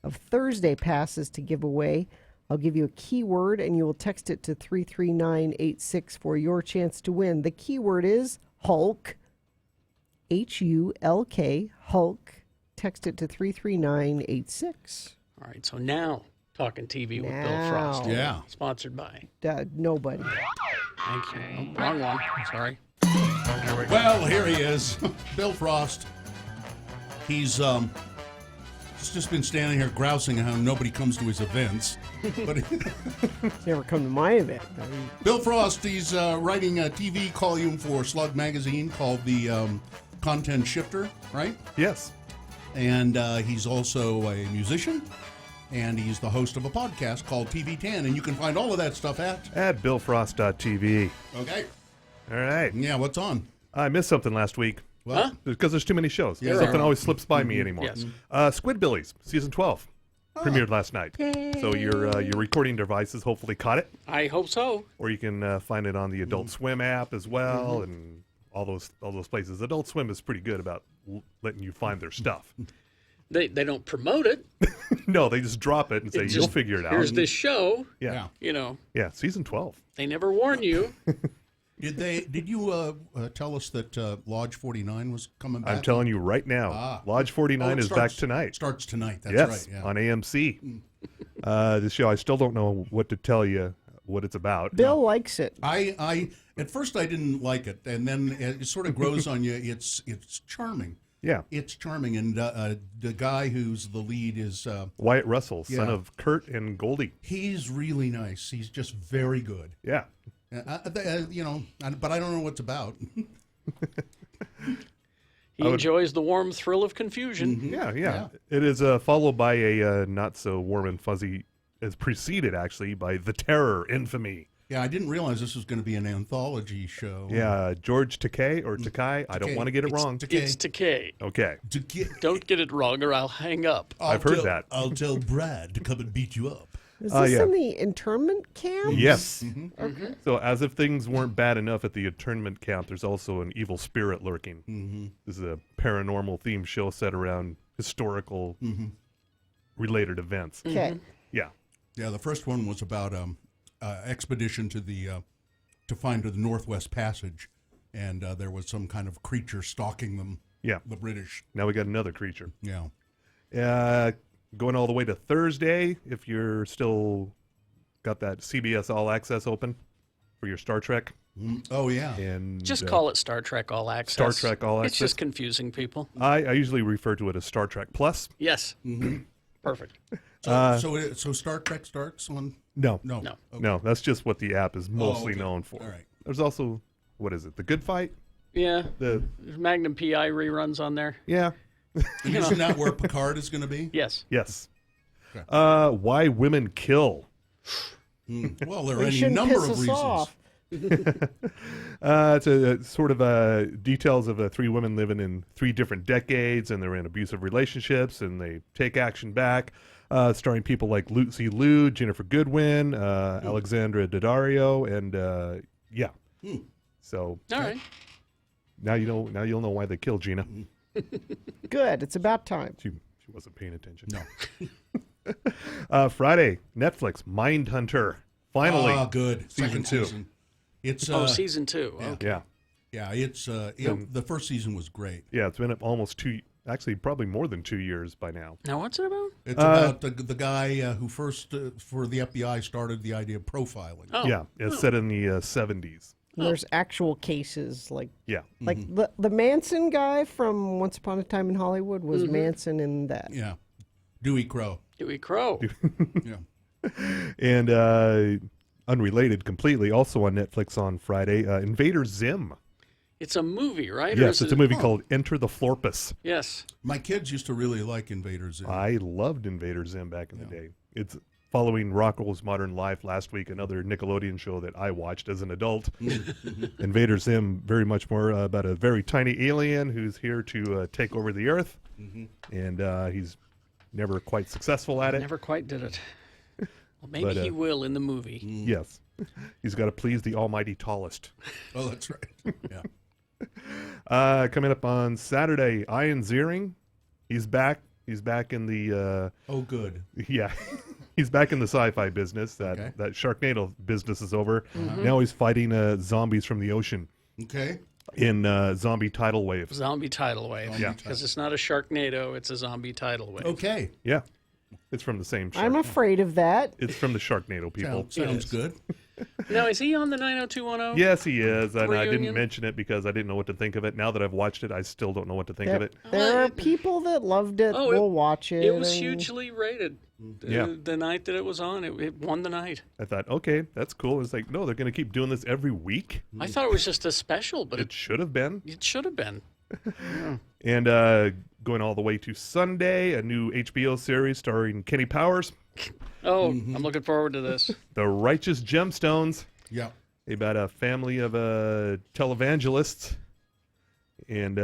S4: of Thursday passes to give away. I'll give you a keyword, and you will text it to 33986 for your chance to win. The keyword is Hulk, Hulk, Hulk. Text it to 33986.
S3: All right. So now, talking TV with Bill Frost.
S2: Yeah.
S3: Sponsored by.
S4: Nobody.
S3: Thank you. Oh, wrong one. Sorry.
S2: Well, here he is, Bill Frost. He's just been standing here grousing how nobody comes to his events. But
S4: Never come to my event.
S2: Bill Frost, he's writing a TV column for Slug Magazine called the Content Shifter, right?
S10: Yes.
S2: And he's also a musician, and he's the host of a podcast called TV10, and you can find all of that stuff
S10: At billfrost.tv.
S2: Okay.
S10: All right.
S2: Yeah, what's on?
S10: I missed something last week.
S2: What?
S10: Because there's too many shows.
S2: Yeah.
S10: Something always slips by me anymore.
S3: Yes.
S10: Squidbillies, season 12, premiered last night. So your recording devices hopefully caught it,
S3: I hope so.
S10: or you can find it on the Adult Swim app as well, and all those places. Adult Swim is pretty good about letting you find their stuff.
S3: They don't promote it.
S10: No, they just drop it and say,
S3: It's
S10: you'll
S3: just,
S10: figure it out.
S3: Here's this show.
S10: Yeah.
S3: You know,
S10: Yeah, season 12.
S3: they never warn you.
S2: Did you tell us that Lodge 49 was coming back?
S10: I'm telling you right now, Lodge 49 is back tonight.
S2: Starts tonight, that's
S10: Yes,
S2: right. Yeah.
S10: on AMC. This show, I still don't know what to tell you, what it's about.
S4: Bill likes it.
S2: I at first I didn't like it, and then it sort of grows on you. It's charming.
S10: Yeah.
S2: It's charming, and the guy who's the lead is
S10: Wyatt Russell, son
S2: Yeah.
S10: of Kurt and Goldie.
S2: he's really nice. He's just very good.
S10: Yeah.
S2: But I don't know what it's about.
S3: He enjoys the warm thrill of confusion.
S10: Yeah. It is followed by a not so warm and fuzzy, as preceded actually by The Terror, Infamy.
S2: Yeah, I didn't realize this was going to be an anthology show.
S10: Yeah, George Takei or Takai. I don't want to get it wrong.
S3: It's Takei.
S10: Okay.
S3: Don't get it wrong or I'll hang up.
S10: I've heard that.
S2: I'll tell Brad to come and beat you up.
S4: Is this
S10: yeah.
S4: in the internment camp?
S10: Yes.
S4: Okay.
S10: So as if things weren't bad enough at the internment camp, there's also an evil spirit lurking. This is a paranormal themed show set around historical related events.
S4: Okay.
S10: Yeah.
S2: Yeah, the first one was about expedition to to find the Northwest Passage, and there was some kind of creature stalking them.
S10: Yeah.
S2: The British.
S10: Now we got another creature.
S2: Yeah.
S10: Going all the way to Thursday, if you're still got that CBS All Access open for your Star Trek.
S2: Oh yeah.
S10: And
S3: Just call it Star Trek All Access.
S10: Star Trek All
S3: It's
S10: Access.
S3: just confusing people.
S10: I usually refer to it as Star Trek Plus.
S3: Yes. Perfect.
S2: So Star Trek starts on.
S10: No.
S3: No.
S2: Okay.
S10: No, that's just what the app is mostly
S2: okay.
S10: known for.
S2: All right.
S10: There's also, what is it, The Good Fight?
S3: Yeah.
S10: The
S3: There's Magnum PI reruns on there.
S10: Yeah.
S2: And isn't that where Picard is going to be?
S3: Yes.
S10: Yes.
S2: Okay.
S10: Why Women Kill.
S2: Well, there are
S4: They
S2: any
S4: shouldn't
S2: number
S4: piss
S2: of
S4: us
S2: reasons.
S4: off.
S10: It's a sort of details of three women living in three different decades, and they're in abusive relationships, and they take action back. Starring people like Lucy Liu, Jennifer Goodwin, Alexandra Daddario, and yeah. So
S3: All right.
S10: now you'll know why they killed Gina.
S4: Good. It's about time.
S10: She wasn't paying attention.
S2: No.
S10: Friday, Netflix, Mindhunter. Finally.
S2: Ah, good.
S10: Season
S2: Second
S10: 2.
S2: season. It's
S3: Season 2. Okay.
S10: Yeah.
S2: yeah. It's the first season was great.
S10: Yeah, it's been almost probably more than 2 years by now.
S3: Now, what's it about?
S2: It's about the guy who first for the FBI started the idea of profiling.
S3: Oh.
S10: Yeah, it's set in the 70s.
S4: And there's actual cases like
S10: Yeah.
S4: the Manson guy from Once Upon a Time in Hollywood was Manson in that.
S2: Yeah. Dewey Crow.
S3: Dewey Crow.
S2: Yeah.
S10: And unrelated completely, also on Netflix on Friday, Invader Zim.
S3: It's a movie, right? Or
S10: Yes,
S3: is
S10: it's a
S3: it-
S10: movie called Enter the Florpus.
S3: Yes.
S2: My kids used to really like Invaders.
S10: I loved Invader Zim back in the day. following Rocko's Modern Life last week, another Nickelodeon show that I watched as an adult. Invader Zim, very much more about a very tiny alien who's here to take over the Earth, and he's never quite successful at it.
S3: Never quite did it. Well, maybe he will in the movie.
S10: Yes. He's got to please the almighty tallest.
S2: Oh, that's right. Yeah.
S10: Coming up on Saturday, Ian Ziering. He's back. He's back in the...
S2: oh, good.
S10: Yeah. He's back in the sci-fi business. That Sharknado business is over. Now he's fighting zombies from the ocean.
S2: Okay.
S10: In Zombie Tidal Wave.
S3: Zombie Tidal Wave.
S10: Yeah.
S3: Because it's not a Sharknado, it's a Zombie Tidal Wave.
S2: Okay.
S10: Yeah. It's from the same shark.
S4: I'm afraid of that.
S10: It's from the Sharknado people.
S2: Sounds good.
S3: Now, is he on the 90210?
S10: Yes, he is. And I didn't
S3: Reunion?
S10: mention it because I didn't know what to think of it. Now that I've watched it, I still don't know what to think of it.
S4: There are people that loved it. We'll watch it.
S3: It was
S4: and-
S3: hugely rated.
S10: Yeah.
S3: The night that it was on, it won the night.
S10: I thought, okay, that's cool. It's like, no, they're going to keep doing this every week.
S3: I thought it was just a special, but
S10: It should have been.
S3: it should have been.
S10: And going all the way to Sunday, a new HBO series starring Kenny Powers,
S3: Oh, I'm looking forward to this.
S10: The Righteous Gemstones,
S2: Yeah.
S10: about a family of televangelists. And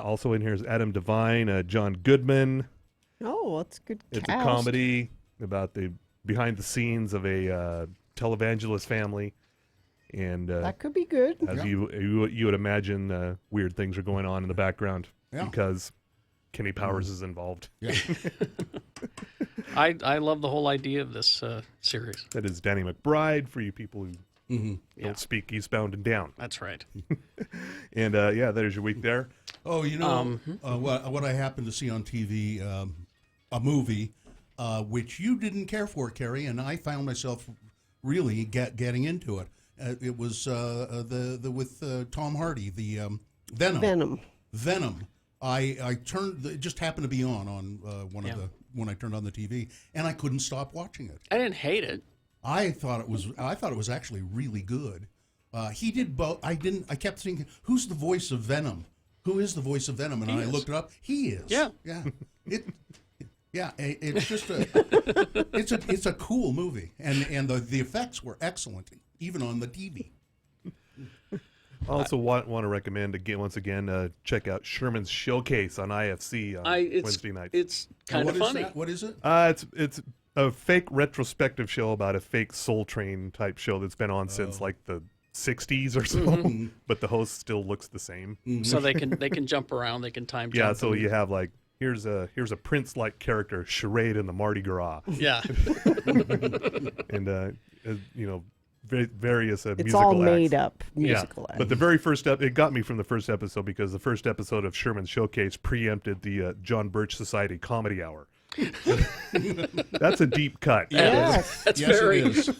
S10: also in here is Adam Devine, John Goodman.
S4: Oh, that's good.
S10: It's
S4: cast.
S10: a comedy about the behind the scenes of a televangelist family. And
S4: That could be good.
S10: as you would imagine, weird things are going on in the background because Kenny Powers is involved.
S2: Yeah.
S3: I love the whole idea of this series.
S10: That is Danny McBride for you people who
S3: Yeah.
S10: don't speak Eastbound and Down.
S3: That's right.
S10: And there's your week there.
S2: Oh, you know what I happened to see on TV, a movie which you didn't care for, Carrie, and I found myself really getting into it. It was with Tom Hardy, the Venom. Venom. I turned. It just happened to be on when I turned on the TV, and I couldn't stop watching it.
S3: I didn't hate it.
S2: I thought it was actually really good. He did both. I kept thinking, who's the voice of Venom? Who is the voice of Venom? And I looked it up. He is.
S3: Yeah.
S2: Yeah. It's just it's a cool movie, and the effects were excellent, even on the TV.
S10: I also want to recommend once again check out Sherman's Showcase on IFC on Wednesday nights.
S3: It's kind of funny.
S2: What is it?
S10: It's a fake retrospective show about a fake Soul Train type show that's been on since like the 60s or so, but the host still looks the same.
S3: So they can jump around. They can time jump.
S10: Yeah, so you have like here's a Prince-like character charade in the Mardi Gras.
S3: Yeah.
S10: And various
S4: It's
S10: musical
S4: all
S10: acts.
S4: made up musical acts.
S10: But the very first it got me from the first episode because the first episode of Sherman's Showcase preempted the John Birch Society Comedy Hour. That's a deep cut.
S4: Yes.
S3: That's
S2: Yes,
S3: very.
S2: it is.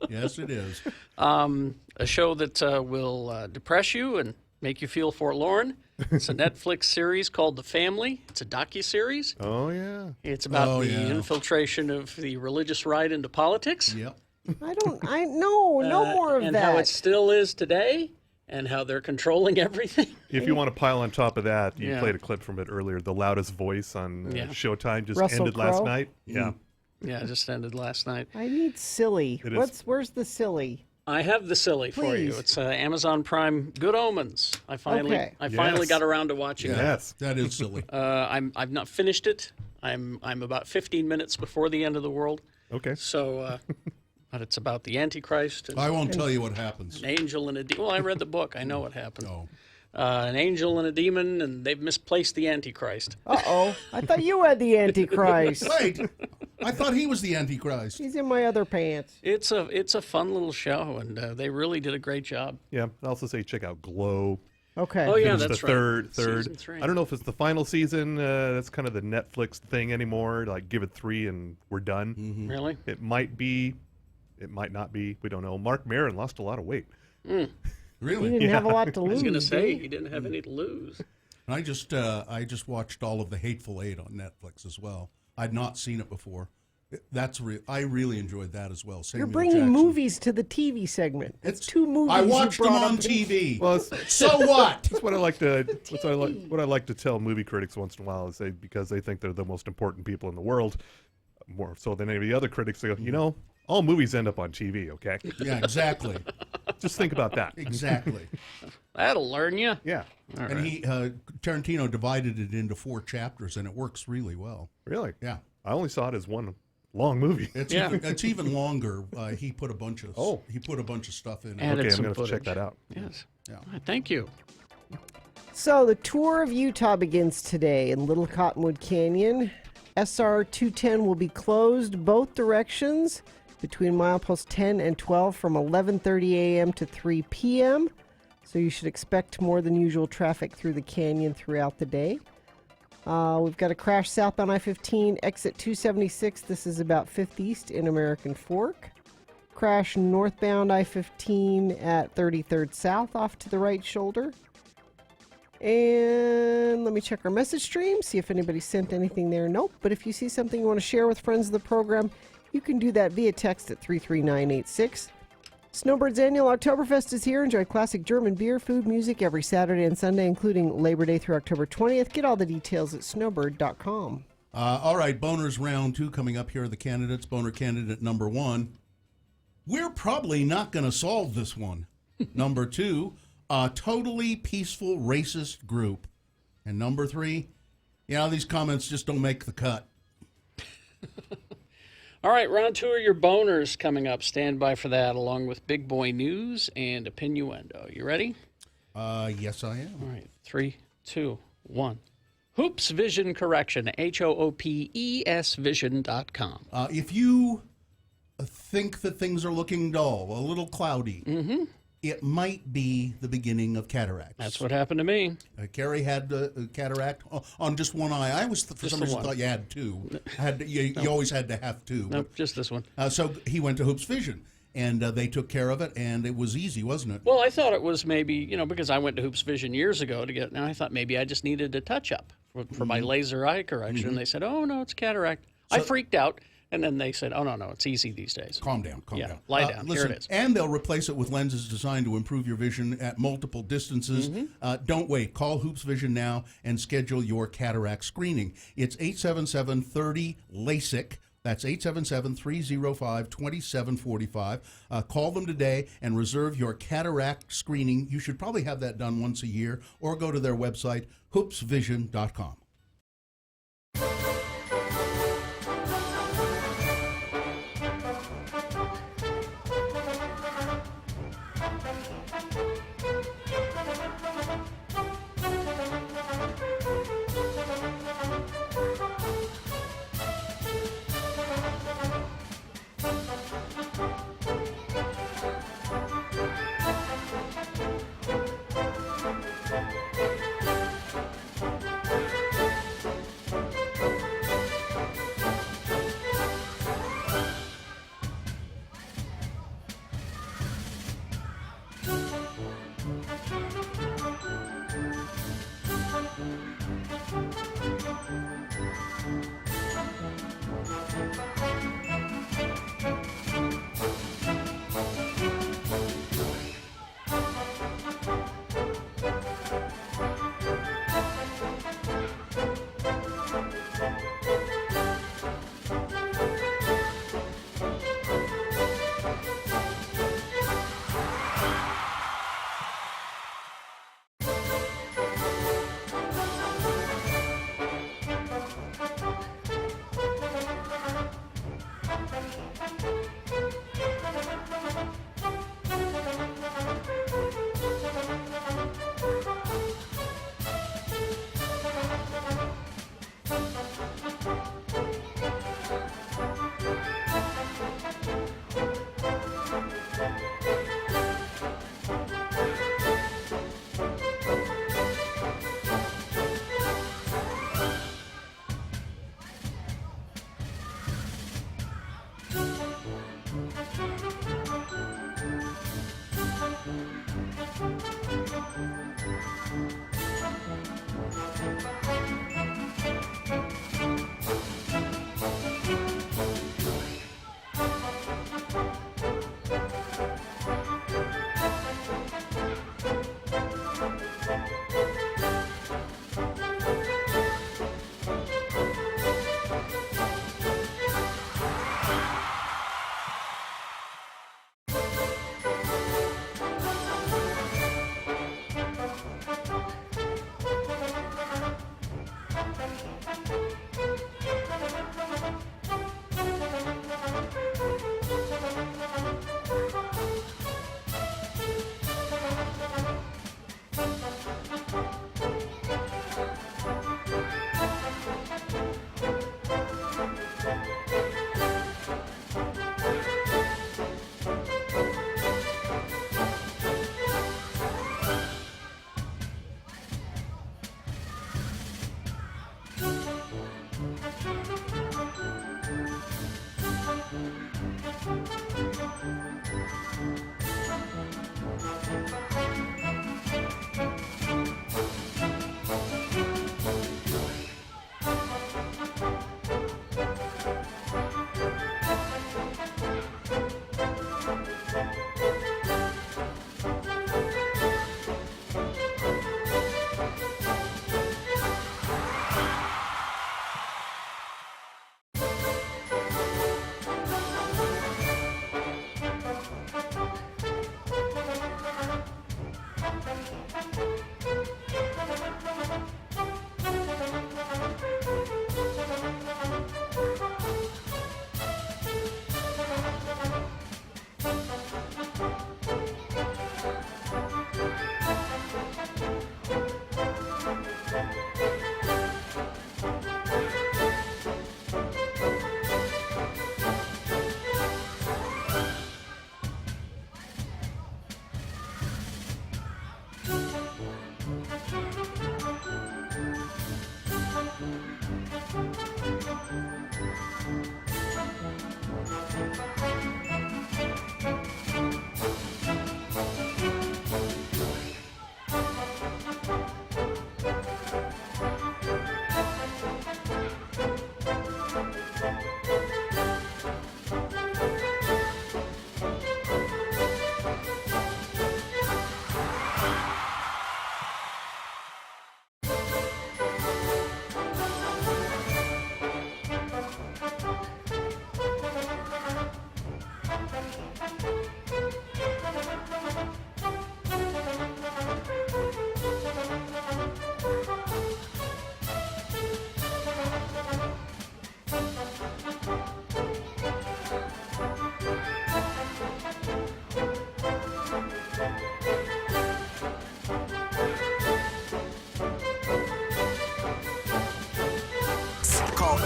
S2: Yes, it is.
S3: A show that will depress you and make you feel forlorn. It's a Netflix series called The Family. It's a docuseries.
S10: Oh yeah.
S3: It's about
S2: Oh,
S3: the
S2: yeah.
S3: infiltration of the religious right into politics.
S2: Yep.
S4: No more of
S3: and
S4: that.
S3: how it still is today, and how they're controlling everything.
S10: If you want to pile on top of that, you
S3: Yeah.
S10: played a clip from it earlier. The Loudest Voice on
S3: Yeah.
S10: Showtime just
S4: Russell
S10: ended last
S4: Crowe?
S10: night. Yeah.
S3: Yeah, it just ended last night.
S4: I need silly.
S10: It is.
S4: Where's the silly?
S3: I have the silly for you.
S4: Please.
S3: It's Amazon Prime Good Omens. I finally
S10: Yes.
S3: got around to watching it.
S10: Yes.
S2: That is silly.
S3: I've not finished it. I'm about 15 minutes before the end of the world.
S10: Okay.
S3: So, but it's about the Antichrist. And
S2: I won't tell you what happens.
S3: an angel and a demon. Well, I read the book. I know what happened.
S2: No.
S3: An angel and a demon, and they've misplaced the Antichrist.
S4: Uh-oh. I thought you had the Antichrist.
S2: Wait, I thought he was the Antichrist.
S4: He's in my other pants.
S3: It's a fun little show, and they really did a great job.
S10: Yeah. I also say check out Glow.
S4: Okay.
S3: Oh, yeah,
S10: It's
S3: that's
S10: the
S3: right.
S10: third.
S3: Season 3.
S10: I don't know if it's the final season. That's kind of the Netflix thing anymore. Like give it 3 and we're done.
S3: Really?
S10: It might be. It might not be. We don't know. Mark Maron lost a lot of weight.
S4: He
S2: Really?
S4: didn't have a lot to
S3: I
S4: lose.
S3: was going to
S4: did
S3: say
S4: he?
S3: he didn't have any to lose.
S2: I just watched all of the Hateful Eight on Netflix as well. I'd not seen it before. I really enjoyed that as well.
S4: You're
S2: Samuel
S4: bringing
S2: Jackson.
S4: movies to the TV segment. It's 2 movies.
S2: I
S4: you
S2: watched them
S4: brought
S2: on
S4: up.
S2: TV.
S10: Well,
S2: So what?
S10: that's what I like to. What I like to tell movie critics once in a while is because they think they're the most important people in the world. more so than any of the other critics. They go, you know, all movies end up on TV, okay?
S2: Yeah, exactly.
S10: Just think about that.
S2: Exactly.
S3: That'll learn you.
S10: Yeah.
S2: And Tarantino divided it into 4 chapters, and it works really well.
S10: Really?
S2: Yeah.
S10: I only saw it as one long movie.
S2: It's even longer. He put a bunch of stuff in it.
S3: Added
S10: Okay, I'm
S3: some
S10: going to check
S3: footage.
S10: that out.
S3: Yes.
S2: Yeah.
S3: All right, thank you.
S4: So the tour of Utah begins today in Little Cottonwood Canyon. SR 210 will be closed both directions between mileposts 10 and 12 from 11:30 a.m. to 3 p.m. So you should expect more than usual traffic through the canyon throughout the day. We've got a crash southbound I-15, exit 276. This is about 5th East in American Fork. Crash northbound I-15 at 33rd South off to the right shoulder. And let me check our message stream, see if anybody sent anything there. Nope, but if you see something you want to share with friends of the program, you can do that via text at 33986. Snowbird's annual Oktoberfest is here. Enjoy classic German beer, food, music every Saturday and Sunday, including Labor Day through October 20th. Get all the details at snowbird.com.
S2: All right, Boners round 2 coming up here are the candidates. Boner candidate number 1. We're probably not going to solve this one. Number 2, a totally peaceful racist group. And number 3, these comments just don't make the cut.
S3: All right, round 2 of your boners coming up. Stand by for that, along with Big Boy News and Opinnuendo. You ready?
S2: Yes, I am.
S3: All right, 3, 2, 1. Hoops Vision Correction, HOOPES Vision.com.
S2: If you think that things are looking dull, a little cloudy, it might be the beginning of cataracts.
S3: That's what happened to me.
S2: Carrie had a cataract on just one eye. I was for some reason thought you had 2. You always had to have 2.
S3: Nope, just this one.
S2: So he went to Hoops Vision, and they took care of it, and it was easy, wasn't it?
S3: Well, I thought it was maybe, because I went to Hoops Vision years ago to get. Now I thought maybe I just needed a touch up for my laser eye correction. They said, "Oh no, it's cataract." I freaked out. And then they said, oh, no, it's easy these days.
S2: Calm down, calm down.
S3: Lie down.
S2: Listen,
S3: here it is.
S2: And they'll replace it with lenses designed to improve your vision at multiple distances. Don't wait. Call Hoops Vision now and schedule your cataract screening. It's 877-30-LASIK. That's 877-305-2745. Call them today and reserve your cataract screening. You should probably have that done once a year, or go to their website, hoopsvision.com.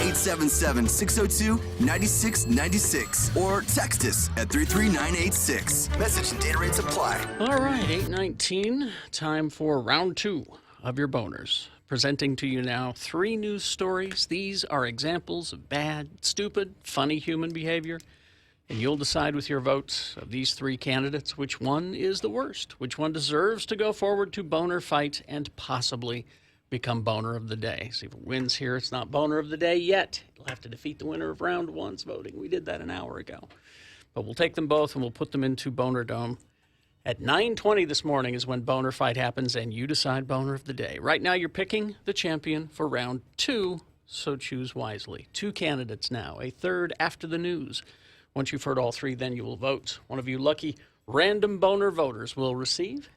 S1: 877-602-9696 or text us at 33986. Message and data rates apply.
S3: All right, 8:19. Time for round 2 of your boners. Presenting to you now 3 news stories. These are examples of bad, stupid, funny human behavior. And you'll decide with your votes of these 3 candidates which one is the worst, which one deserves to go forward to boner fight and possibly become boner of the day. See if it wins here. It's not boner of the day yet. It'll have to defeat the winner of round 1's voting. We did that an hour ago. But we'll take them both and we'll put them into Boner Dome. At 9:20 this morning is when boner fight happens and you decide boner of the day. Right now you're picking the champion for round 2, so choose wisely. 2 candidates now, a third after the news. Once you've heard all 3, then you will vote. One of you lucky random boner voters will receive.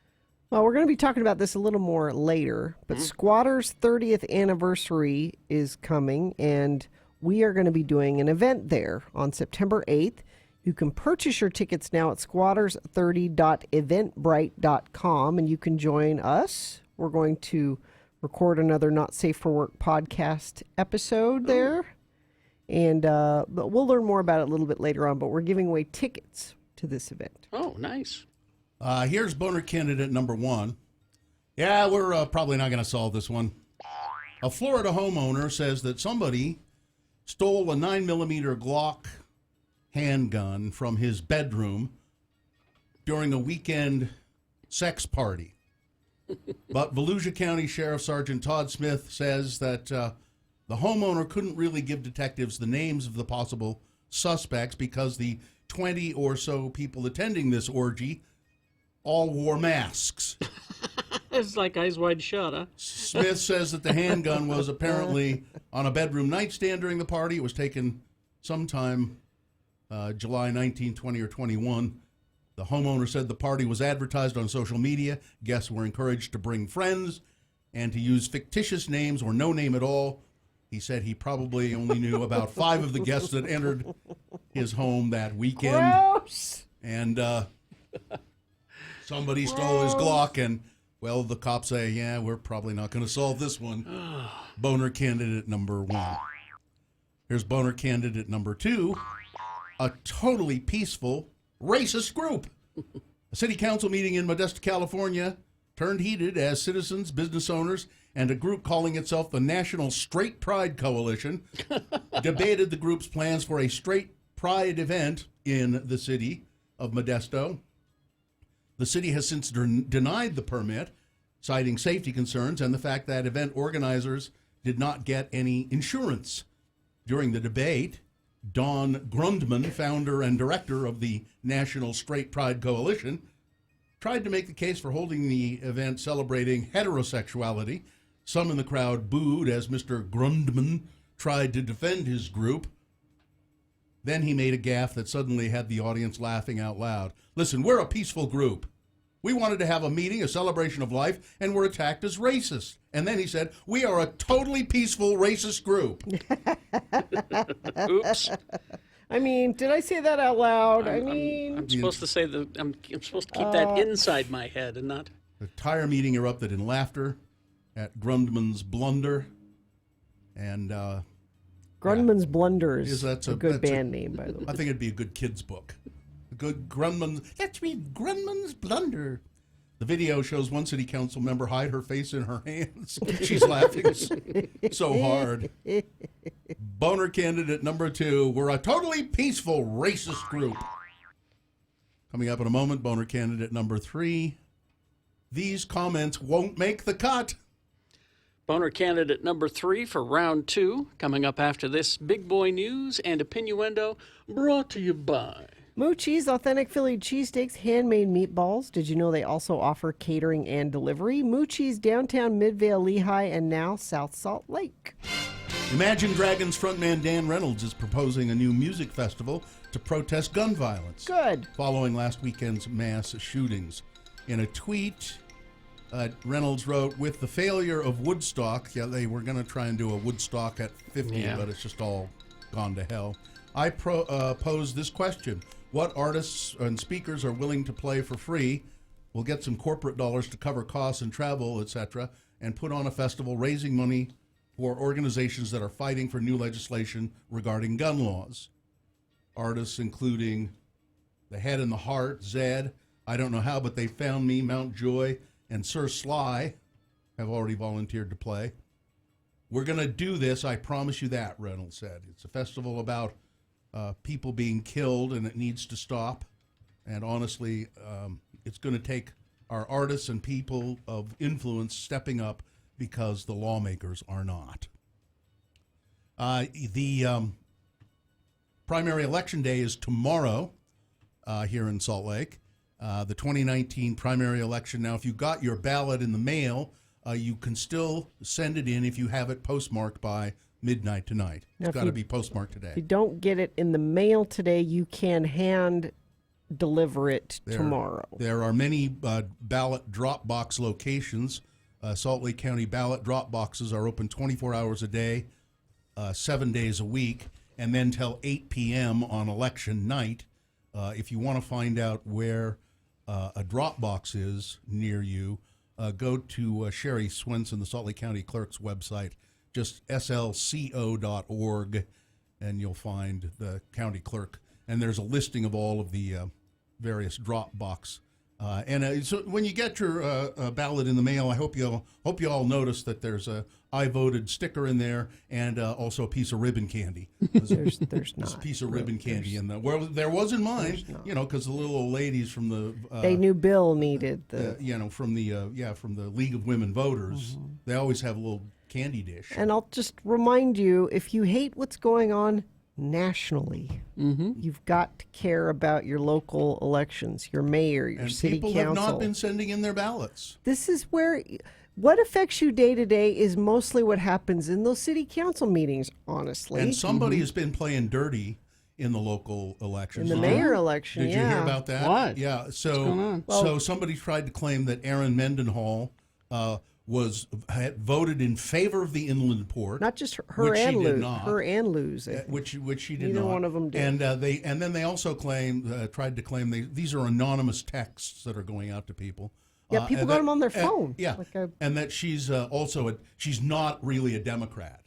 S4: Well, we're going to be talking about this a little more later, but Squatters' 30th anniversary is coming, and we are going to be doing an event there on September 8th. You can purchase your tickets now at squatters30.eventbrite.com, and you can join us. We're going to record another Not Safe for Work podcast episode there, and but we'll learn more about it a little bit later on, but we're giving away tickets to this event.
S3: Oh, nice.
S2: Here's boner candidate number 1. Yeah, we're probably not going to solve this one. A Florida homeowner says that somebody stole a 9mm Glock handgun from his bedroom during a weekend sex party. But Volusia County Sheriff Sergeant Todd Smith says that the homeowner couldn't really give detectives the names of the possible suspects because the 20 or so people attending this orgy all wore masks.
S3: It's like Eyes Wide Shut, huh?
S2: Smith says that the handgun was apparently on a bedroom nightstand during the party. It was taken sometime July 19, 20, or 21. The homeowner said the party was advertised on social media. Guests were encouraged to bring friends and to use fictitious names or no name at all. He said he probably only knew about 5 of the guests that entered his home that weekend.
S4: Gross.
S2: And somebody stole his Glock, and, well, the cops say, yeah, we're probably not going to solve this one. Boner candidate number 1. Here's boner candidate number 2. A totally peaceful, racist group. A city council meeting in Modesto, California turned heated as citizens, business owners, and a group calling itself the National Straight Pride Coalition debated the group's plans for a straight pride event in the city of Modesto. The city has since denied the permit, citing safety concerns and the fact that event organizers did not get any insurance. During the debate, Don Grundman, founder and director of the National Straight Pride Coalition, tried to make the case for holding the event celebrating heterosexuality. Some in the crowd booed as Mr. Grundman tried to defend his group. Then he made a gaffe that suddenly had the audience laughing out loud. Listen, we're a peaceful group. We wanted to have a meeting, a celebration of life, and were attacked as racist. And then he said, we are a totally peaceful racist group.
S3: Oops.
S4: I mean, did I say that out loud?
S3: I'm supposed to say that I'm supposed to keep that inside my head and not.
S2: The entire meeting erupted in laughter at Grundman's blunder. And
S4: Grundman's Blunder is
S2: that's
S4: a good band name, by the way.
S2: I think it'd be a good kid's book. A good Grundman's. Let's read Grundman's Blunder. The video shows one city council member hide her face in her hands. She's laughing so hard. Boner candidate number 2. We're a totally peaceful racist group. Coming up in a moment, boner candidate number 3. These comments won't make the cut.
S3: Boner candidate number 3 for round 2. Coming up after this, Big Boy News and Opinioendo, brought to you by
S4: Moochie's Authentic Philly Cheesesteaks, handmade meatballs. Did you know they also offer catering and delivery? Moochie's downtown Midvale, Lehigh, and now South Salt Lake.
S2: Imagine Dragons frontman Dan Reynolds is proposing a new music festival to protest gun violence.
S4: Good.
S2: Following last weekend's mass shootings. In a tweet, Reynolds wrote, with the failure of Woodstock, they were going to try and do a Woodstock at 50, but it's just all gone to hell. I pose this question. What artists and speakers are willing to play for free, will get some corporate dollars to cover costs and travel, etc., and put on a festival raising money for organizations that are fighting for new legislation regarding gun laws. Artists including The Head and the Heart, Zed, I Don't Know How, But They Found Me, Mount Joy, and Sir Sly have already volunteered to play. We're going to do this, I promise you that, Reynolds said. It's a festival about people being killed, and it needs to stop. And honestly, it's going to take our artists and people of influence stepping up because the lawmakers are not. The primary election day is tomorrow here in Salt Lake. The 2019 primary election. Now, if you got your ballot in the mail, you can still send it in if you have it postmarked by midnight tonight. It's got to be postmarked today.
S4: If you don't get it in the mail today, you can hand deliver it tomorrow.
S2: There are many ballot drop box locations. Salt Lake County ballot drop boxes are open 24 hours a day, 7 days a week, and then till 8 p.m. on election night. If you want to find out where a drop box is near you, go to Sherry Swenson, the Salt Lake County Clerk's website, just slco.org, and you'll find the county clerk. And there's a listing of all of the various drop box. So when you get your ballot in the mail, I hope you all notice that there's a I voted sticker in there and also a piece of ribbon candy.
S4: There's not.
S2: A piece of ribbon candy in there. Well, there was in mine, because the little old ladies from the
S4: they knew Bill needed
S2: from the League of Women Voters. They always have a little candy dish.
S4: And I'll just remind you, if you hate what's going on nationally, you've got to care about your local elections, your mayor, your city council.
S2: People have not been sending in their ballots.
S4: This is where what affects you day to day is mostly what happens in those city council meetings, honestly.
S2: And somebody has been playing dirty in the local elections.
S4: In the mayor election,
S2: Did you hear about that?
S3: What?
S2: Yeah.
S3: What's going on?
S2: So somebody tried to claim that Aaron Mendenhall had voted in favor of the inland port.
S4: Not just her and Lou's,
S2: which she did
S4: Neither
S2: not.
S4: one of them did.
S2: And then they also tried to claim these are anonymous texts that are going out to people.
S4: Yeah, people got them on their phone.
S2: And that she's she's not really a Democrat.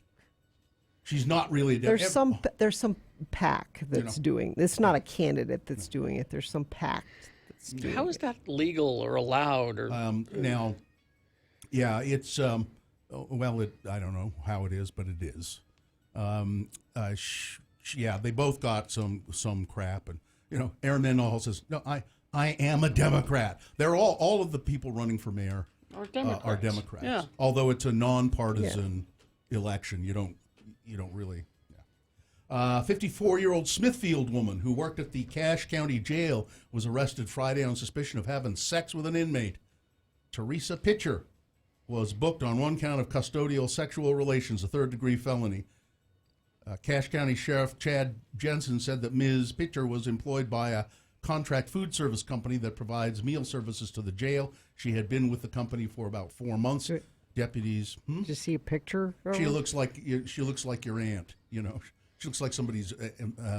S2: She's not really a Democrat.
S4: There's some PAC that's doing. It's not a candidate that's doing it. There's some PAC that's doing it.
S3: How is that legal or allowed? Or
S2: now? Yeah, it's I don't know how it is, but it is. They both got some crap, and Aaron Mendenhall says, "No, I am a Democrat." They're all of the people running for mayor
S3: are Democrats.
S2: Yeah. Although it's a nonpartisan election, you don't really. 54-year-old Smithfield woman who worked at the Cache County Jail was arrested Friday on suspicion of having sex with an inmate. Teresa Pitcher was booked on one count of custodial sexual relations, a third-degree felony. Cache County Sheriff Chad Jensen said that Ms. Pitcher was employed by a contract food service company that provides meal services to the jail. She had been with the company for about 4 months. Deputies.
S4: Did you see a picture?
S2: She looks like your aunt. She looks like somebody's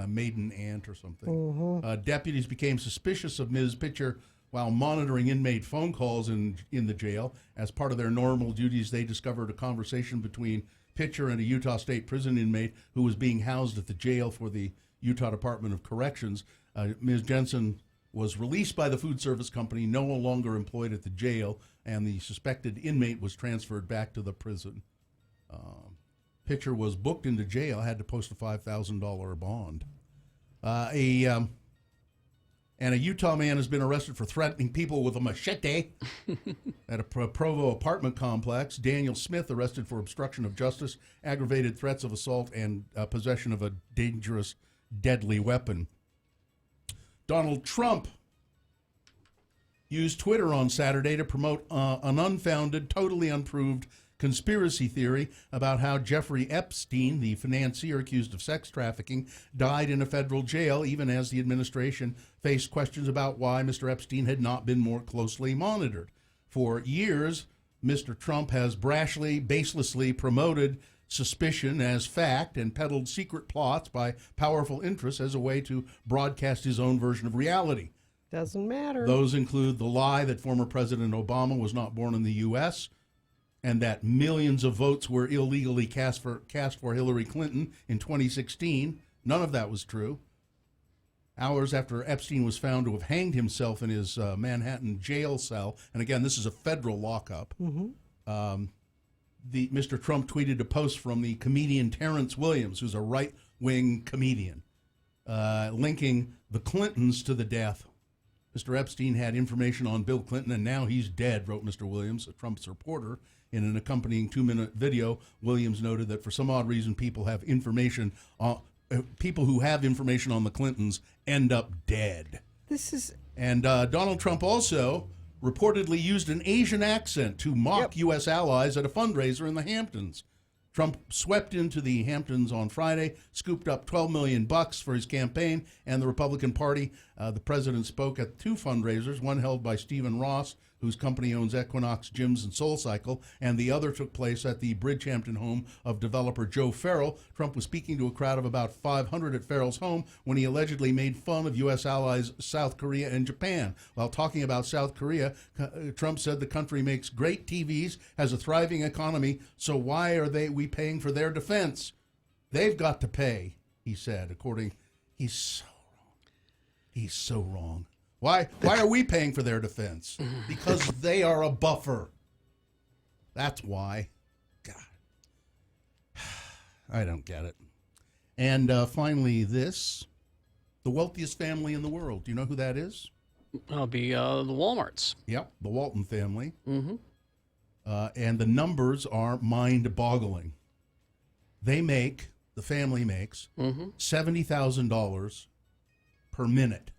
S2: maiden aunt or something. Deputies became suspicious of Ms. Pitcher while monitoring inmate phone calls in the jail. As part of their normal duties, they discovered a conversation between Pitcher and a Utah State prison inmate who was being housed at the jail for the Utah Department of Corrections. Ms. Jensen was released by the food service company, no longer employed at the jail, and the suspected inmate was transferred back to the prison. Pitcher was booked into jail, had to post a $5,000 bond. And a Utah man has been arrested for threatening people with a machete at a Provo apartment complex. Daniel Smith arrested for obstruction of justice, aggravated threats of assault, and possession of a dangerous, deadly weapon. Donald Trump used Twitter on Saturday to promote an unfounded, totally unproved conspiracy theory about how Jeffrey Epstein, the financier accused of sex trafficking, died in a federal jail, even as the administration faced questions about why Mr. Epstein had not been more closely monitored. For years, Mr. Trump has brashly, baselessly promoted suspicion as fact and peddled secret plots by powerful interests as a way to broadcast his own version of reality.
S4: Doesn't matter.
S2: Those include the lie that former President Obama was not born in the U.S., and that millions of votes were illegally cast for Hillary Clinton in 2016. None of that was true. Hours after Epstein was found to have hanged himself in his Manhattan jail cell, and again, this is a federal lockup, Mr. Trump tweeted a post from the comedian Terrence Williams, who's a right-wing comedian, linking the Clintons to the death. Mr. Epstein had information on Bill Clinton, and now he's dead, wrote Mr. Williams, a Trump's reporter. In an accompanying 2-minute video, Williams noted that for some odd reason, people who have information on the Clintons end up dead. And Donald Trump also reportedly used an Asian accent to mock U.S. allies at a fundraiser in the Hamptons. Trump swept into the Hamptons on Friday, scooped up $12 million for his campaign and the Republican Party. The president spoke at 2 fundraisers, one held by Stephen Ross, whose company owns Equinox Gyms and SoulCycle, and the other took place at the Bridgehampton home of developer Joe Farrell. Trump was speaking to a crowd of about 500 at Farrell's home when he allegedly made fun of U.S. allies South Korea and Japan. While talking about South Korea, Trump said the country makes great TVs, has a thriving economy, so why are we paying for their defense? They've got to pay, he said. He's so wrong. He's so wrong. Why are we paying for their defense? Because they are a buffer. That's why. God. I don't get it. And finally, the wealthiest family in the world. Do you know who that is?
S3: That'll be the Walmarts.
S2: Yep, the Walton family. Mm-hmm. And the numbers are mind-boggling. The family makes $70,000 per minute.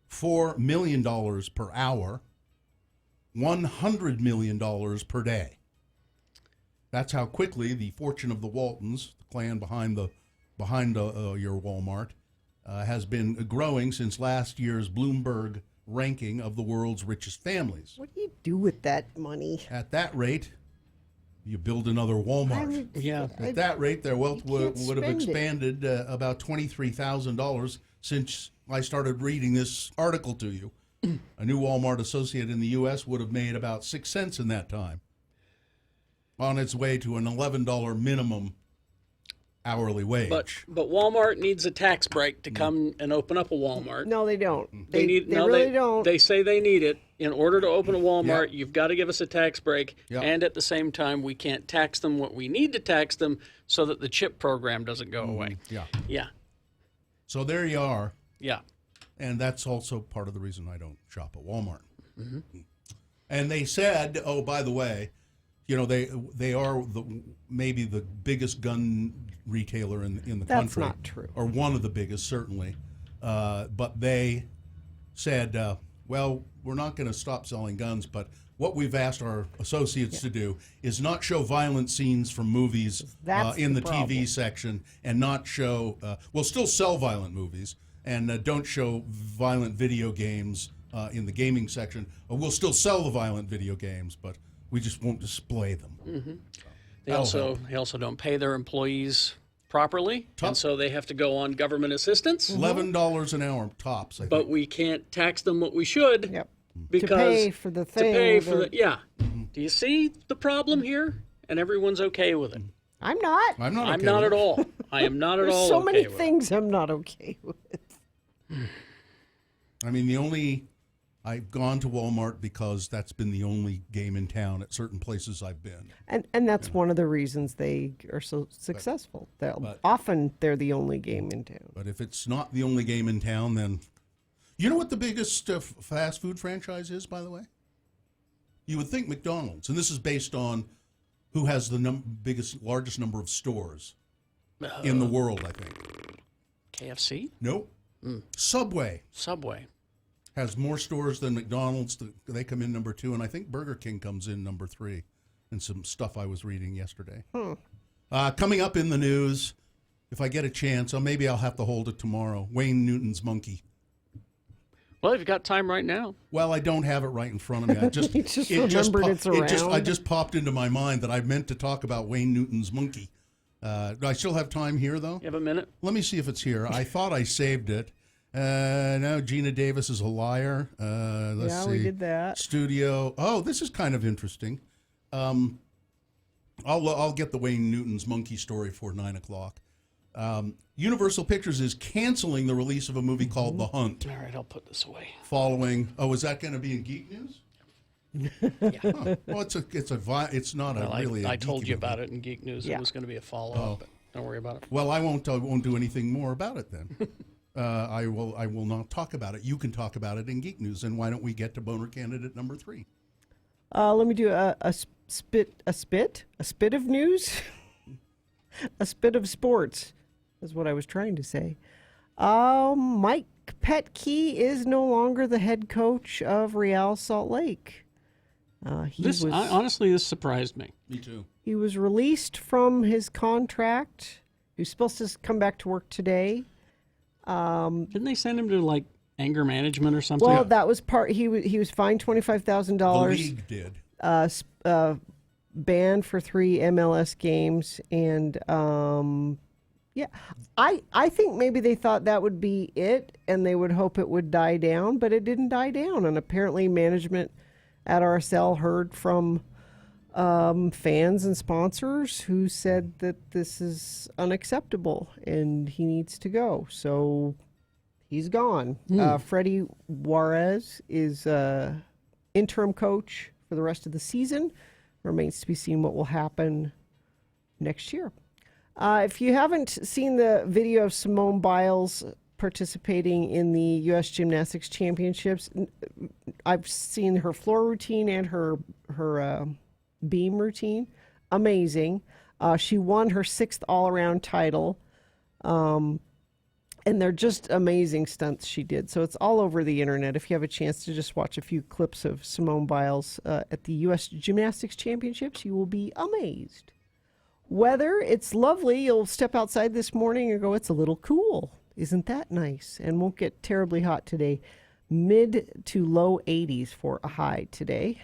S2: $4 million per hour, $100 million per day. That's how quickly the fortune of the Waltons, the clan behind your Walmart, has been growing since last year's Bloomberg ranking of the world's richest families.
S4: What do you do with that money?
S2: At that rate, you build another Walmart. At that rate, their wealth would have expanded about $23,000 since I started reading this article to you. A new Walmart associate in the U.S. would have made about 6 cents in that time, on its way to an $11 minimum hourly wage.
S3: But Walmart needs a tax break to come and open up a Walmart.
S4: No, they don't.
S3: They really don't. They say they need it. In order to open a Walmart, you've got to give us a tax break, and at the same time, we can't tax them what we need to tax them so that the chip program doesn't go away. Yeah.
S2: So there you are.
S3: Yeah.
S2: And that's also part of the reason I don't shop at Walmart. Mm-hmm. And they said, oh, by the way, they are maybe the biggest gun retailer in the country.
S4: That's not true.
S2: Or one of the biggest, certainly. But they said, well, we're not going to stop selling guns, but what we've asked our associates to do is not show violent scenes from movies in the TV section, and not show, we'll still sell violent movies, and don't show violent video games in the gaming section. We'll still sell the violent video games, but we just won't display them.
S3: Mm-hmm. They also don't pay their employees properly, and so they have to go on government assistance.
S2: $11 an hour tops, I think.
S3: But we can't tax them what we should.
S4: Yep.
S3: Because
S4: to pay for the thing.
S3: Do you see the problem here? And everyone's okay with it.
S4: I'm not.
S2: I'm not.
S3: I'm not at all. I am not at all.
S4: There's so many things I'm not okay with.
S2: I mean, I've gone to Walmart because that's been the only game in town at certain places I've been.
S4: And that's one of the reasons they are so successful. Often they're the only game in town.
S2: But if it's not the only game in town, then... You know what the biggest fast food franchise is, by the way? You would think McDonald's. And this is based on who has the largest number of stores in the world, I think.
S3: KFC?
S2: Nope. Subway has more stores than McDonald's. They come in number 2, and I think Burger King comes in number 3, and some stuff I was reading yesterday. Coming up in the news, if I get a chance, maybe I'll have to hold it tomorrow, Wayne Newton's monkey.
S3: Well, you've got time right now.
S2: Well, I don't have it right in front of me. I just I just popped into my mind that I meant to talk about Wayne Newton's monkey. Do I still have time here, though?
S3: You have a minute?
S2: Let me see if it's here. I thought I saved it, No, Gina Davis is a liar. Let's see.
S4: we did that.
S2: Studio. Oh, this is kind of interesting. I'll get the Wayne Newton's monkey story for 9 o'clock. Universal Pictures is canceling the release of a movie called The Hunt.
S3: All right, I'll put this away.
S2: Following. Oh, is that going to be in Geek News?
S3: Yeah.
S2: Huh. Well, it's not
S3: Well,
S2: a really.
S3: I told you about it in Geek News.
S4: Yeah.
S3: It was going to be a follow-up, but don't worry about it.
S2: Well, I won't do anything more about it then. I will not talk about it. You can talk about it in Geek News. And why don't we get to boner candidate number 3?
S4: Let me do a spit of news, a spit of sports, is what I was trying to say. Mike Petke is no longer the head coach of Real Salt Lake.
S3: Honestly, this surprised me.
S2: Me too.
S4: He was released from his contract. He was supposed to come back to work today.
S3: Didn't they send him to like anger management or something?
S4: Well, that was part. He was fined $25,000.
S2: The league did.
S4: Banned for 3 MLS games, and yeah, I think maybe they thought that would be it, and they would hope it would die down, but it didn't die down, and apparently management at RSL heard from fans and sponsors who said that this is unacceptable and he needs to go. So he's gone. Freddie Juarez is interim coach for the rest of the season. Remains to be seen what will happen next year. If you haven't seen the video of Simone Biles participating in the U.S. Gymnastics Championships, I've seen her floor routine and her beam routine. Amazing. She won her 6th all-around title. And they're just amazing stunts she did. So it's all over the internet. If you have a chance to just watch a few clips of Simone Biles at the U.S. Gymnastics Championships, you will be amazed. Weather, it's lovely. You'll step outside this morning and go, it's a little cool. Isn't that nice? And won't get terribly hot today. Mid to low 80s for a high today.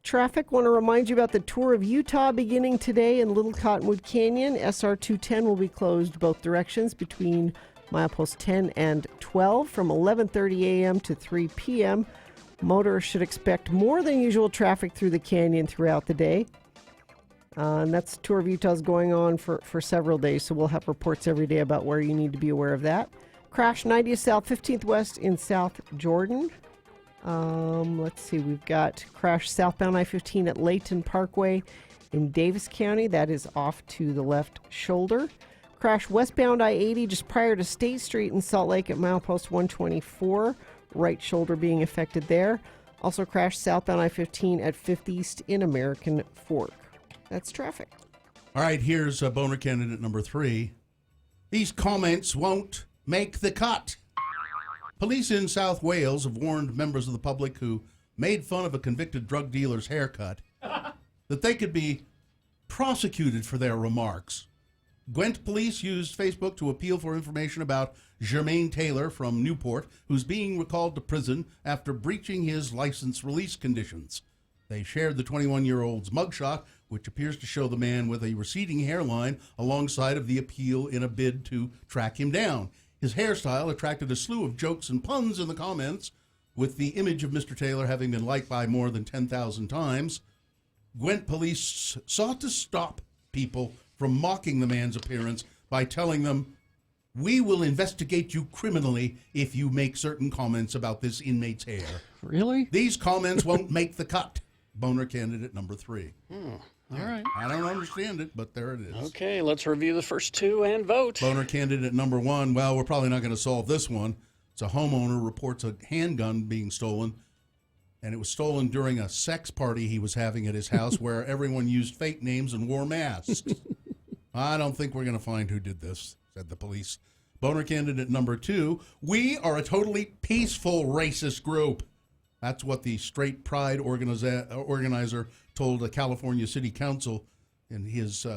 S4: Traffic, want to remind you about the tour of Utah beginning today in Little Cottonwood Canyon. SR 210 will be closed both directions between milepost 10 and 12 from 11:30 a.m. to 3 p.m. Motorists should expect more than usual traffic through the canyon throughout the day. And that's Tour of Utah's going on for several days, so we'll have reports every day about where you need to be aware of that. Crash 90th South, 15th West in South Jordan. Let's see, we've got crash southbound I-15 at Layton Parkway in Davis County. That is off to the left shoulder. Crash westbound I-80 just prior to State Street in Salt Lake at milepost 124. Right shoulder being affected there. Also crash southbound I-15 at 5th East in American Fork. That's traffic.
S2: All right, here's boner candidate number 3. These comments won't make the cut. Police in South Wales have warned members of the public who made fun of a convicted drug dealer's haircut that they could be prosecuted for their remarks. Gwent police used Facebook to appeal for information about Jermaine Taylor from Newport, who's being recalled to prison after breaching his license release conditions. They shared the 21-year-old's mugshot, which appears to show the man with a receding hairline alongside of the appeal in a bid to track him down. His hairstyle attracted a slew of jokes and puns in the comments, with the image of Mr. Taylor having been liked by more than 10,000 times. Gwent police sought to stop people from mocking the man's appearance by telling them, "We will investigate you criminally if you make certain comments about this inmate's hair."
S3: Really?
S2: These comments won't make the cut. Boner candidate number 3.
S3: All right.
S2: I don't understand it, but there it is.
S3: Okay, let's review the first 2 and vote.
S2: Boner candidate number 1. Well, we're probably not going to solve this one. It's a homeowner reports a handgun being stolen, and it was stolen during a sex party he was having at his house where everyone used fake names and wore masks. I don't think we're going to find who did this, said the police. Boner candidate number 2. We are a totally peaceful racist group. That's what the Straight Pride organizer told the California City Council in his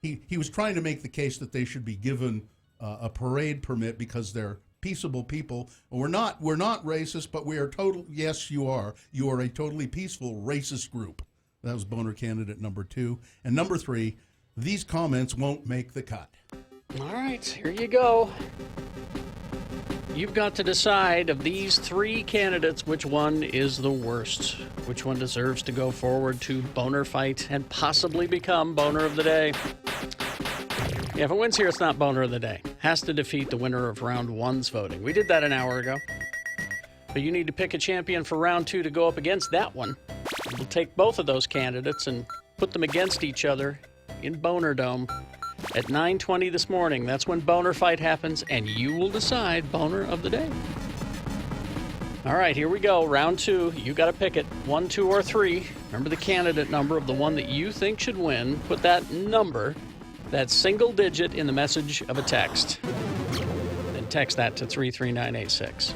S2: he was trying to make the case that they should be given a parade permit because they're peaceable people. We're not racist, but we are total. Yes, you are. You are a totally peaceful racist group. That was boner candidate number 2. And number 3, these comments won't make the cut.
S3: All right, here you go. you've got to decide of these 3 candidates which one is the worst. Which one deserves to go forward to Boner Fight and possibly become Boner of the Day. Yeah, if it wins here, it's not Boner of the Day. Has to defeat the winner of round 1's voting. We did that an hour ago. But you need to pick a champion for round 2 to go up against that one. We'll take both of those candidates and put them against each other in Boner Dome at 9:20 this morning. That's when Boner Fight happens, and you will decide Boner of the Day. All right, here we go. Round 2. You got to pick it. 1, 2, or 3. Remember the candidate number of the one that you think should win. Put that number, that single digit, in the message of a text. And text that to 33986.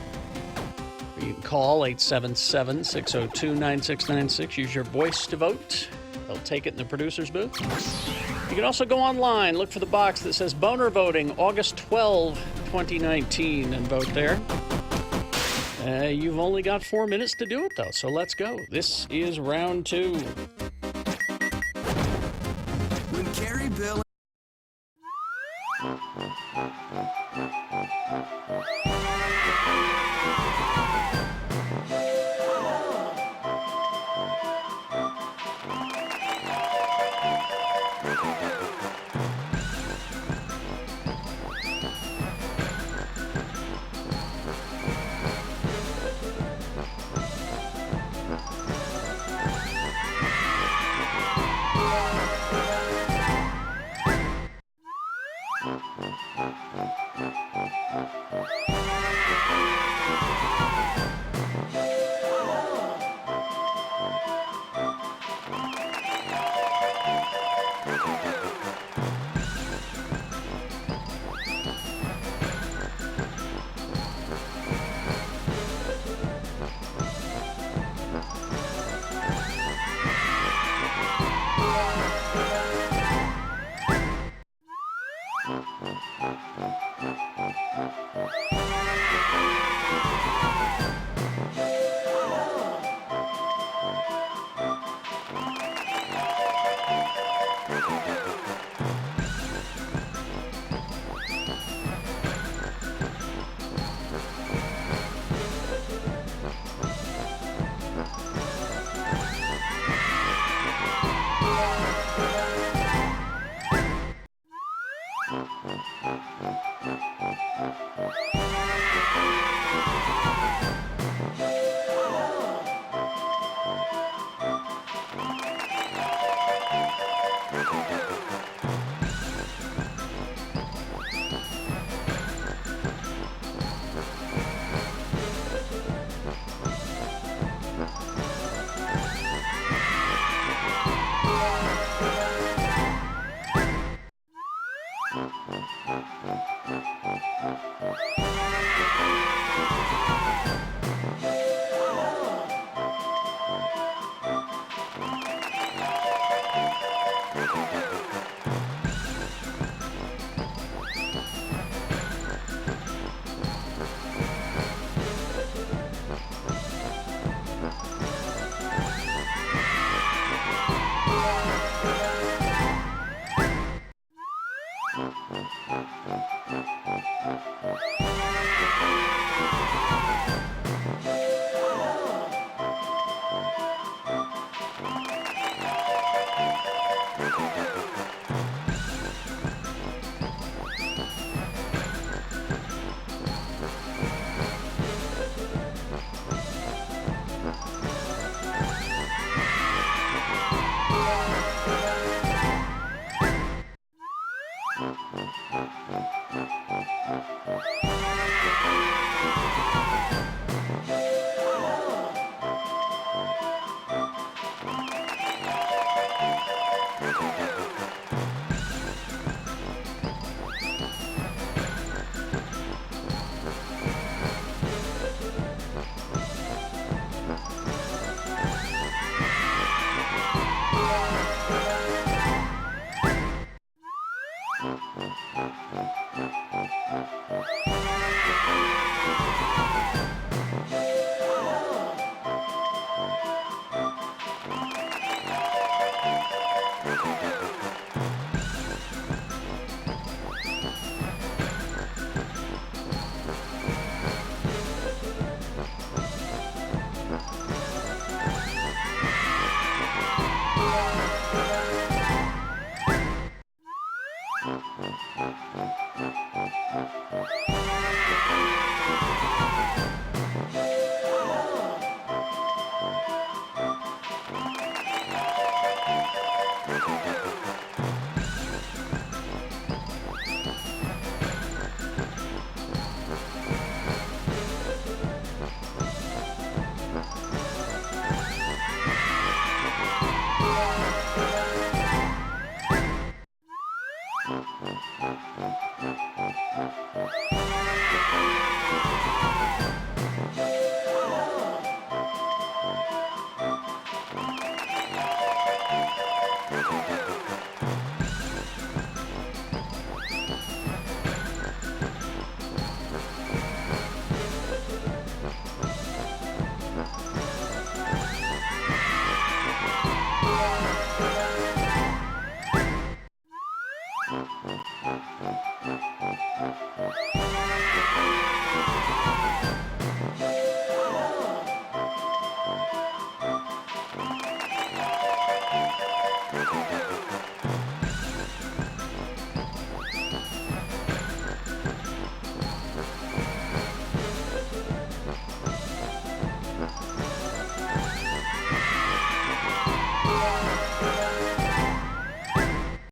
S3: You can call 877-602-9696. Use your voice to vote. They'll take it in the producer's booth. You can also go online, look for the box that says Boner Voting, August 12, 2019, and vote there. You've only got 4 minutes to do it, though, so let's go. This is round 2.
S1: When Carrie, Bill,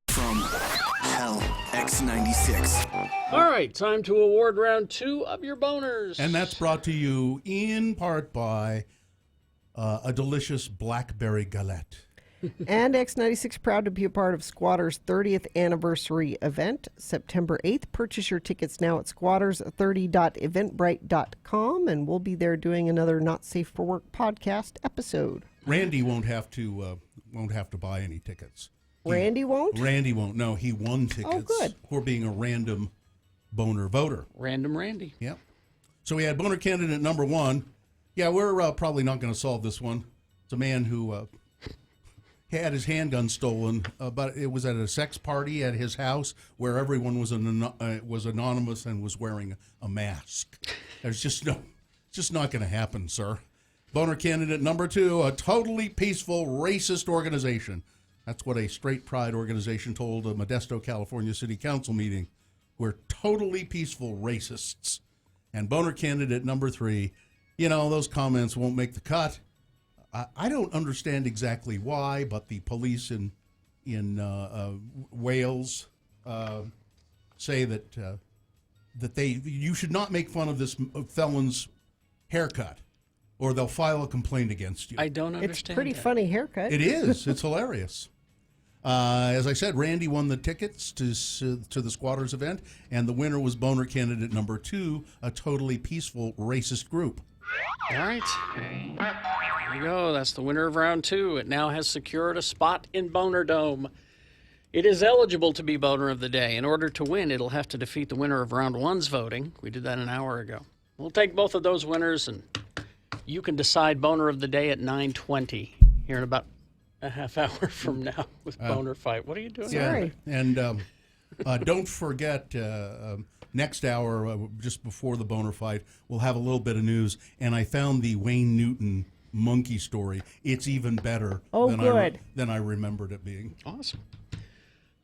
S1: From Hell X96.
S3: All right, time to award round 2 of your boners.
S2: And that's brought to you in part by a delicious blackberry galette.
S4: And X96 proud to be a part of Squatters' 30th anniversary event, September 8th. Purchase your tickets now at squatters30.eventbrite.com, and we'll be there doing another Not Safe for Work podcast episode.
S2: Randy won't have to buy any tickets.
S4: Randy won't?
S2: Randy won't. No, he won tickets.
S4: Oh, good.
S2: For being a random boner voter.
S3: Random Randy.
S2: Yep. So we had boner candidate number 1. Yeah, we're probably not going to solve this one. It's a man who had his handgun stolen, but it was at a sex party at his house where everyone was anonymous and was wearing a mask. There's just not going to happen, sir. Boner candidate number 2, a totally peaceful racist organization. That's what a straight pride organization told a Modesto, California City Council meeting. We're totally peaceful racists. And boner candidate number 3, those comments won't make the cut. I don't understand exactly why, but the police in Wales say that you should not make fun of this felon's haircut, or they'll file a complaint against you.
S3: I don't understand.
S4: It's a pretty funny haircut.
S2: It is. It's hilarious. As I said, Randy won the tickets to the Squatters event, and the winner was boner candidate number 2, a totally peaceful racist group.
S3: All right. There you go. That's the winner of round 2. It now has secured a spot in Boner Dome. It is eligible to be Boner of the Day. In order to win, it'll have to defeat the winner of round 1's voting. We did that an hour ago. We'll take both of those winners, and you can decide Boner of the Day at 9:20 here in about a half hour from now with Boner Fight. What are you doing?
S2: Yeah,
S4: Sorry.
S2: and don't forget, next hour, just before the Boner Fight, we'll have a little bit of news. And I found the Wayne Newton monkey story. It's even better than I remembered it being.
S3: Awesome.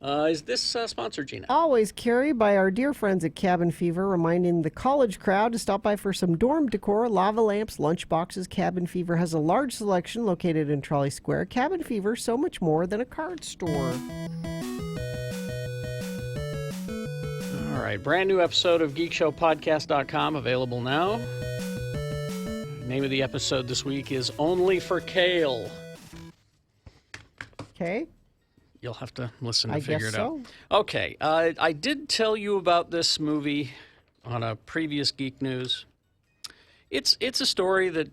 S3: Is this sponsored, Gina?
S4: Always, Carrie, by our dear friends at Cabin Fever, reminding the college crowd to stop by for some dorm decor, lava lamps, lunchboxes. Cabin Fever has a large selection located in Trolley Square. Cabin Fever, so much more than a card store.
S3: All right, brand new episode of GeekShowPodcast.com available now. Name of the episode this week is Only for Kale.
S4: Okay.
S3: You'll have to listen to
S4: I
S3: figure
S4: guess
S3: it out.
S4: so.
S3: Okay, I did tell you about this movie on a previous Geek News. It's a story that,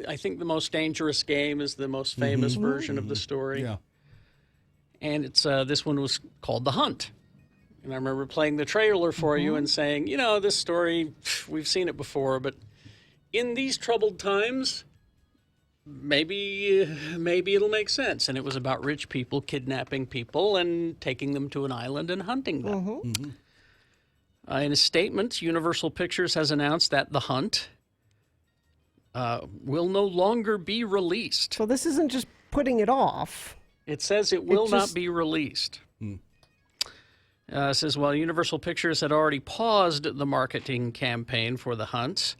S3: I think The Most Dangerous Game is the most famous version of the story.
S2: Yeah.
S3: And it's this one was called The Hunt. And I remember playing the trailer for you and saying, this story, we've seen it before, but in these troubled times, maybe it'll make sense. And it was about rich people kidnapping people and taking them to an island and hunting them. In a statement, Universal Pictures has announced that The Hunt will no longer be released.
S4: So this isn't just putting it off.
S3: It says it will not be released. It says, while Universal Pictures had already paused the marketing campaign for The Hunt,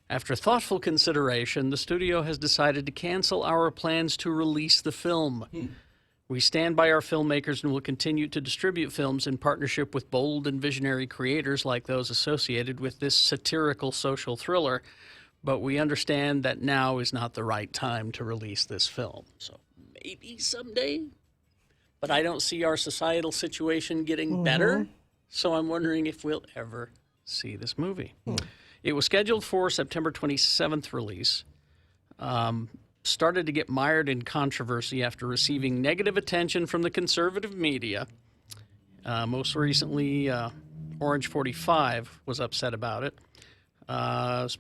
S3: after thoughtful consideration, the studio has decided to cancel our plans to release the film. We stand by our filmmakers and will continue to distribute films in partnership with bold and visionary creators like those associated with this satirical social thriller, but we understand that now is not the right time to release this film. So maybe someday, but I don't see our societal situation getting better, so I'm wondering if we'll ever see this movie. It was scheduled for September 27th release. started to get mired in controversy after receiving negative attention from the conservative media. Most recently, Orange 45 was upset about it.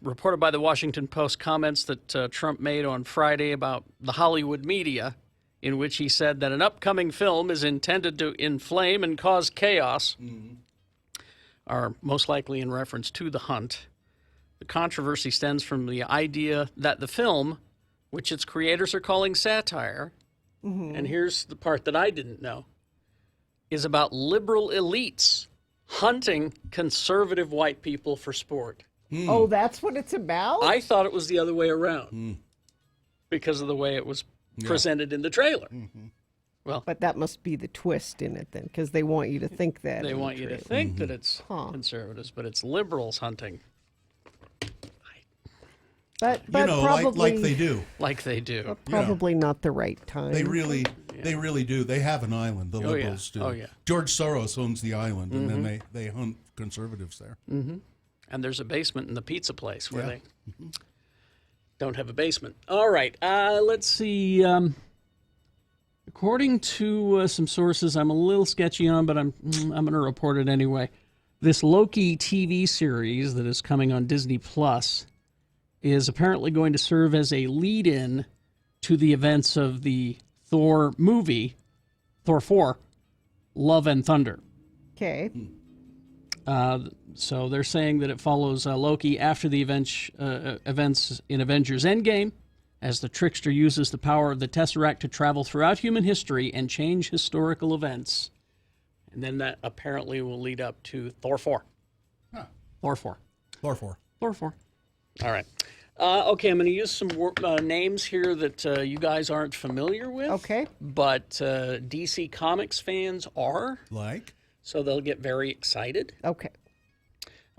S3: Reported by the Washington Post comments that Trump made on Friday about the Hollywood media, in which he said that an upcoming film is intended to inflame and cause chaos, are most likely in reference to The Hunt. The controversy stems from the idea that the film, which its creators are calling satire, and here's the part that I didn't know, is about liberal elites hunting conservative white people for sport.
S4: Oh, that's what it's about?
S3: I thought it was the other way around because of the way it was presented in the trailer. Well,
S4: but that must be the twist in it then, because they want you to think that.
S3: They want you to think that it's conservatives, but it's liberals hunting.
S4: But
S2: like
S4: probably,
S2: they do.
S3: Like they do.
S4: But probably not the right time.
S2: They really do. They have an island. The liberals do.
S3: Oh, yeah.
S2: George Soros owns the island, and then they hunt conservatives there.
S3: And there's a basement in the pizza place where they don't have a basement. All right. Let's see. According to some sources I'm a little sketchy on, but I'm going to report it anyway. This Loki TV series that is coming on Disney Plus is apparently going to serve as a lead-in to the events of the Thor movie, Thor 4, Love and Thunder.
S4: Okay.
S3: So they're saying that it follows Loki after the events in Avengers Endgame, as the trickster uses the power of the Tesseract to travel throughout human history and change historical events. And then that apparently will lead up to Thor 4. Thor 4.
S2: Thor 4.
S3: Thor 4. All right. Okay, I'm going to use some names here that you guys aren't familiar with.
S4: Okay.
S3: But DC Comics fans are.
S2: Like?
S3: So they'll get very excited.
S4: Okay.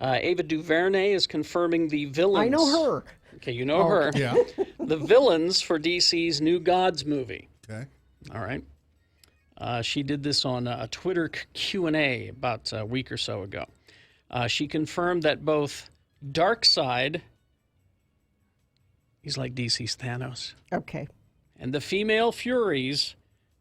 S3: Ava DuVernay is confirming the villains.
S4: I know her.
S3: Okay, you know her.
S2: Yeah.
S3: The villains for DC's New Gods movie.
S2: Okay.
S3: All right. She did this on a Twitter Q&A about a week or so ago. She confirmed that both Darkseid, he's like DC's Thanos,
S4: Okay.
S3: and the female Furies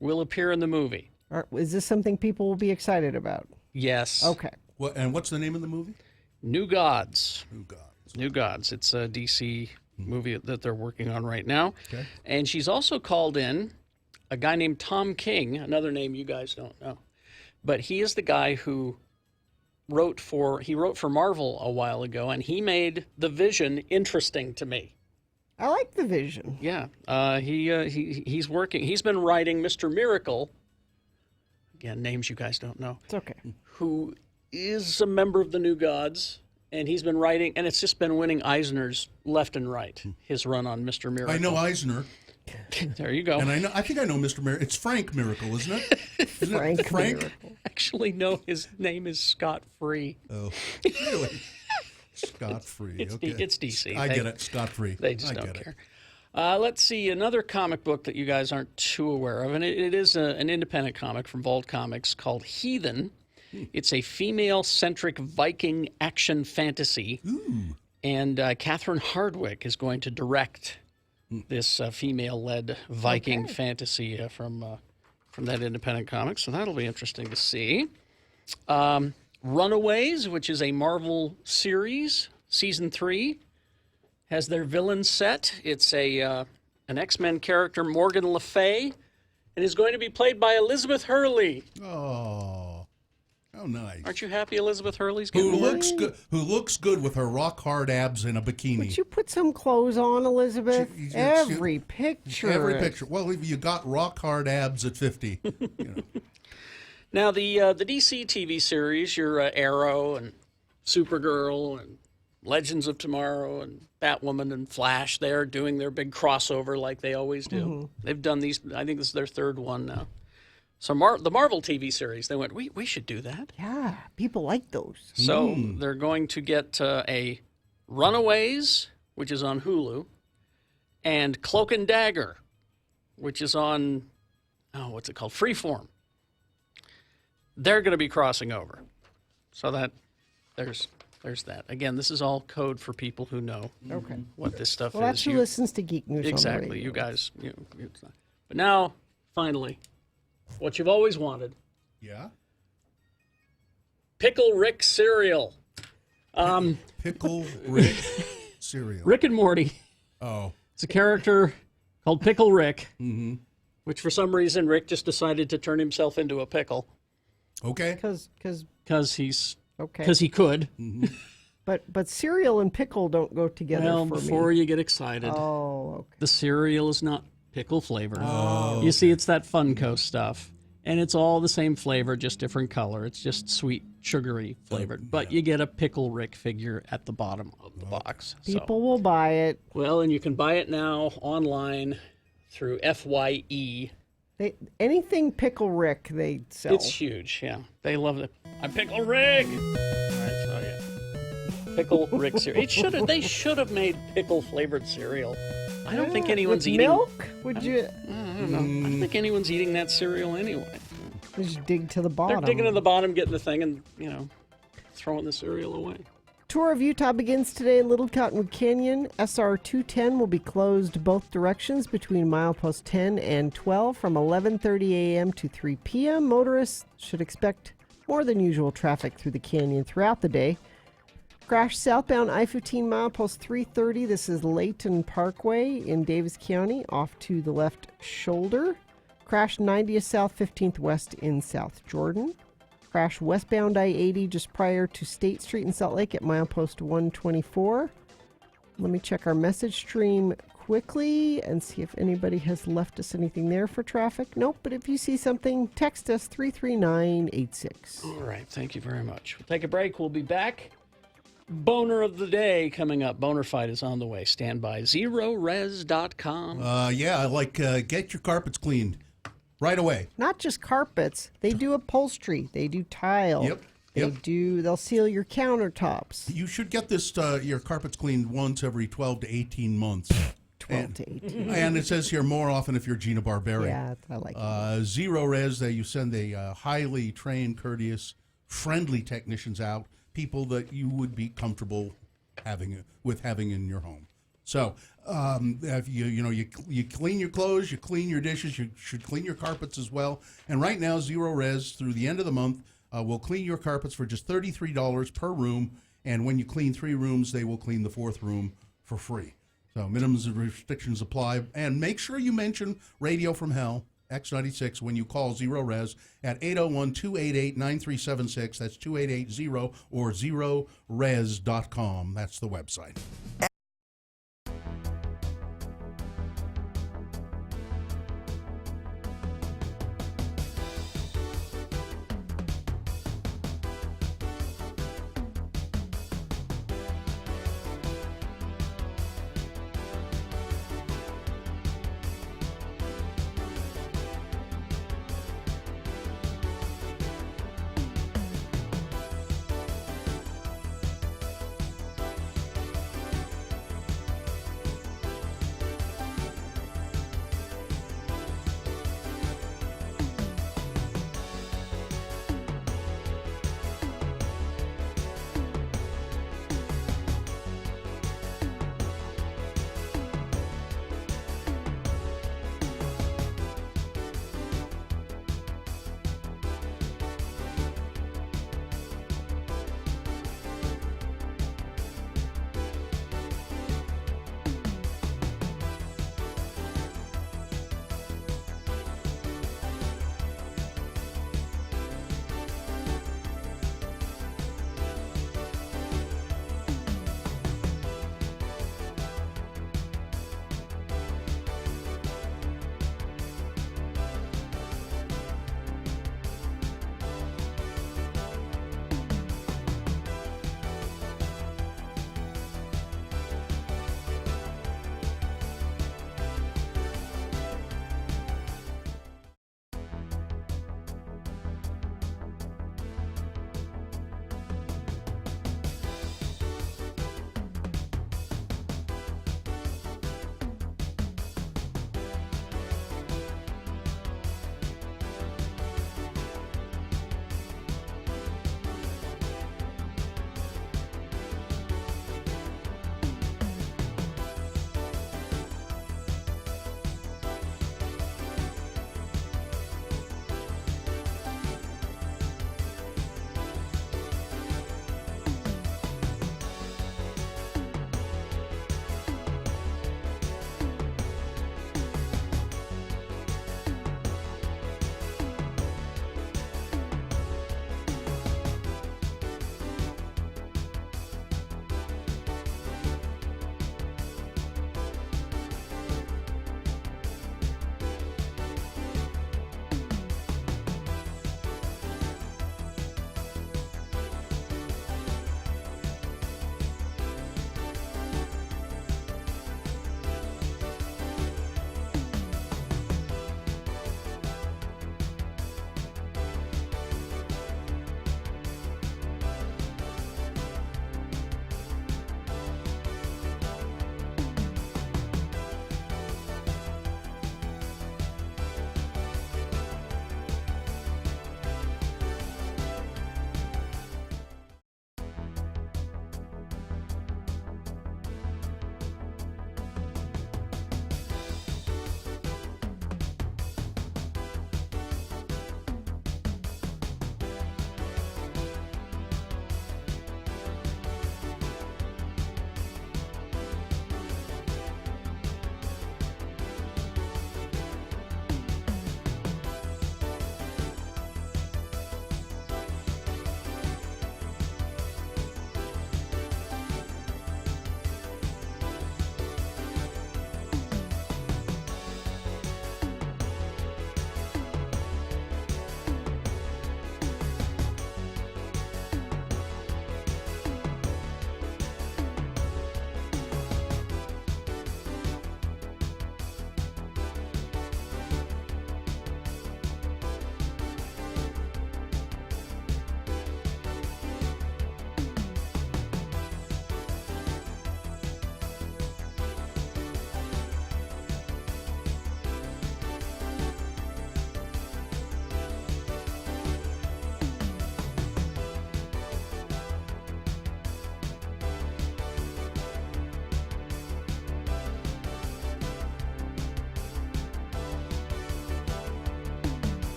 S3: will appear in the movie.
S4: Is this something people will be excited about?
S3: Yes.
S4: Okay.
S2: And what's the name of the movie?
S3: New Gods.
S2: New Gods.
S3: New Gods. It's a DC movie that they're working on right now.
S2: Okay.
S3: And she's also called in a guy named Tom King, another name you guys don't know. But he is the guy who wrote for Marvel a while ago, and he made the Vision interesting to me.
S4: I like the Vision.
S3: Yeah. He's working. He's been writing Mr. Miracle. Again, names you guys don't know.
S4: It's okay.
S3: Who is a member of the New Gods, and he's been writing, and it's just been winning Eisners left and right, his run on Mr. Miracle.
S2: I know Eisner.
S3: There you go.
S2: And I think I know Mr. Miracle. It's Frank Miracle, isn't it? Isn't
S4: Frank
S2: it Frank?
S4: Miracle.
S3: Actually, no, his name is Scott Free.
S2: Oh, really? Scott Free. Okay.
S3: It's DC.
S2: I get it. Scott Free.
S3: They just
S2: I
S3: don't
S2: get
S3: care. Let's see, another comic book that you guys aren't too aware of, and it is an independent comic from Vault Comics called Heathen. It's a female-centric Viking action fantasy, and Catherine Hardwicke is going to direct this female-led Viking fantasy from that independent comic, so that'll be interesting to see. Runaways, which is a Marvel series, Season 3, has their villain set. It's an X-Men character, Morgan Le Fay, and is going to be played by Elizabeth Hurley.
S2: Oh, how nice.
S3: Aren't you happy Elizabeth Hurley's getting
S2: Who
S3: married?
S2: looks good with her rock hard abs in a bikini.
S4: Would you put some clothes on, Elizabeth? Every picture.
S2: Every picture. Well, if you got rock hard abs at 50, you know.
S3: Now, the DC TV series, your Arrow and Supergirl and Legends of Tomorrow and Batwoman and Flash, they're doing their big crossover like they always do. They've done these, I think this is their third one now. So the Marvel TV series, they went, we should do that.
S4: Yeah, people like those.
S3: So they're going to get a Runaways, which is on Hulu, and Cloak and Dagger, which is on, what's it called? Freeform. They're going to be crossing over. So that there's there's that. Again, this is all code for people who know what this stuff
S4: Well,
S3: is.
S4: that's who listens to Geek News on the
S3: Exactly.
S4: radio.
S3: You guys. But now, finally, what you've always wanted.
S2: Yeah.
S3: Pickle Rick cereal.
S2: Pickle Rick cereal.
S3: Rick and Morty.
S2: Oh.
S3: It's a character called Pickle Rick, which for some reason Rick just decided to turn himself into a pickle.
S2: Okay.
S4: Because
S3: he could.
S4: But cereal and pickle don't go together.
S3: Well,
S4: for
S3: before
S4: me.
S3: you get excited,
S4: okay.
S3: The cereal is not pickle flavored.
S2: Oh,
S3: you see, it's that Funko stuff, and it's all the same flavor, just different color. It's just sweet, sugary flavored. But you get a Pickle Rick figure at the bottom of the box.
S4: People will buy it.
S3: Well, and you can buy it now online through FYE.
S4: Anything Pickle Rick, they sell.
S3: It's huge, yeah. They love it. I'm Pickle Rick! All right, so yeah. Pickle Rick cereal. They should have made pickle flavored cereal. I don't think anyone's
S4: with
S3: eating
S4: milk. Would you?
S3: I don't know. I don't think anyone's eating that cereal anyway.
S4: Just dig to the bottom.
S3: They're digging to the bottom, getting the thing, and throwing the cereal away.
S4: Tour of Utah begins today in Little Cottonwood Canyon. SR 210 will be closed both directions between milepost 10 and 12 from 11:30 a.m. to 3 p.m. Motorists should expect more than usual traffic through the canyon throughout the day. Crash southbound I-15 milepost 330. This is Layton Parkway in Davis County, off to the left shoulder. Crash 90th South 15th West in South Jordan. Crash westbound I-80 just prior to State Street in Salt Lake at milepost 124. Let me check our message stream quickly and see if anybody has left us anything there for traffic. Nope, but if you see something, text us 33986.
S3: All right, thank you very much. We'll take a break. We'll be back. Boner of the day coming up. Boner fight is on the way. Stand by. ZeroRes.com.
S2: Yeah, I like get your carpets cleaned right away.
S4: Not just carpets. They do upholstery. They do tile.
S2: Yep.
S4: They'll seal your countertops.
S2: You should get this your carpets cleaned once every 12 to 18 months.
S4: 12 to 18.
S2: And it says here more often if you're Gina Barberi.
S4: Yeah, I like it.
S2: Zero Res, you send a highly trained, courteous, friendly technicians out, people that you would be comfortable having in your home. So if you clean your clothes, you clean your dishes, you should clean your carpets as well. And right now, Zero Res, through the end of the month, will clean your carpets for just $33 per room. And when you clean 3 rooms, they will clean the 4th room for free. So minimums and restrictions apply. And make sure you mention Radio from Hell, X96, when you call Zero Res at 801-288-9376. That's 2880 or ZeroRes.com. That's the website.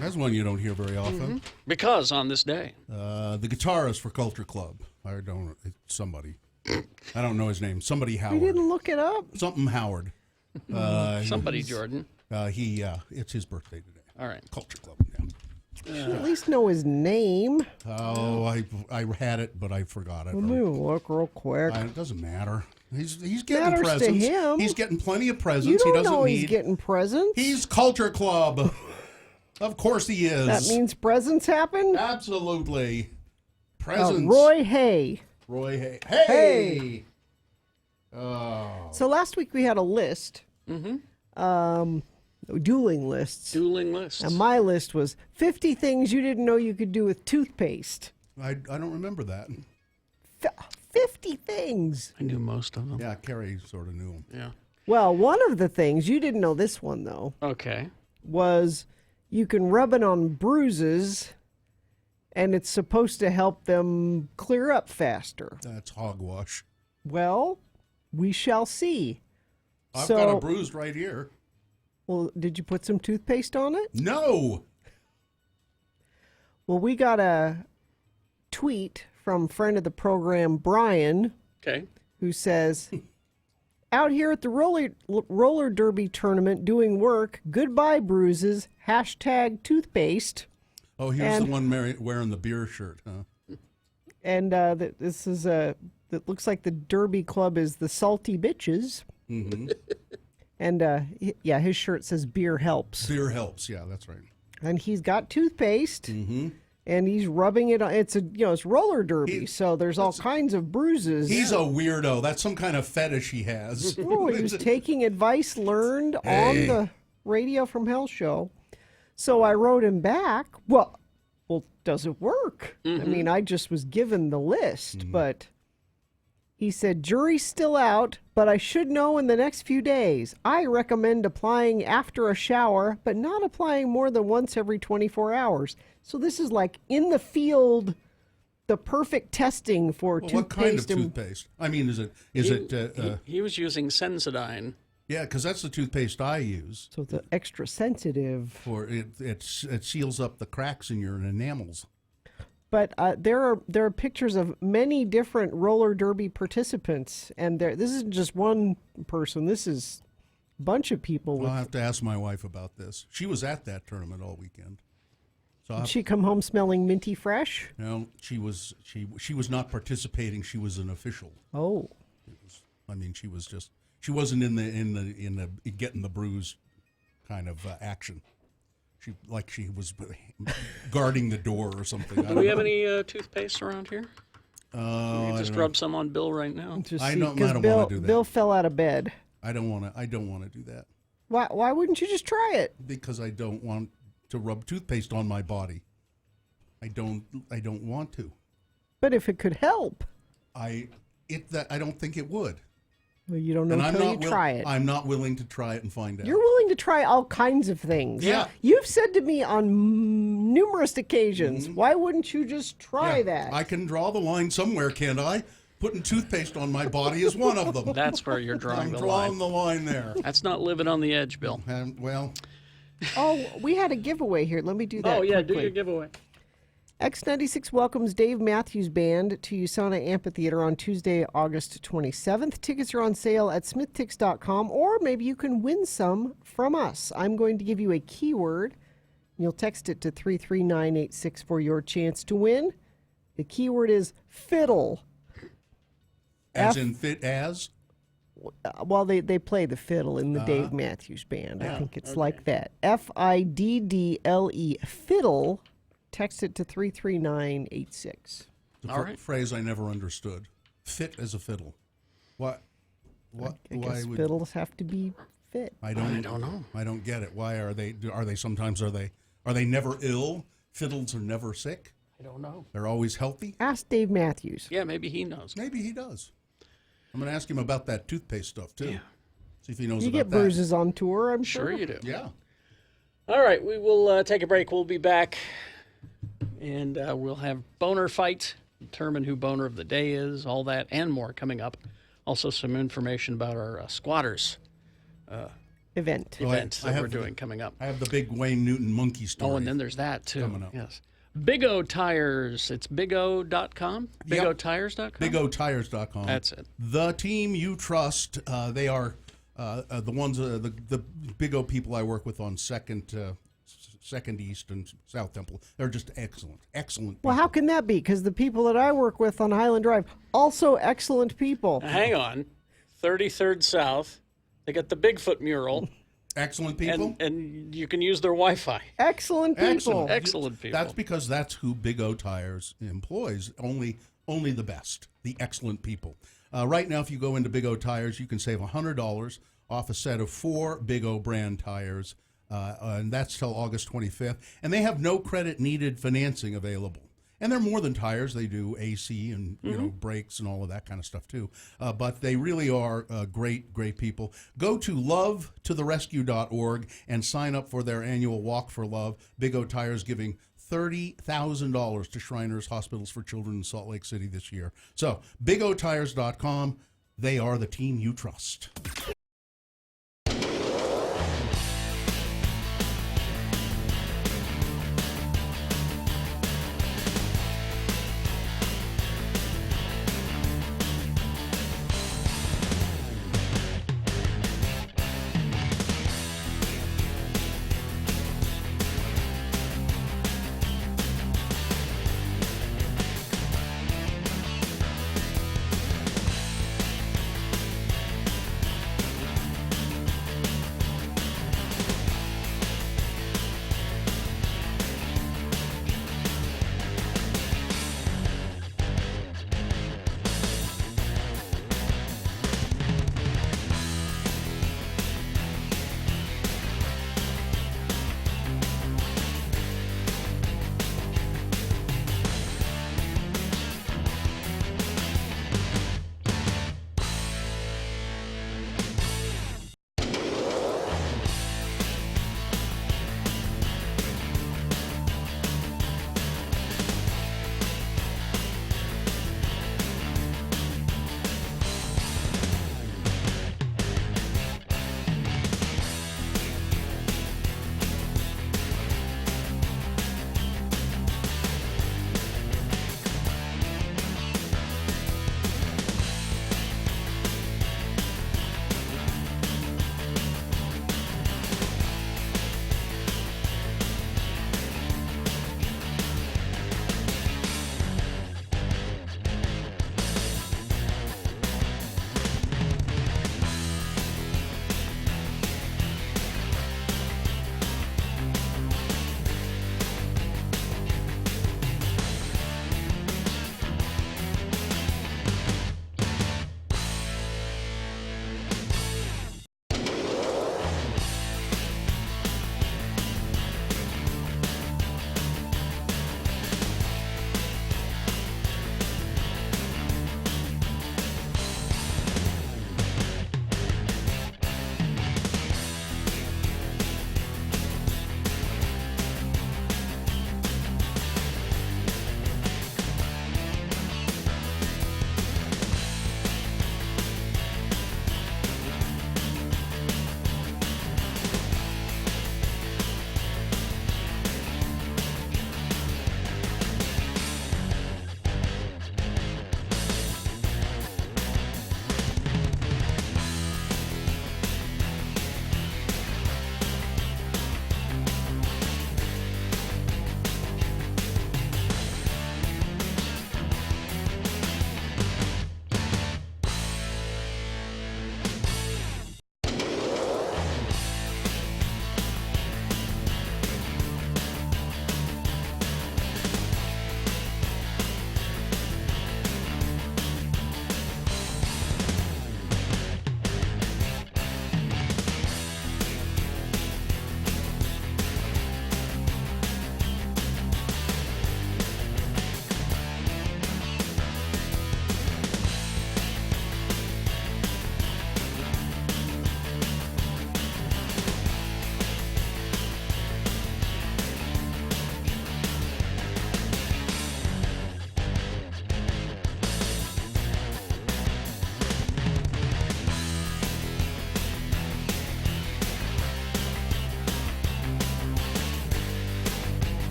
S2: That's one you don't hear very often.
S3: Because on this day.
S2: The guitarist for Culture Club. It's somebody. I don't know his name. Somebody Howard.
S4: We didn't look it up.
S2: Something Howard.
S3: Somebody Jordan.
S2: It's his birthday today.
S3: All right.
S2: Culture Club. Yeah.
S4: At least know his name.
S2: Oh, I had it, but I forgot it.
S4: Let me look real quick.
S2: It doesn't matter. He's getting
S4: Matters
S2: presents.
S4: to him.
S2: He's getting plenty of presents.
S4: You don't
S2: he doesn't
S4: know
S2: need.
S4: he's getting presents.
S2: He's Culture Club. Of course he is.
S4: That means presents happen?
S2: Absolutely. Presents.
S4: Roy Hay.
S2: Roy Hay. Hey! Oh.
S4: So last week we had a list. Dueling lists.
S3: Dueling lists.
S4: And my list was 50 things you didn't know you could do with toothpaste.
S2: I don't remember that.
S4: 50 things.
S3: I knew most of them.
S2: Yeah, Carrie sort of knew them.
S3: Yeah.
S4: Well, one of the things, you didn't know this one though,
S3: Okay.
S4: was you can rub it on bruises and it's supposed to help them clear up faster.
S2: That's hogwash.
S4: Well, we shall see.
S2: I've got a bruise right here.
S4: Well, did you put some toothpaste on it?
S2: No.
S4: Well, we got a tweet from friend of the program, Brian,
S3: Okay.
S4: who says, out here at the roller derby tournament doing work, goodbye bruises, #toothpaste.
S2: Oh, he was the one wearing the beer shirt, huh?
S4: And this is it looks like the derby club is the Salty Bitches.
S2: Mm-hmm.
S4: And his shirt says beer helps.
S2: Beer helps, yeah, that's right.
S4: And he's got toothpaste.
S2: Mm-hmm.
S4: And he's rubbing it on. It's roller derby, so there's all kinds of bruises.
S2: He's a weirdo. That's some kind of fetish he has.
S4: Oh, he was taking advice learned on the Radio from Hell show. So I wrote him back. Well, does it work? I mean, I just was given the list, but he said, jury's still out, but I should know in the next few days. I recommend applying after a shower, but not applying more than once every 24 hours. So this is like in the field, the perfect testing for toothpaste.
S2: What kind of toothpaste? I mean,
S3: He was using Sensodyne.
S2: Yeah, because that's the toothpaste I use.
S4: So it's extra sensitive.
S2: For it seals up the cracks in your enamels.
S4: But there are pictures of many different roller derby participants, and this isn't just one person. This is a bunch of people.
S2: I'll have to ask my wife about this. She was at that tournament all weekend. So
S4: Did she come home smelling minty fresh?
S2: No, she was not participating. She was an official.
S4: Oh,
S2: she wasn't in the getting the bruise kind of action. She was guarding the door or something.
S3: Do we have any toothpaste around here? Just
S2: don't
S3: rub some on Bill right now.
S2: I don't want to do that.
S4: Bill fell out of bed.
S2: I don't want to do that.
S4: Why wouldn't you just try it?
S2: Because I don't want to rub toothpaste on my body. I don't want to.
S4: But if it could help,
S2: I don't think it would.
S4: Well, you don't know until you try it.
S2: I'm not willing to try it and find out.
S4: You're willing to try all kinds of things.
S2: Yeah.
S4: You've said to me on numerous occasions, why wouldn't you just try that?
S2: I can draw the line somewhere, can't I? Putting toothpaste on my body is one of them.
S3: That's where you're drawing the line.
S2: I'm drawing the line there.
S3: That's not living on the edge, Bill.
S2: Well.
S4: Oh, we had a giveaway here. Let me do that
S3: yeah,
S4: quickly.
S3: do your giveaway.
S4: X96 welcomes Dave Matthews Band to USANA Amphitheater on Tuesday, August 27th. Tickets are on sale at smithtix.com, or maybe you can win some from us. I'm going to give you a keyword. You'll text it to 33986 for your chance to win. The keyword is fiddle.
S2: As in fit as?
S4: Well, they play the fiddle in the Dave Matthews Band. I think it's like that. FIDDLE, fiddle. Text it to 33986.
S2: The phrase I never understood. Fit as a fiddle. What?
S4: I guess fiddles have to be fit.
S2: I don't know. I don't get it. Why are they sometimes are they never ill? Fiddles are never sick?
S3: I don't know.
S2: They're always healthy?
S4: Ask Dave Matthews.
S3: Yeah, maybe he knows.
S2: Maybe he does. I'm going to ask him about that toothpaste stuff too. Yeah. See if he knows
S4: you
S2: about that.
S4: You get bruises on tour, I'm sure.
S3: Sure you do.
S2: Yeah.
S3: All right, we will take a break. We'll be back. And we'll have boner fight, determine who boner of the day is, all that and more coming up. Also some information about our squatters.
S4: event
S3: that we're doing coming up.
S2: I have the big Wayne Newton monkey story.
S3: Oh, and then there's that too.
S2: Coming up.
S3: Yes. Big O Tires. It's bigo.com. BigOTires.com.
S2: BigOTires.com.
S3: That's it.
S2: The team you trust. They are the ones, the Big O people I work with on Second East and South Temple. They're just excellent people.
S4: Well, how can that be? Because the people that I work with on Highland Drive, also excellent people.
S3: Now, hang on. 33rd South. They got the Bigfoot mural.
S2: Excellent people.
S3: And you can use their Wi-Fi.
S4: Excellent people.
S3: Excellent people.
S2: That's because that's who Big O Tires employs. Only the best, the excellent people. Right now, if you go into Big O Tires, you can save $100 off a set of 4 Big O brand tires, and that's till August 25th. And they have no credit needed financing available. And they're more than tires. They do AC and brakes and all of that kind of stuff too. But they really are great people. Go to lovetotherescue.org and sign up for their annual Walk for Love. Big O Tires giving $30,000 to Shriners Hospitals for Children in Salt Lake City this year. So bigotires.com. They are the team you trust.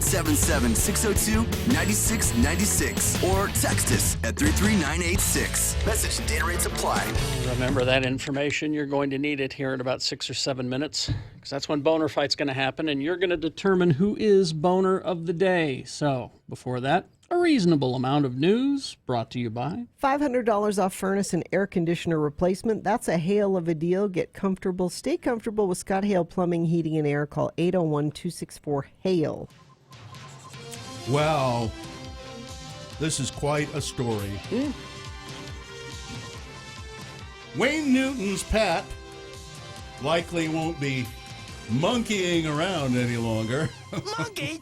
S1: 877-602-9696 or text us at 33986. Message and data rates apply.
S3: Remember that information. You're going to need it here in about 6 or 7 minutes, because that's when Boner Fight's going to happen, and you're going to determine who is Boner of the Day. So, before that, a reasonable amount of news brought to you by
S4: $500 off furnace and air conditioner replacement. That's a hail of a deal. Get comfortable. Stay comfortable with Scott Hale Plumbing, Heating, and Air. Call 801-264-HALE.
S2: Well, this is quite a story. Wayne Newton's pet likely won't be monkeying around any longer.
S1: Monkeys!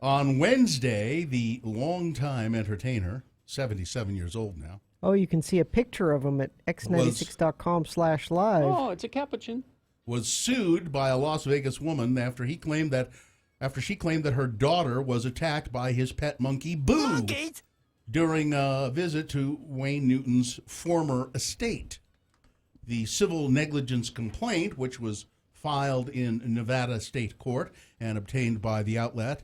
S2: On Wednesday, the longtime entertainer, 77 years old now.
S4: Oh, you can see a picture of him at x96.com/live.
S3: Oh, it's a capuchin.
S2: Was sued by a Las Vegas woman after she claimed that her daughter was attacked by his pet monkey, Boo,
S1: Monkeys!
S2: during a visit to Wayne Newton's former estate. The civil negligence complaint, which was filed in Nevada State Court and obtained by the outlet,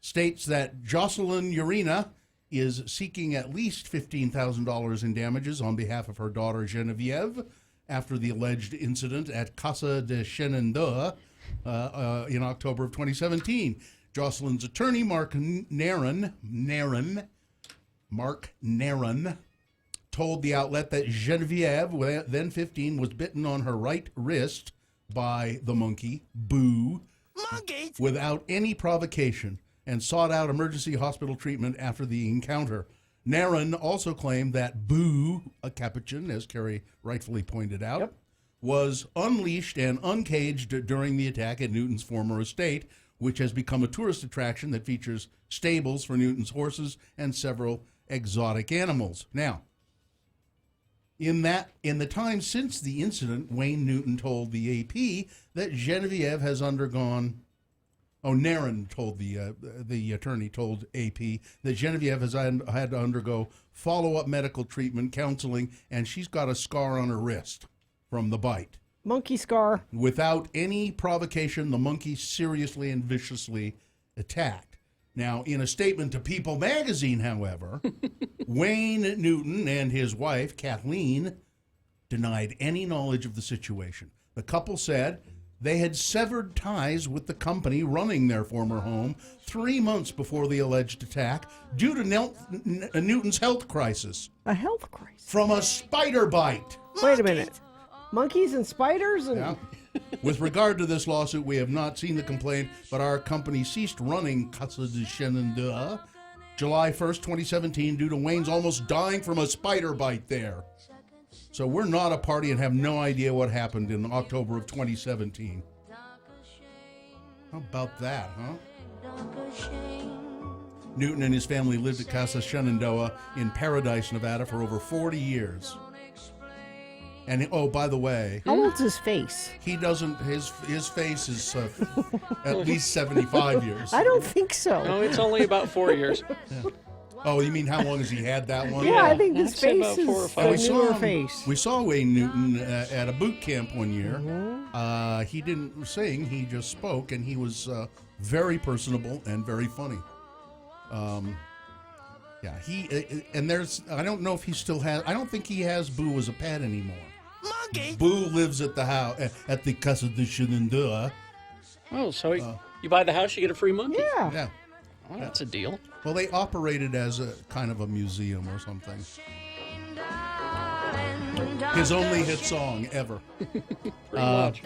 S2: states that Jocelyn Urena is seeking at least $15,000 in damages on behalf of her daughter Genevieve after the alleged incident at Casa de Shenandoah in October of 2017. Jocelyn's attorney, Mark Naron, told the outlet that Genevieve, then 15, was bitten on her right wrist by the monkey, Boo,
S1: Monkeys!
S2: without any provocation, and sought out emergency hospital treatment after the encounter. Naron also claimed that Boo, a capuchin, as Carrie rightfully pointed out, was unleashed and uncaged during the attack at Newton's former estate, which has become a tourist attraction that features stables for Newton's horses and several exotic animals. Now, in the time since the incident, Wayne Newton told the AP that Genevieve has undergone. Naron told the attorney told AP that Genevieve has had to undergo follow-up medical treatment, counseling, and she's got a scar on her wrist from the bite.
S4: Monkey scar.
S2: Without any provocation, the monkey seriously and viciously attacked. Now, in a statement to People magazine, however, Wayne Newton and his wife, Kathleen, denied any knowledge of the situation. The couple said they had severed ties with the company running their former home 3 months before the alleged attack due to Newton's health crisis.
S4: A health crisis?
S2: From a spider bite.
S4: Wait a minute. Monkeys and spiders?
S2: Yeah. With regard to this lawsuit, we have not seen the complaint, but our company ceased running Casa de Shenandoah July 1st, 2017, due to Wayne's almost dying from a spider bite there. So we're not a party and have no idea what happened in October of 2017. How about that, huh? Newton and his family lived at Casa Shenandoah in Paradise, Nevada for over 40 years. And, oh, by the way...
S4: How old's his face?
S2: He doesn't... His face is at least 75 years.
S4: I don't think so.
S3: No, it's only about 4 years.
S2: Yeah. Oh, you mean how long has he had that one?
S4: Yeah, I think his
S3: I'd say
S4: face
S3: about 4 or
S4: is
S3: 5.
S4: a newer face.
S2: We saw Wayne Newton at a boot camp one year. He didn't sing, he just spoke, and he was very personable and very funny. Yeah, and there's, I don't know if he still has, I don't think he has Boo as a pet anymore.
S1: Monkey!
S2: Boo lives at the house, at the Casa de Shenandoah.
S3: Oh, so you buy the house, you get a free monkey?
S4: Yeah.
S2: Yeah.
S3: Well, that's a deal.
S2: Well, they operate it as a kind of a museum or something. His only hit song ever.
S3: Pretty much.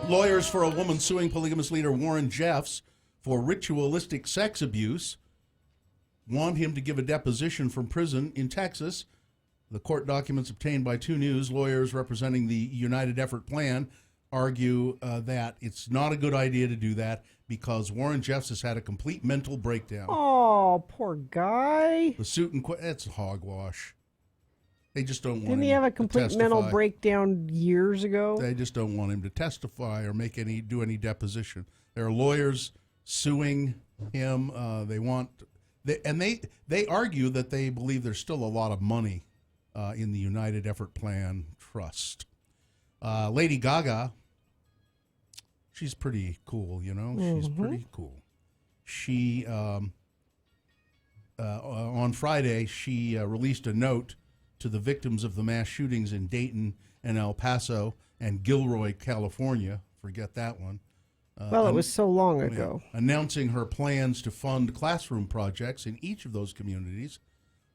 S2: Lawyers for a woman suing polygamous leader Warren Jeffs for ritualistic sex abuse want him to give a deposition from prison in Texas. The court documents obtained by 2 News, lawyers representing the United Effort Plan, argue that it's not a good idea to do that because Warren Jeffs has had a complete mental breakdown.
S4: Oh, poor guy.
S2: The suit it's hogwash. They just don't want him
S4: Didn't he have a complete
S2: to testify.
S4: mental breakdown years ago?
S2: They just don't want him to testify or do any deposition. There are lawyers suing him. They argue that they believe there's still a lot of money in the United Effort Plan Trust. Lady Gaga, she's pretty cool, you know. She's pretty cool. she on Friday she released a note to the victims of the mass shootings in Dayton and El Paso and Gilroy, California. Forget that one.
S4: Well, it was so long ago.
S2: Announcing her plans to fund classroom projects in each of those communities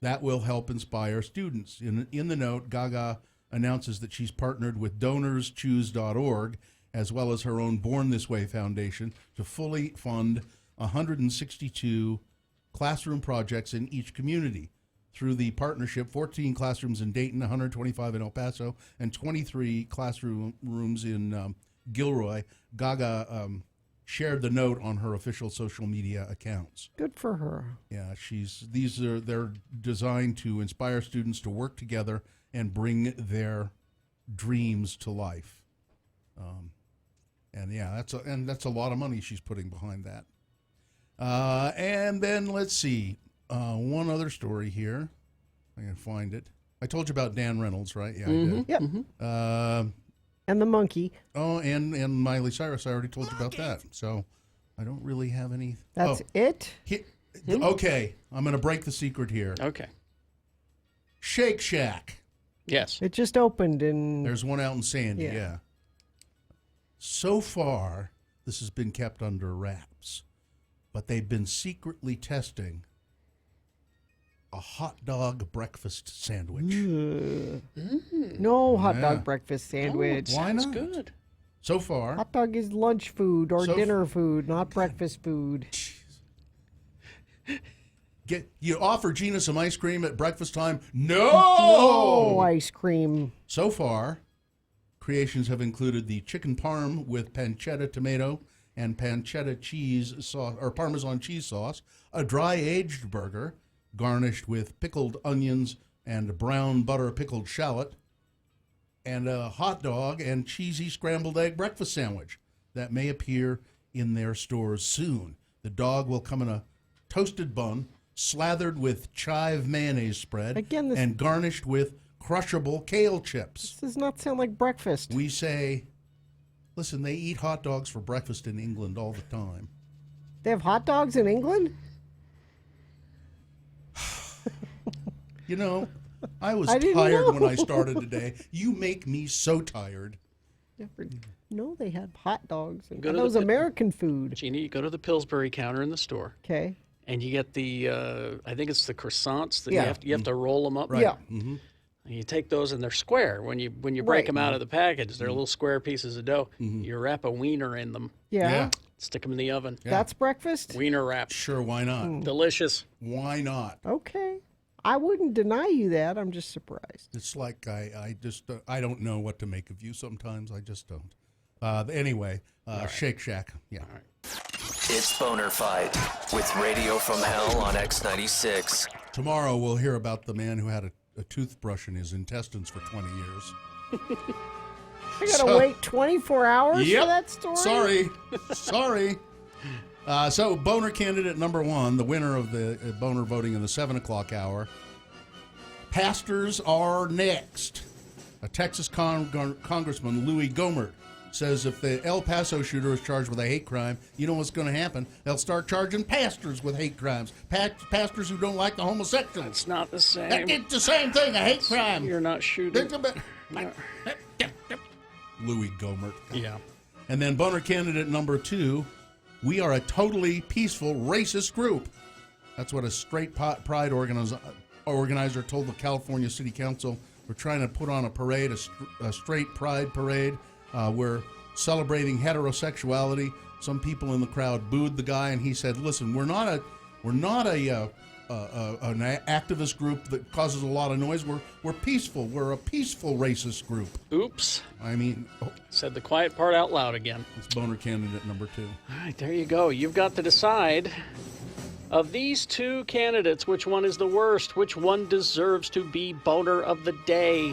S2: that will help inspire students. In the note, Gaga announces that she's partnered with DonorsChoose.org as well as her own Born This Way Foundation to fully fund 162 classroom projects in each community. Through the partnership, 14 classrooms in Dayton, 125 in El Paso, and 23 classrooms in Gilroy. Gaga shared the note on her official social media accounts.
S4: Good for her.
S2: Yeah, they're designed to inspire students to work together and bring their dreams to life. And yeah, that's a lot of money she's putting behind that. And then let's see, one other story here. I can find it. I told you about Dan Reynolds, right? Yeah, I did.
S4: Yep. And the monkey.
S2: Oh, and Miley Cyrus. I already told you about that. So I don't really have any.
S4: That's it?
S2: Okay, I'm going to break the secret here.
S3: Okay.
S2: Shake Shack.
S3: Yes.
S4: It just opened in...
S2: There's one out in Sandy, yeah. So far, this has been kept under wraps, but they've been secretly testing a hot dog breakfast sandwich.
S4: No hot dog breakfast sandwich.
S2: Why not?
S3: That's good.
S2: So far.
S4: Hot dog is lunch food or dinner food, not breakfast food.
S2: You offer Gina some ice cream at breakfast time? No!
S4: No ice cream.
S2: So far, creations have included the chicken parm with pancetta tomato and pancetta cheese sauce, or Parmesan cheese sauce, a dry aged burger garnished with pickled onions and brown butter pickled shallot, and a hot dog and cheesy scrambled egg breakfast sandwich that may appear in their stores soon. The dog will come in a toasted bun, slathered with chive mayonnaise spread, and garnished with crushable kale chips.
S4: This does not sound like breakfast.
S2: We say, listen, they eat hot dogs for breakfast in England all the time.
S4: They have hot dogs in England?
S2: You know, I was tired when I started today. You make me so tired.
S4: No, they had hot dogs. And that was American food.
S3: Jeannie, you go to the Pillsbury counter in the store.
S4: Okay.
S3: And you get the, I think it's the croissants that you have to roll them up.
S2: Right.
S4: Yeah.
S2: Mm-hmm.
S3: And you take those and they're square. When you break them out of the package, they're little square pieces of dough.
S2: Mm-hmm.
S3: You wrap a wiener in them.
S4: Yeah.
S3: Stick them in the oven.
S2: Yeah.
S4: That's breakfast?
S3: Wiener wrap.
S2: Sure, why not?
S3: Delicious.
S2: Why not?
S4: Okay. I wouldn't deny you that. I'm just surprised.
S2: It's like I don't know what to make of you sometimes. I just don't. Anyway, Shake Shack. Yeah.
S3: All right.
S1: It's Boner Fight with Radio from Hell on X96.
S2: Tomorrow we'll hear about the man who had a toothbrush in his intestines for 20 years.
S4: I gotta wait 24 hours for that story?
S2: Sorry. So Boner candidate number one, the winner of the Boner voting in the 7 o'clock hour. Pastors are next. A Texas Congressman, Louis Gohmert, says if the El Paso shooter is charged with a hate crime, you know what's going to happen? They'll start charging pastors with hate crimes. Pastors who don't like the homosexuals.
S3: It's not the same.
S2: It's the same thing, a hate crime.
S3: You're not shooting.
S2: Louis Gohmert.
S3: Yeah.
S2: And then Boner candidate number two, we are a totally peaceful racist group. That's what a straight pride organizer told the California City Council. We're trying to put on a parade, a straight pride parade. We're celebrating heterosexuality. Some people in the crowd booed the guy, and he said, "Listen, we're not an activist group that causes a lot of noise. We're peaceful. We're a peaceful racist group."
S3: Oops.
S2: I mean,
S3: said the quiet part out loud again.
S2: It's Boner candidate number two.
S3: All right, there you go. You've got to decide. Of these two candidates, which one is the worst? Which one deserves to be Boner of the Day?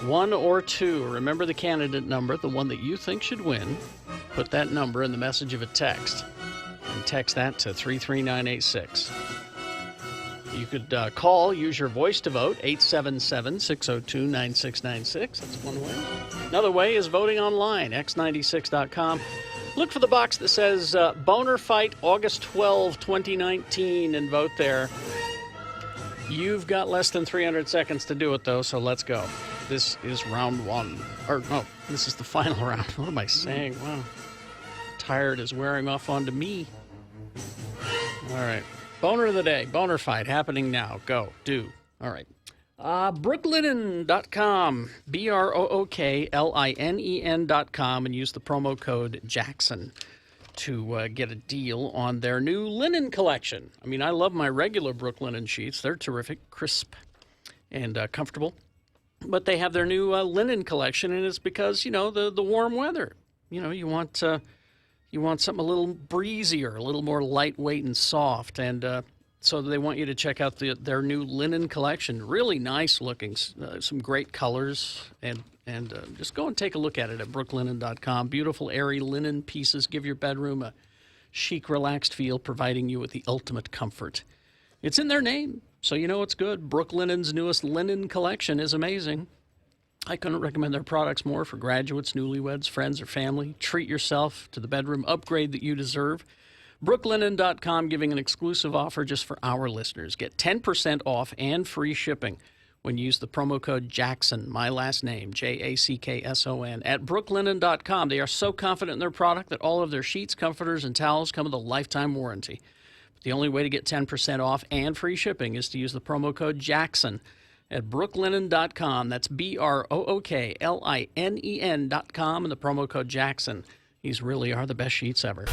S3: 1 or 2. Remember the candidate number, the one that you think should win. Put that number in the message of a text. And text that to 33986. You could call, use your voice to vote, 877-602-9696. That's one way. Another way is voting online, x96.com. Look for the box that says Boner Fight August 12, 2019 and vote there. You've got less than 300 seconds to do it, though, so let's go. This is round one. Or, no, this is the final round. What am I saying? Wow. Tired is wearing off onto me. All right. Boner of the day. Boner Fight happening now. Go. Do. All right. Brooklinen.com. BROOKLINEN.com, and use the promo code Jackson to get a deal on their new linen collection. I mean, I love my regular Brooklinen sheets. They're terrific, crisp, and comfortable. But they have their new linen collection, and it's because, you know, the warm weather. You know, you want something a little breezier, a little more lightweight and soft, and so they want you to check out their new linen collection. Really nice looking, some great colors, and just go and take a look at it at brooklinen.com. Beautiful, airy linen pieces give your bedroom a chic, relaxed feel, providing you with the ultimate comfort. It's in their name, so you know it's good. Brooklinen's newest linen collection is amazing. I couldn't recommend their products more for graduates, newlyweds, friends, or family. Treat yourself to the bedroom upgrade that you deserve. Brooklinen.com giving an exclusive offer just for our listeners. Get 10% off and free shipping when you use the promo code Jackson, my last name, Jackson, at brooklinen.com. They are so confident in their product that all of their sheets, comforters, and towels come with a lifetime warranty. But the only way to get 10% off and free shipping is to use the promo code Jackson at brooklinen.com. That's BROOKLINEN.com, and the promo code Jackson. These really are the best sheets ever.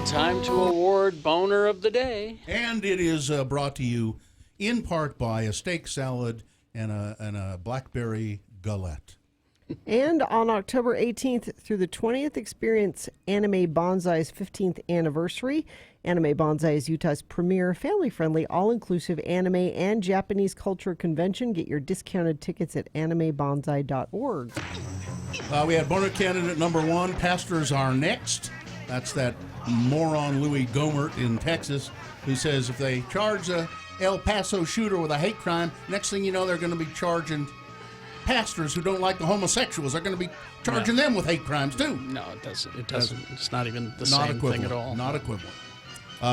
S3: Time to award Boner of the Day.
S2: And it is brought to you in part by a steak salad and a blackberry galette.
S4: And on October 18th through the 20th, experience Anime Bonsai's 15th anniversary. Anime Bonsai is Utah's premier family-friendly, all-inclusive anime and Japanese culture convention. Get your discounted tickets at animebonsai.org.
S2: We had Boner candidate number 1. Pastors are next. That's that moron Louis Gomert in Texas who says if they charge a El Paso shooter with a hate crime, next thing you know they're going to be charging pastors who don't like the homosexuals. They're going to be charging them with hate crimes too.
S3: No, it doesn't. It doesn't. It's not even the same thing at all.
S2: Not equivalent.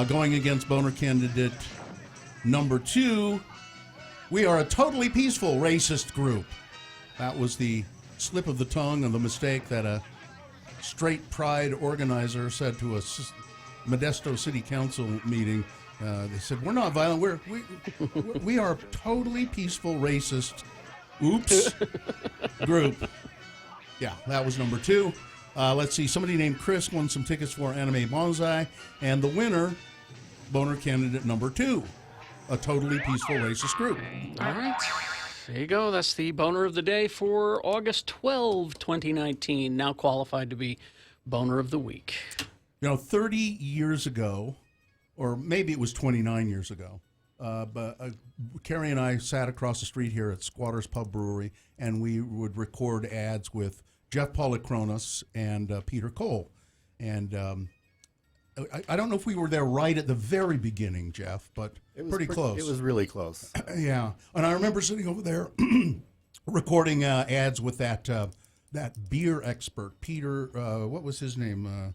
S2: Going against Boner candidate number 2, we are a totally peaceful racist group. That was the slip of the tongue and the mistake that a straight pride organizer said to a Modesto City Council meeting. They said, "We're not violent. We are a totally peaceful racist." Oops. Group. Yeah, that was number 2. Let's see. Somebody named Chris won some tickets for Anime Bonsai. And the winner, Boner candidate number 2, a totally peaceful racist group.
S3: All right. There you go. That's the Boner of the Day for August 12, 2019. Now qualified to be Boner of the Week.
S2: 30 years ago, or maybe it was 29 years ago, but Carrie and I sat across the street here at Squatters Pub Brewery, and we would record ads with Jeff Polychronos and Peter Cole. And I don't know if we were there right at the very beginning, Jeff, but pretty close.
S11: It was really close.
S2: Yeah. And I remember sitting over there recording ads with that beer expert, Peter, what was his name?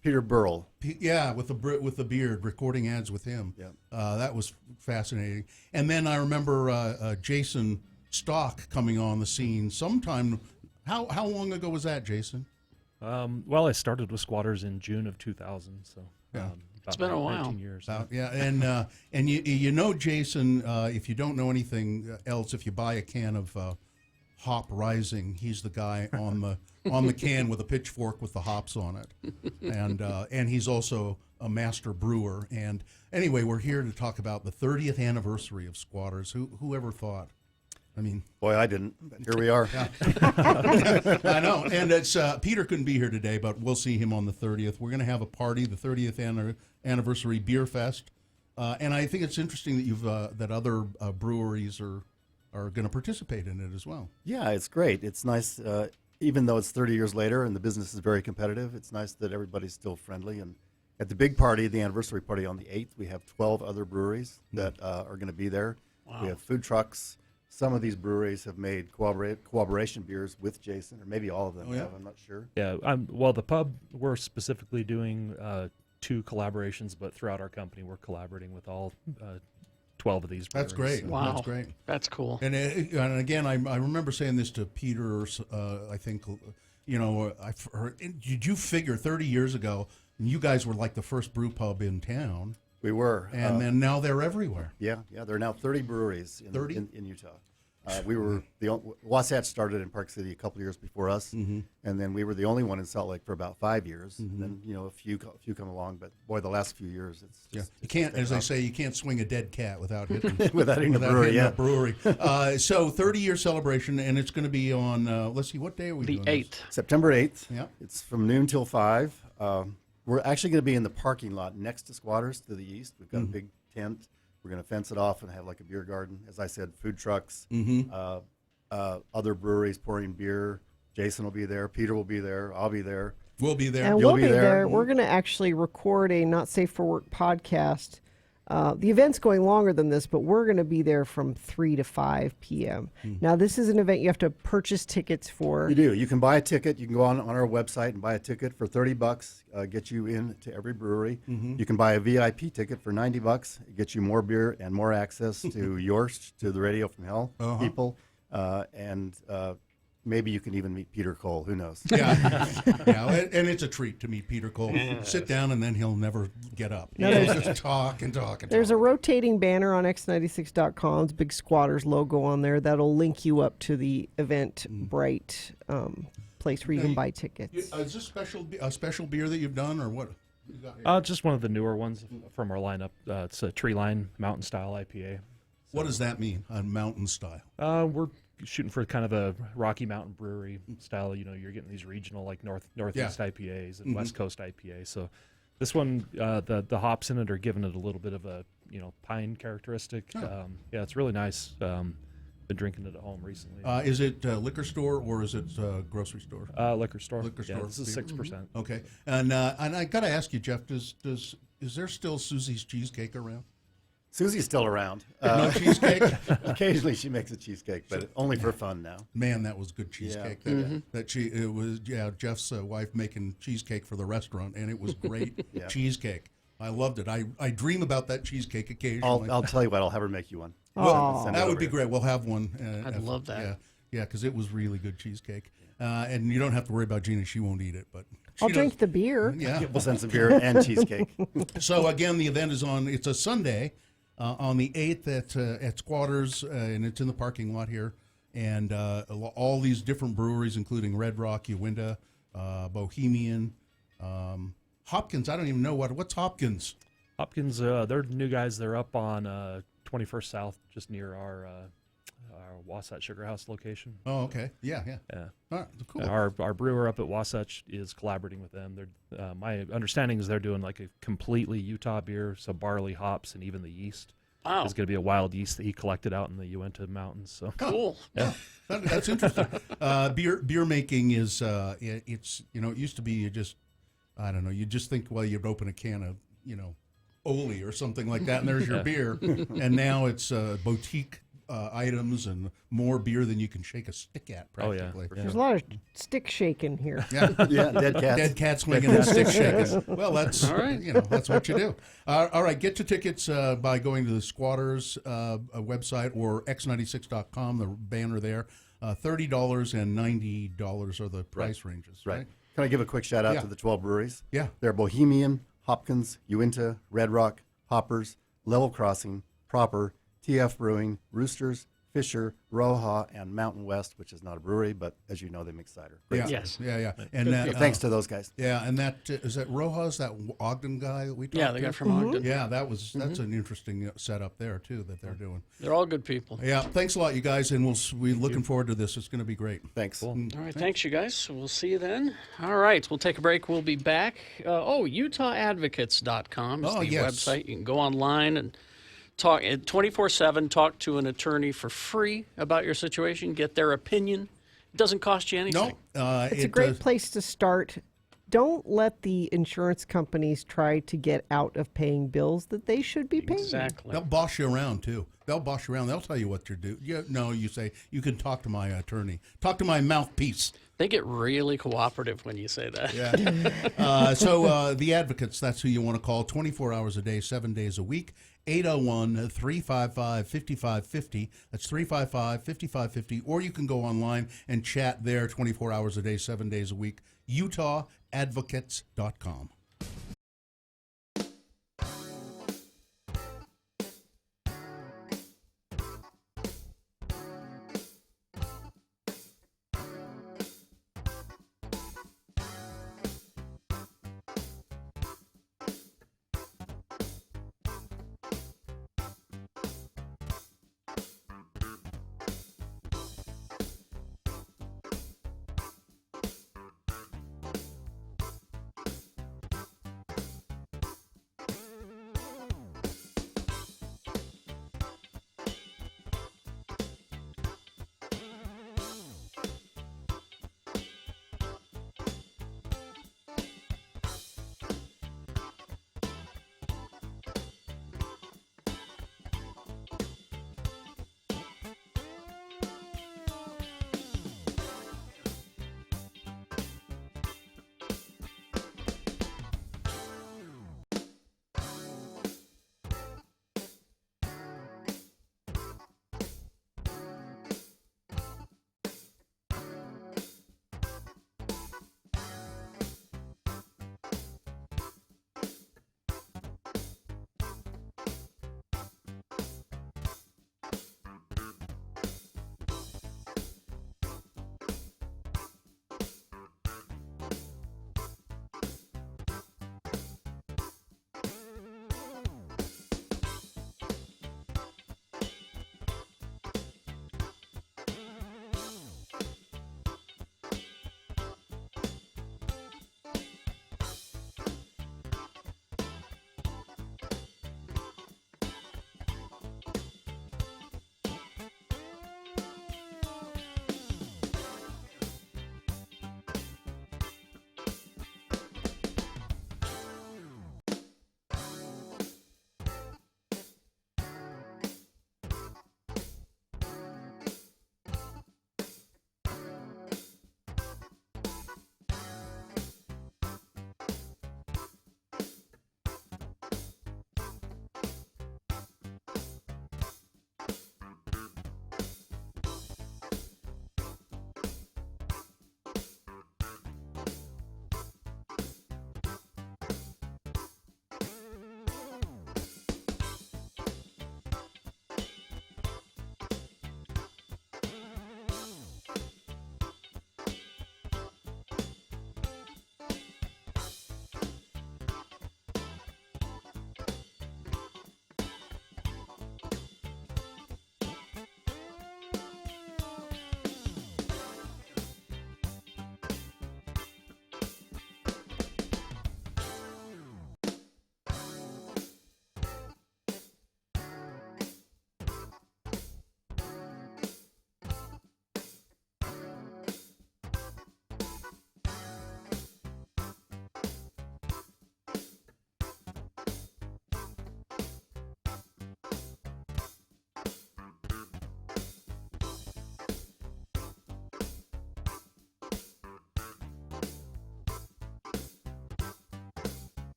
S11: Peter Burrell.
S2: With the beard, recording ads with him.
S11: Yeah.
S2: That was fascinating. And then I remember Jason Stock coming on the scene sometime. How long ago was that, Jason?
S12: Well, I started with Squatters in June of 2000, so
S3: it's been a while.
S12: 19 years.
S2: And you know Jason, if you don't know anything else, if you buy a can of Hop Rising, he's the guy on the can with a pitchfork with the hops on it, and he's also a master brewer. And anyway, we're here to talk about the 30th anniversary of Squatters. Whoever thought? I mean,
S11: boy, I didn't. But here we are.
S2: Yeah. I know, and it's Peter couldn't be here today, but we'll see him on the 30th. We're going to have a party, the 30th anniversary beer fest, and I think it's interesting that that other breweries are going to participate in it as well.
S11: Yeah, it's great. It's nice, even though it's 30 years later and the business is very competitive. It's nice that everybody's still friendly. And at the big party, the anniversary party on the 8th, we have 12 other breweries that are going to be there. Wow. We have food trucks. Some of these breweries have made cooperation beers with Jason, or maybe all of them have. I'm not sure.
S12: Yeah, well, the pub, we're specifically doing 2 collaborations, but throughout our company, we're collaborating with all 12 of these breweries.
S2: That's great.
S3: Wow.
S2: That's great.
S3: That's cool.
S2: And again, I remember saying this to Peter, I think, I've heard, did you figure 30 years ago, you guys were like the first brew pub in town?
S11: We were.
S2: And then now they're everywhere.
S11: Yeah, there are now 30 breweries in Utah. We were Wasatch started in Park City a couple of years before us, and then we were the only one in Salt Lake for about 5 years. And then a few come along, but boy, the last few years it's just
S2: you can't, as they say, you can't swing a dead cat without hitting
S11: without hitting a brewery.
S2: So 30-year celebration, and it's going to be on. Let's see, what day are we doing?
S3: The 8th,
S11: September 8th.
S2: Yeah,
S11: it's from noon till 5. We're actually going to be in the parking lot next to Squatters to the east. We've got a big tent. We're going to fence it off and have like a beer garden. As I said, food trucks, other breweries pouring beer. Jason will be there. Peter will be there. I'll be there.
S2: We'll be there.
S4: And we'll be there. We're going to actually record a Not Safe for Work podcast. The event's going longer than this, but we're going to be there from 3 to 5 p.m. Now, this is an event you have to purchase tickets for.
S11: You do. You can buy a ticket. You can go on our website and buy a ticket for $30, get you in to every brewery. You can buy a VIP ticket for $90, get you more beer and more access to to the Radio from Hell people, and maybe you can even meet Peter Cole. Who knows?
S2: Yeah, and it's a treat to meet Peter Cole. Sit down, and then he'll never get up.
S4: No,
S2: He'll just talk and talk and
S4: There's
S2: talk.
S4: a rotating banner on x96.com. It's a big Squatters logo on there. That'll link you up to the Eventbrite place where you can buy tickets.
S2: Is this a special beer that you've done, or what?
S12: Just one of the newer ones from our lineup. It's a Tree Line Mountain Style IPA.
S2: What does that mean, a mountain style?
S12: We're shooting for kind of a Rocky Mountain Brewery style. You're getting these regional, like Northeast IPAs and West Coast IPAs. So this one, the hops in it are giving it a little bit of a pine characteristic.
S2: Oh.
S12: It's really nice. Been drinking it at home recently.
S2: Is it liquor store or is it grocery store?
S12: Liquor store.
S2: Liquor store.
S12: This is 6%.
S2: Okay, and I got to ask you, Jeff, is there still Susie's Cheesecake around?
S11: Susie's still around.
S2: No cheesecake?
S11: Occasionally she makes a cheesecake, but only for fun now.
S2: Man, that was good cheesecake. It was Jeff's wife making cheesecake for the restaurant, and it was great cheesecake. I loved it. I dream about that cheesecake occasionally.
S11: I'll tell you what, I'll have her make you one.
S2: Well, that would be great. We'll have one.
S3: I'd love that.
S2: Yeah, because it was really good cheesecake. And you don't have to worry about Gina. She won't eat it, but
S4: I'll drink the beer.
S2: Yeah,
S11: we'll send some beer and cheesecake.
S2: So again, the event is it's a Sunday on the 8th at Squatters, and it's in the parking lot here. And all these different breweries, including Red Rock, Uinta, Bohemian, Hopkins. I don't even know what's Hopkins.
S12: Hopkins, they're new guys. They're up on 21st South, just near our Wasatch Sugar House location.
S2: Oh, okay. Yeah. All right, cool.
S12: Our brewer up at Wasatch is collaborating with them. They're my understanding is they're doing like a completely Utah beer, so barley, hops, and even the yeast.
S3: Wow.
S12: Is going to be a wild yeast that he collected out in the Uinta Mountains. So
S3: cool.
S12: Yeah,
S2: that's interesting. Beer making is it's it used to be you just you just think you'd open a can of Oli or something like that, and there's your beer, and now it's boutique items and more beer than you can shake a stick at, practically.
S12: Oh, yeah.
S4: There's a lot of stick shaking here.
S2: Yeah,
S11: dead cats.
S2: Dead cats swinging and stick shaking. Well, that's
S3: all right.
S2: That's what you do. All right, get your tickets by going to the Squatters website or x96.com, the banner there. $30 and $90 are the price ranges, right?
S11: Can I give a quick shout out to the 12 breweries?
S2: Yeah.
S11: They're Bohemian, Hopkins, Uinta, Red Rock, Hoppers, Level Crossing, Proper, TF Brewing, Roosters, Fisher, Roja, and Mountain West, which is not a brewery, but as you know, they make cider. Great cider.
S2: Yeah. And
S11: thanks to those guys.
S2: Yeah, and that is that Rojas, that Ogden guy that we talked to?
S3: Yeah, the guy from Ogden.
S2: Yeah, that's an interesting setup there too that they're doing.
S3: They're all good people.
S2: Yeah, thanks a lot, you guys, and we're looking forward to this. It's going to be great.
S11: Thanks.
S3: All right, thanks you guys. So we'll see you then. All right, we'll take a break. We'll be back. UtahAdvocates.com is the website. You can go online and talk 24/7. Talk to an attorney for free about your situation. Get their opinion. It doesn't cost you anything.
S2: No,
S4: it's a great place to start. Don't let the insurance companies try to get out of paying bills that they should be paying.
S3: Exactly.
S2: They'll boss you around too. They'll boss you around. They'll tell you what to do. You say you can talk to my attorney. Talk to my mouthpiece.
S3: They get really cooperative when you say that.
S2: Yeah. So the advocates, that's who you want to call 24 hours a day, 7 days a week. 801-355-5550. That's 355-5550. Or you can go online and chat there 24 hours a day, 7 days a week. UtahAdvocates.com.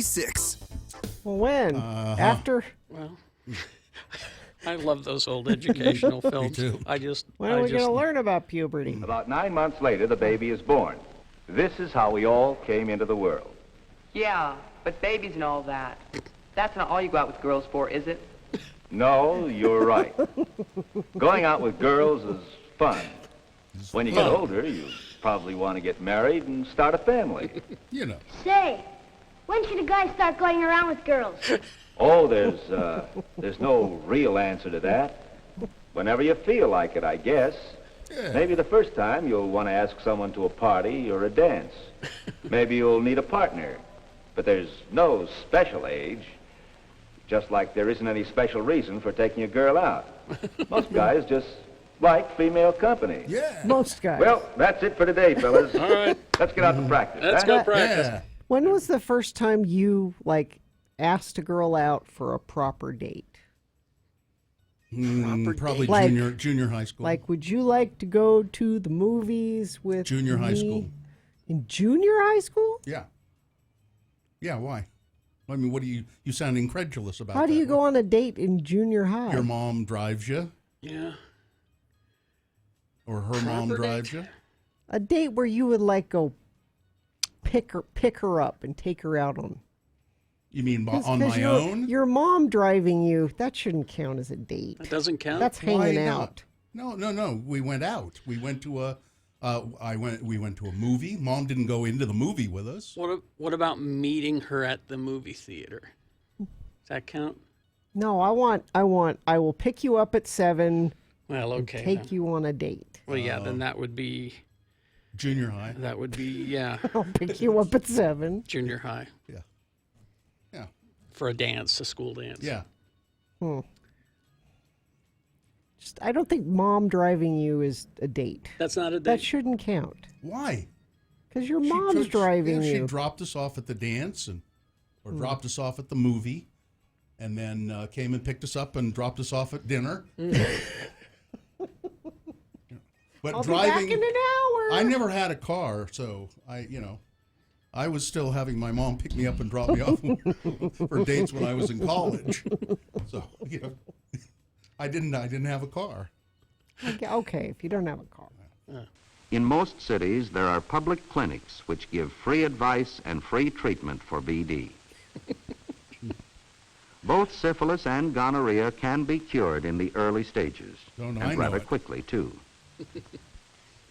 S1: 56.
S4: Well, when? After?
S3: Well, I love those old educational films.
S2: too.
S4: When are we going to learn about puberty?
S13: About 9 months later, the baby is born. This is how we all came into the world.
S14: Yeah, but babies and all that. That's not all you go out with girls for, is it?
S13: No, you're right. Going out with girls is fun. When you get older, you probably want to get married and start a family.
S2: You know.
S15: Say, when should a guy start going around with girls?
S13: Oh, there's no real answer to that. Whenever you feel like it, I guess.
S2: Yeah.
S13: Maybe the first time you'll want to ask someone to a party or a dance. Maybe you'll need a partner. But there's no special age. Just like there isn't any special reason for taking a girl out. Most guys just like female company.
S2: Yeah.
S4: Most guys.
S13: Well, that's it for today, fellas.
S3: All right.
S13: Let's get out to practice.
S3: Let's go practice.
S2: Yeah.
S4: When was the first time you, asked a girl out for a proper date?
S2: Probably
S4: Like-
S2: junior high school.
S4: Would you like to go to the movies with
S2: Junior high
S4: me?
S2: school.
S4: In junior high school?
S2: Yeah. Yeah, why? I mean, what do you sound incredulous about
S4: How do
S2: that.
S4: you go on a date in junior high?
S2: Your mom drives you,
S3: Yeah.
S2: or her mom drives you?
S4: A date where you would go pick her up and take her out on.
S2: You mean
S4: 'Cause-
S2: on
S4: 'cause
S2: my
S4: your-
S2: own?
S4: Your mom driving you, that shouldn't count as a date.
S3: That doesn't count?
S4: That's
S2: Why
S4: hanging
S2: not?
S4: out.
S2: No. We went out. We went to we went to a movie. Mom didn't go into the movie with us.
S3: What about meeting her at the movie theater? Does that count?
S4: No, I will pick you up at 7.
S3: Well,
S4: and
S3: okay.
S4: take
S3: then.
S4: you on a date.
S3: Well, yeah, then that would be
S2: Junior high.
S3: that would be yeah,
S4: I'll pick you up at 7.
S3: junior high
S2: Yeah. Yeah.
S3: for a school dance.
S2: Yeah.
S4: I don't think mom driving you is a date.
S3: That's not a date.
S4: That shouldn't count.
S2: Why?
S4: Because your mom's driving
S2: She
S4: you.
S2: dropped us off at the dance or dropped us off at the movie, and then came and picked us up and dropped us off at dinner. But
S4: I'll
S2: driving,
S4: be back in an hour.
S2: I never had a car, so I was still having my mom pick me up and drop me off for dates when I was in college. So I didn't have a car.
S4: Okay, if you don't have a car.
S16: In most cities, there are public clinics which give free advice and free treatment for BD. Both syphilis and gonorrhea can be cured in the early stages,
S2: Don't I
S16: and
S2: know
S16: rather
S2: it.
S16: quickly, too.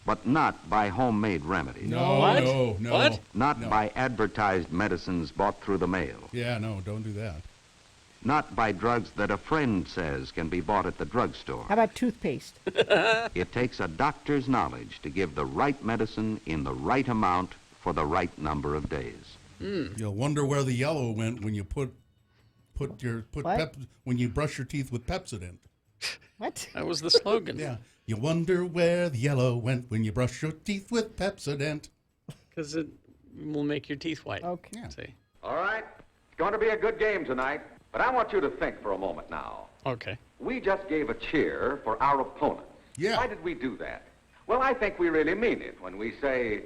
S16: But not by homemade remedies.
S2: No.
S3: What?
S16: Not by advertised medicines bought through the mail.
S2: Yeah, no, don't do that.
S16: Not by drugs that a friend says can be bought at the drugstore.
S4: How about toothpaste?
S16: It takes a doctor's knowledge to give the right medicine in the right amount for the right number of days.
S2: You'll wonder where the yellow went when you when you brush your teeth with Pepsodent.
S4: What?
S3: That was the slogan.
S2: Yeah. You wonder where the yellow went when you brush your teeth with Pepsodent.
S3: Because it will make your teeth white.
S4: Okay.
S2: Yeah.
S3: See.
S13: All right. It's going to be a good game tonight. But I want you to think for a moment now.
S3: Okay.
S13: We just gave a cheer for our opponents.
S2: Yeah.
S13: Why did we do that? Well, I think we really mean it when we say,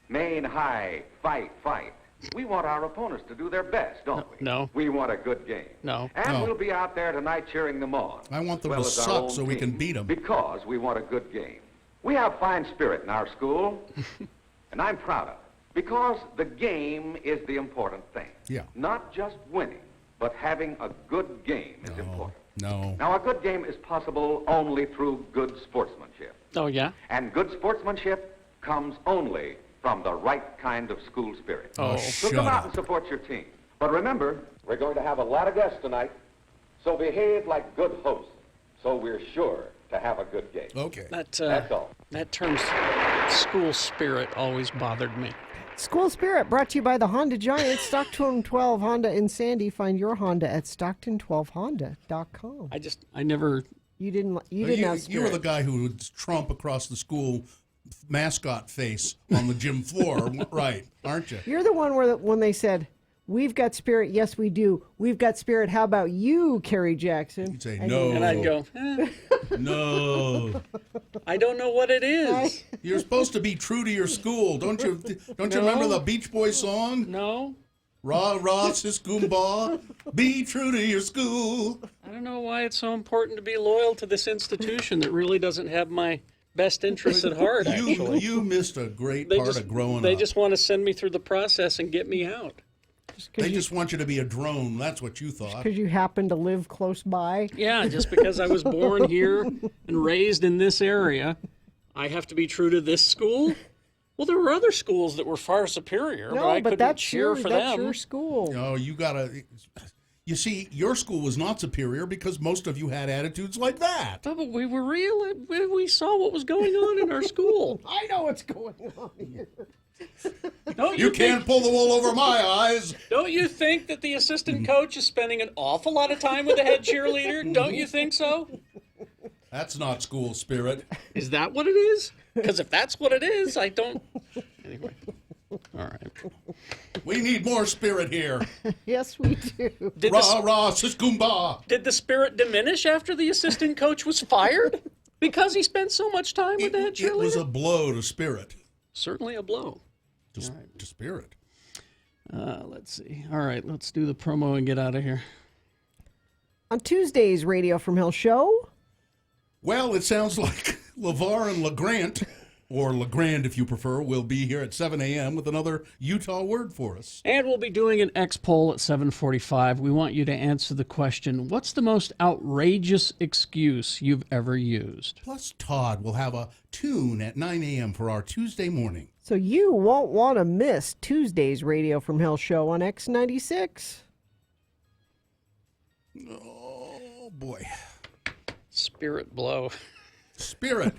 S13: Main High, fight, fight. We want our opponents to do their best, don't we?
S3: No.
S13: We want a good game.
S3: No.
S13: And
S2: No.
S13: we'll be out there tonight cheering them on.
S2: I want them
S13: as well
S2: to
S13: as our
S2: suck
S13: own
S2: so we can
S13: team,
S2: beat 'em.
S13: Because we want a good game. We have fine spirit in our school, and I'm proud of it. Because the game is the important thing.
S2: Yeah.
S13: Not just winning, but having a good game is important.
S2: No.
S13: Now, a good game is possible only through good sportsmanship.
S3: Oh, yeah?
S13: And good sportsmanship comes only from the right kind of school spirit.
S3: Oh,
S13: So
S2: shut
S13: come out
S2: up.
S13: and support your team. But remember, we're going to have a lot of guests tonight, so behave like good hosts, so we're sure to have a good game.
S2: Okay.
S13: That's all.
S3: That term, school spirit, always bothered me.
S4: School Spirit brought to you by the Honda Giant, Stockton 12 Honda in Sandy. Find your Honda at stockton12honda.com.
S3: I never.
S4: You didn't have
S2: You were
S4: Spirit.
S2: the guy who would trump across the school mascot face on the gym floor, right? Aren't you?
S4: You're the one where when they said, "We've got Spirit," yes, we do. We've got Spirit. How about you, Kerry Jackson?
S2: You'd say
S4: And
S2: no.
S3: And I'd go,
S2: No.
S3: I don't know what it is.
S2: You're supposed to be true to your school, don't you? Don't you remember the Beach Boys song?
S3: No.
S2: Rah, rah, sis Goomba, be true to your school.
S3: I don't know why it's so important to be loyal to this institution that really doesn't have my best interests at heart, actually.
S2: You missed a great part of growing
S3: They
S2: up.
S3: just want to send me through the process and get me out.
S2: They just want you to be a drone. That's what you thought.
S4: Because you happen to live close by.
S3: Yeah, just because I was born here and raised in this area, I have to be true to this school? Well, there were other schools that were far superior, but I couldn't cheer for
S4: that's
S3: them.
S4: your school.
S2: No, you gotta. You see, your school was not superior because most of you had attitudes like that.
S3: Oh, but we were real. We saw what was going on in our school.
S4: I know what's going on here.
S2: You can't pull the wool over my eyes.
S3: Don't you think that the assistant coach is spending an awful lot of time with the head cheerleader? Don't you think so?
S2: That's not school spirit.
S3: Is that what it is? Because if that's what it is, I don't. Anyway. All right.
S2: We need more spirit here.
S4: Yes, we do.
S2: Rah, rah, sis Goomba.
S3: Did the spirit diminish after the assistant coach was fired? Because he spent so much time with the head cheerleader?
S2: It was a blow to spirit.
S3: Certainly a blow.
S2: To spirit.
S3: Let's see. All right, let's do the promo and get out of here.
S4: On Tuesday's Radio from Hell show.
S2: Well, it sounds like LeVar and LeGrant, or LeGrand if you prefer, will be here at 7 a.m. with another Utah word for us.
S3: And we'll be doing an X poll at 7:45. We want you to answer the question, what's the most outrageous excuse you've ever used?
S2: Plus, Todd will have a tune at 9 a.m. for our Tuesday morning.
S4: So you won't want to miss Tuesday's Radio from Hell show on X96.
S2: Oh, boy.
S3: Spirit blow.
S2: Spirit.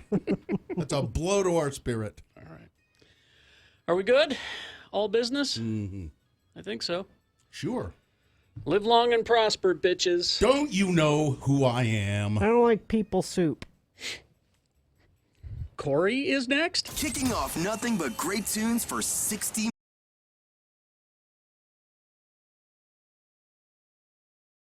S2: That's a blow to our spirit.
S3: All right. Are we good? All business?
S2: Mm-hmm.
S3: I think so.
S2: Sure.
S3: Live long and prosper, bitches.
S2: Don't you know who I am?
S4: I don't like people soup.
S3: Corey is next.
S1: Kicking off nothing but great tunes for 60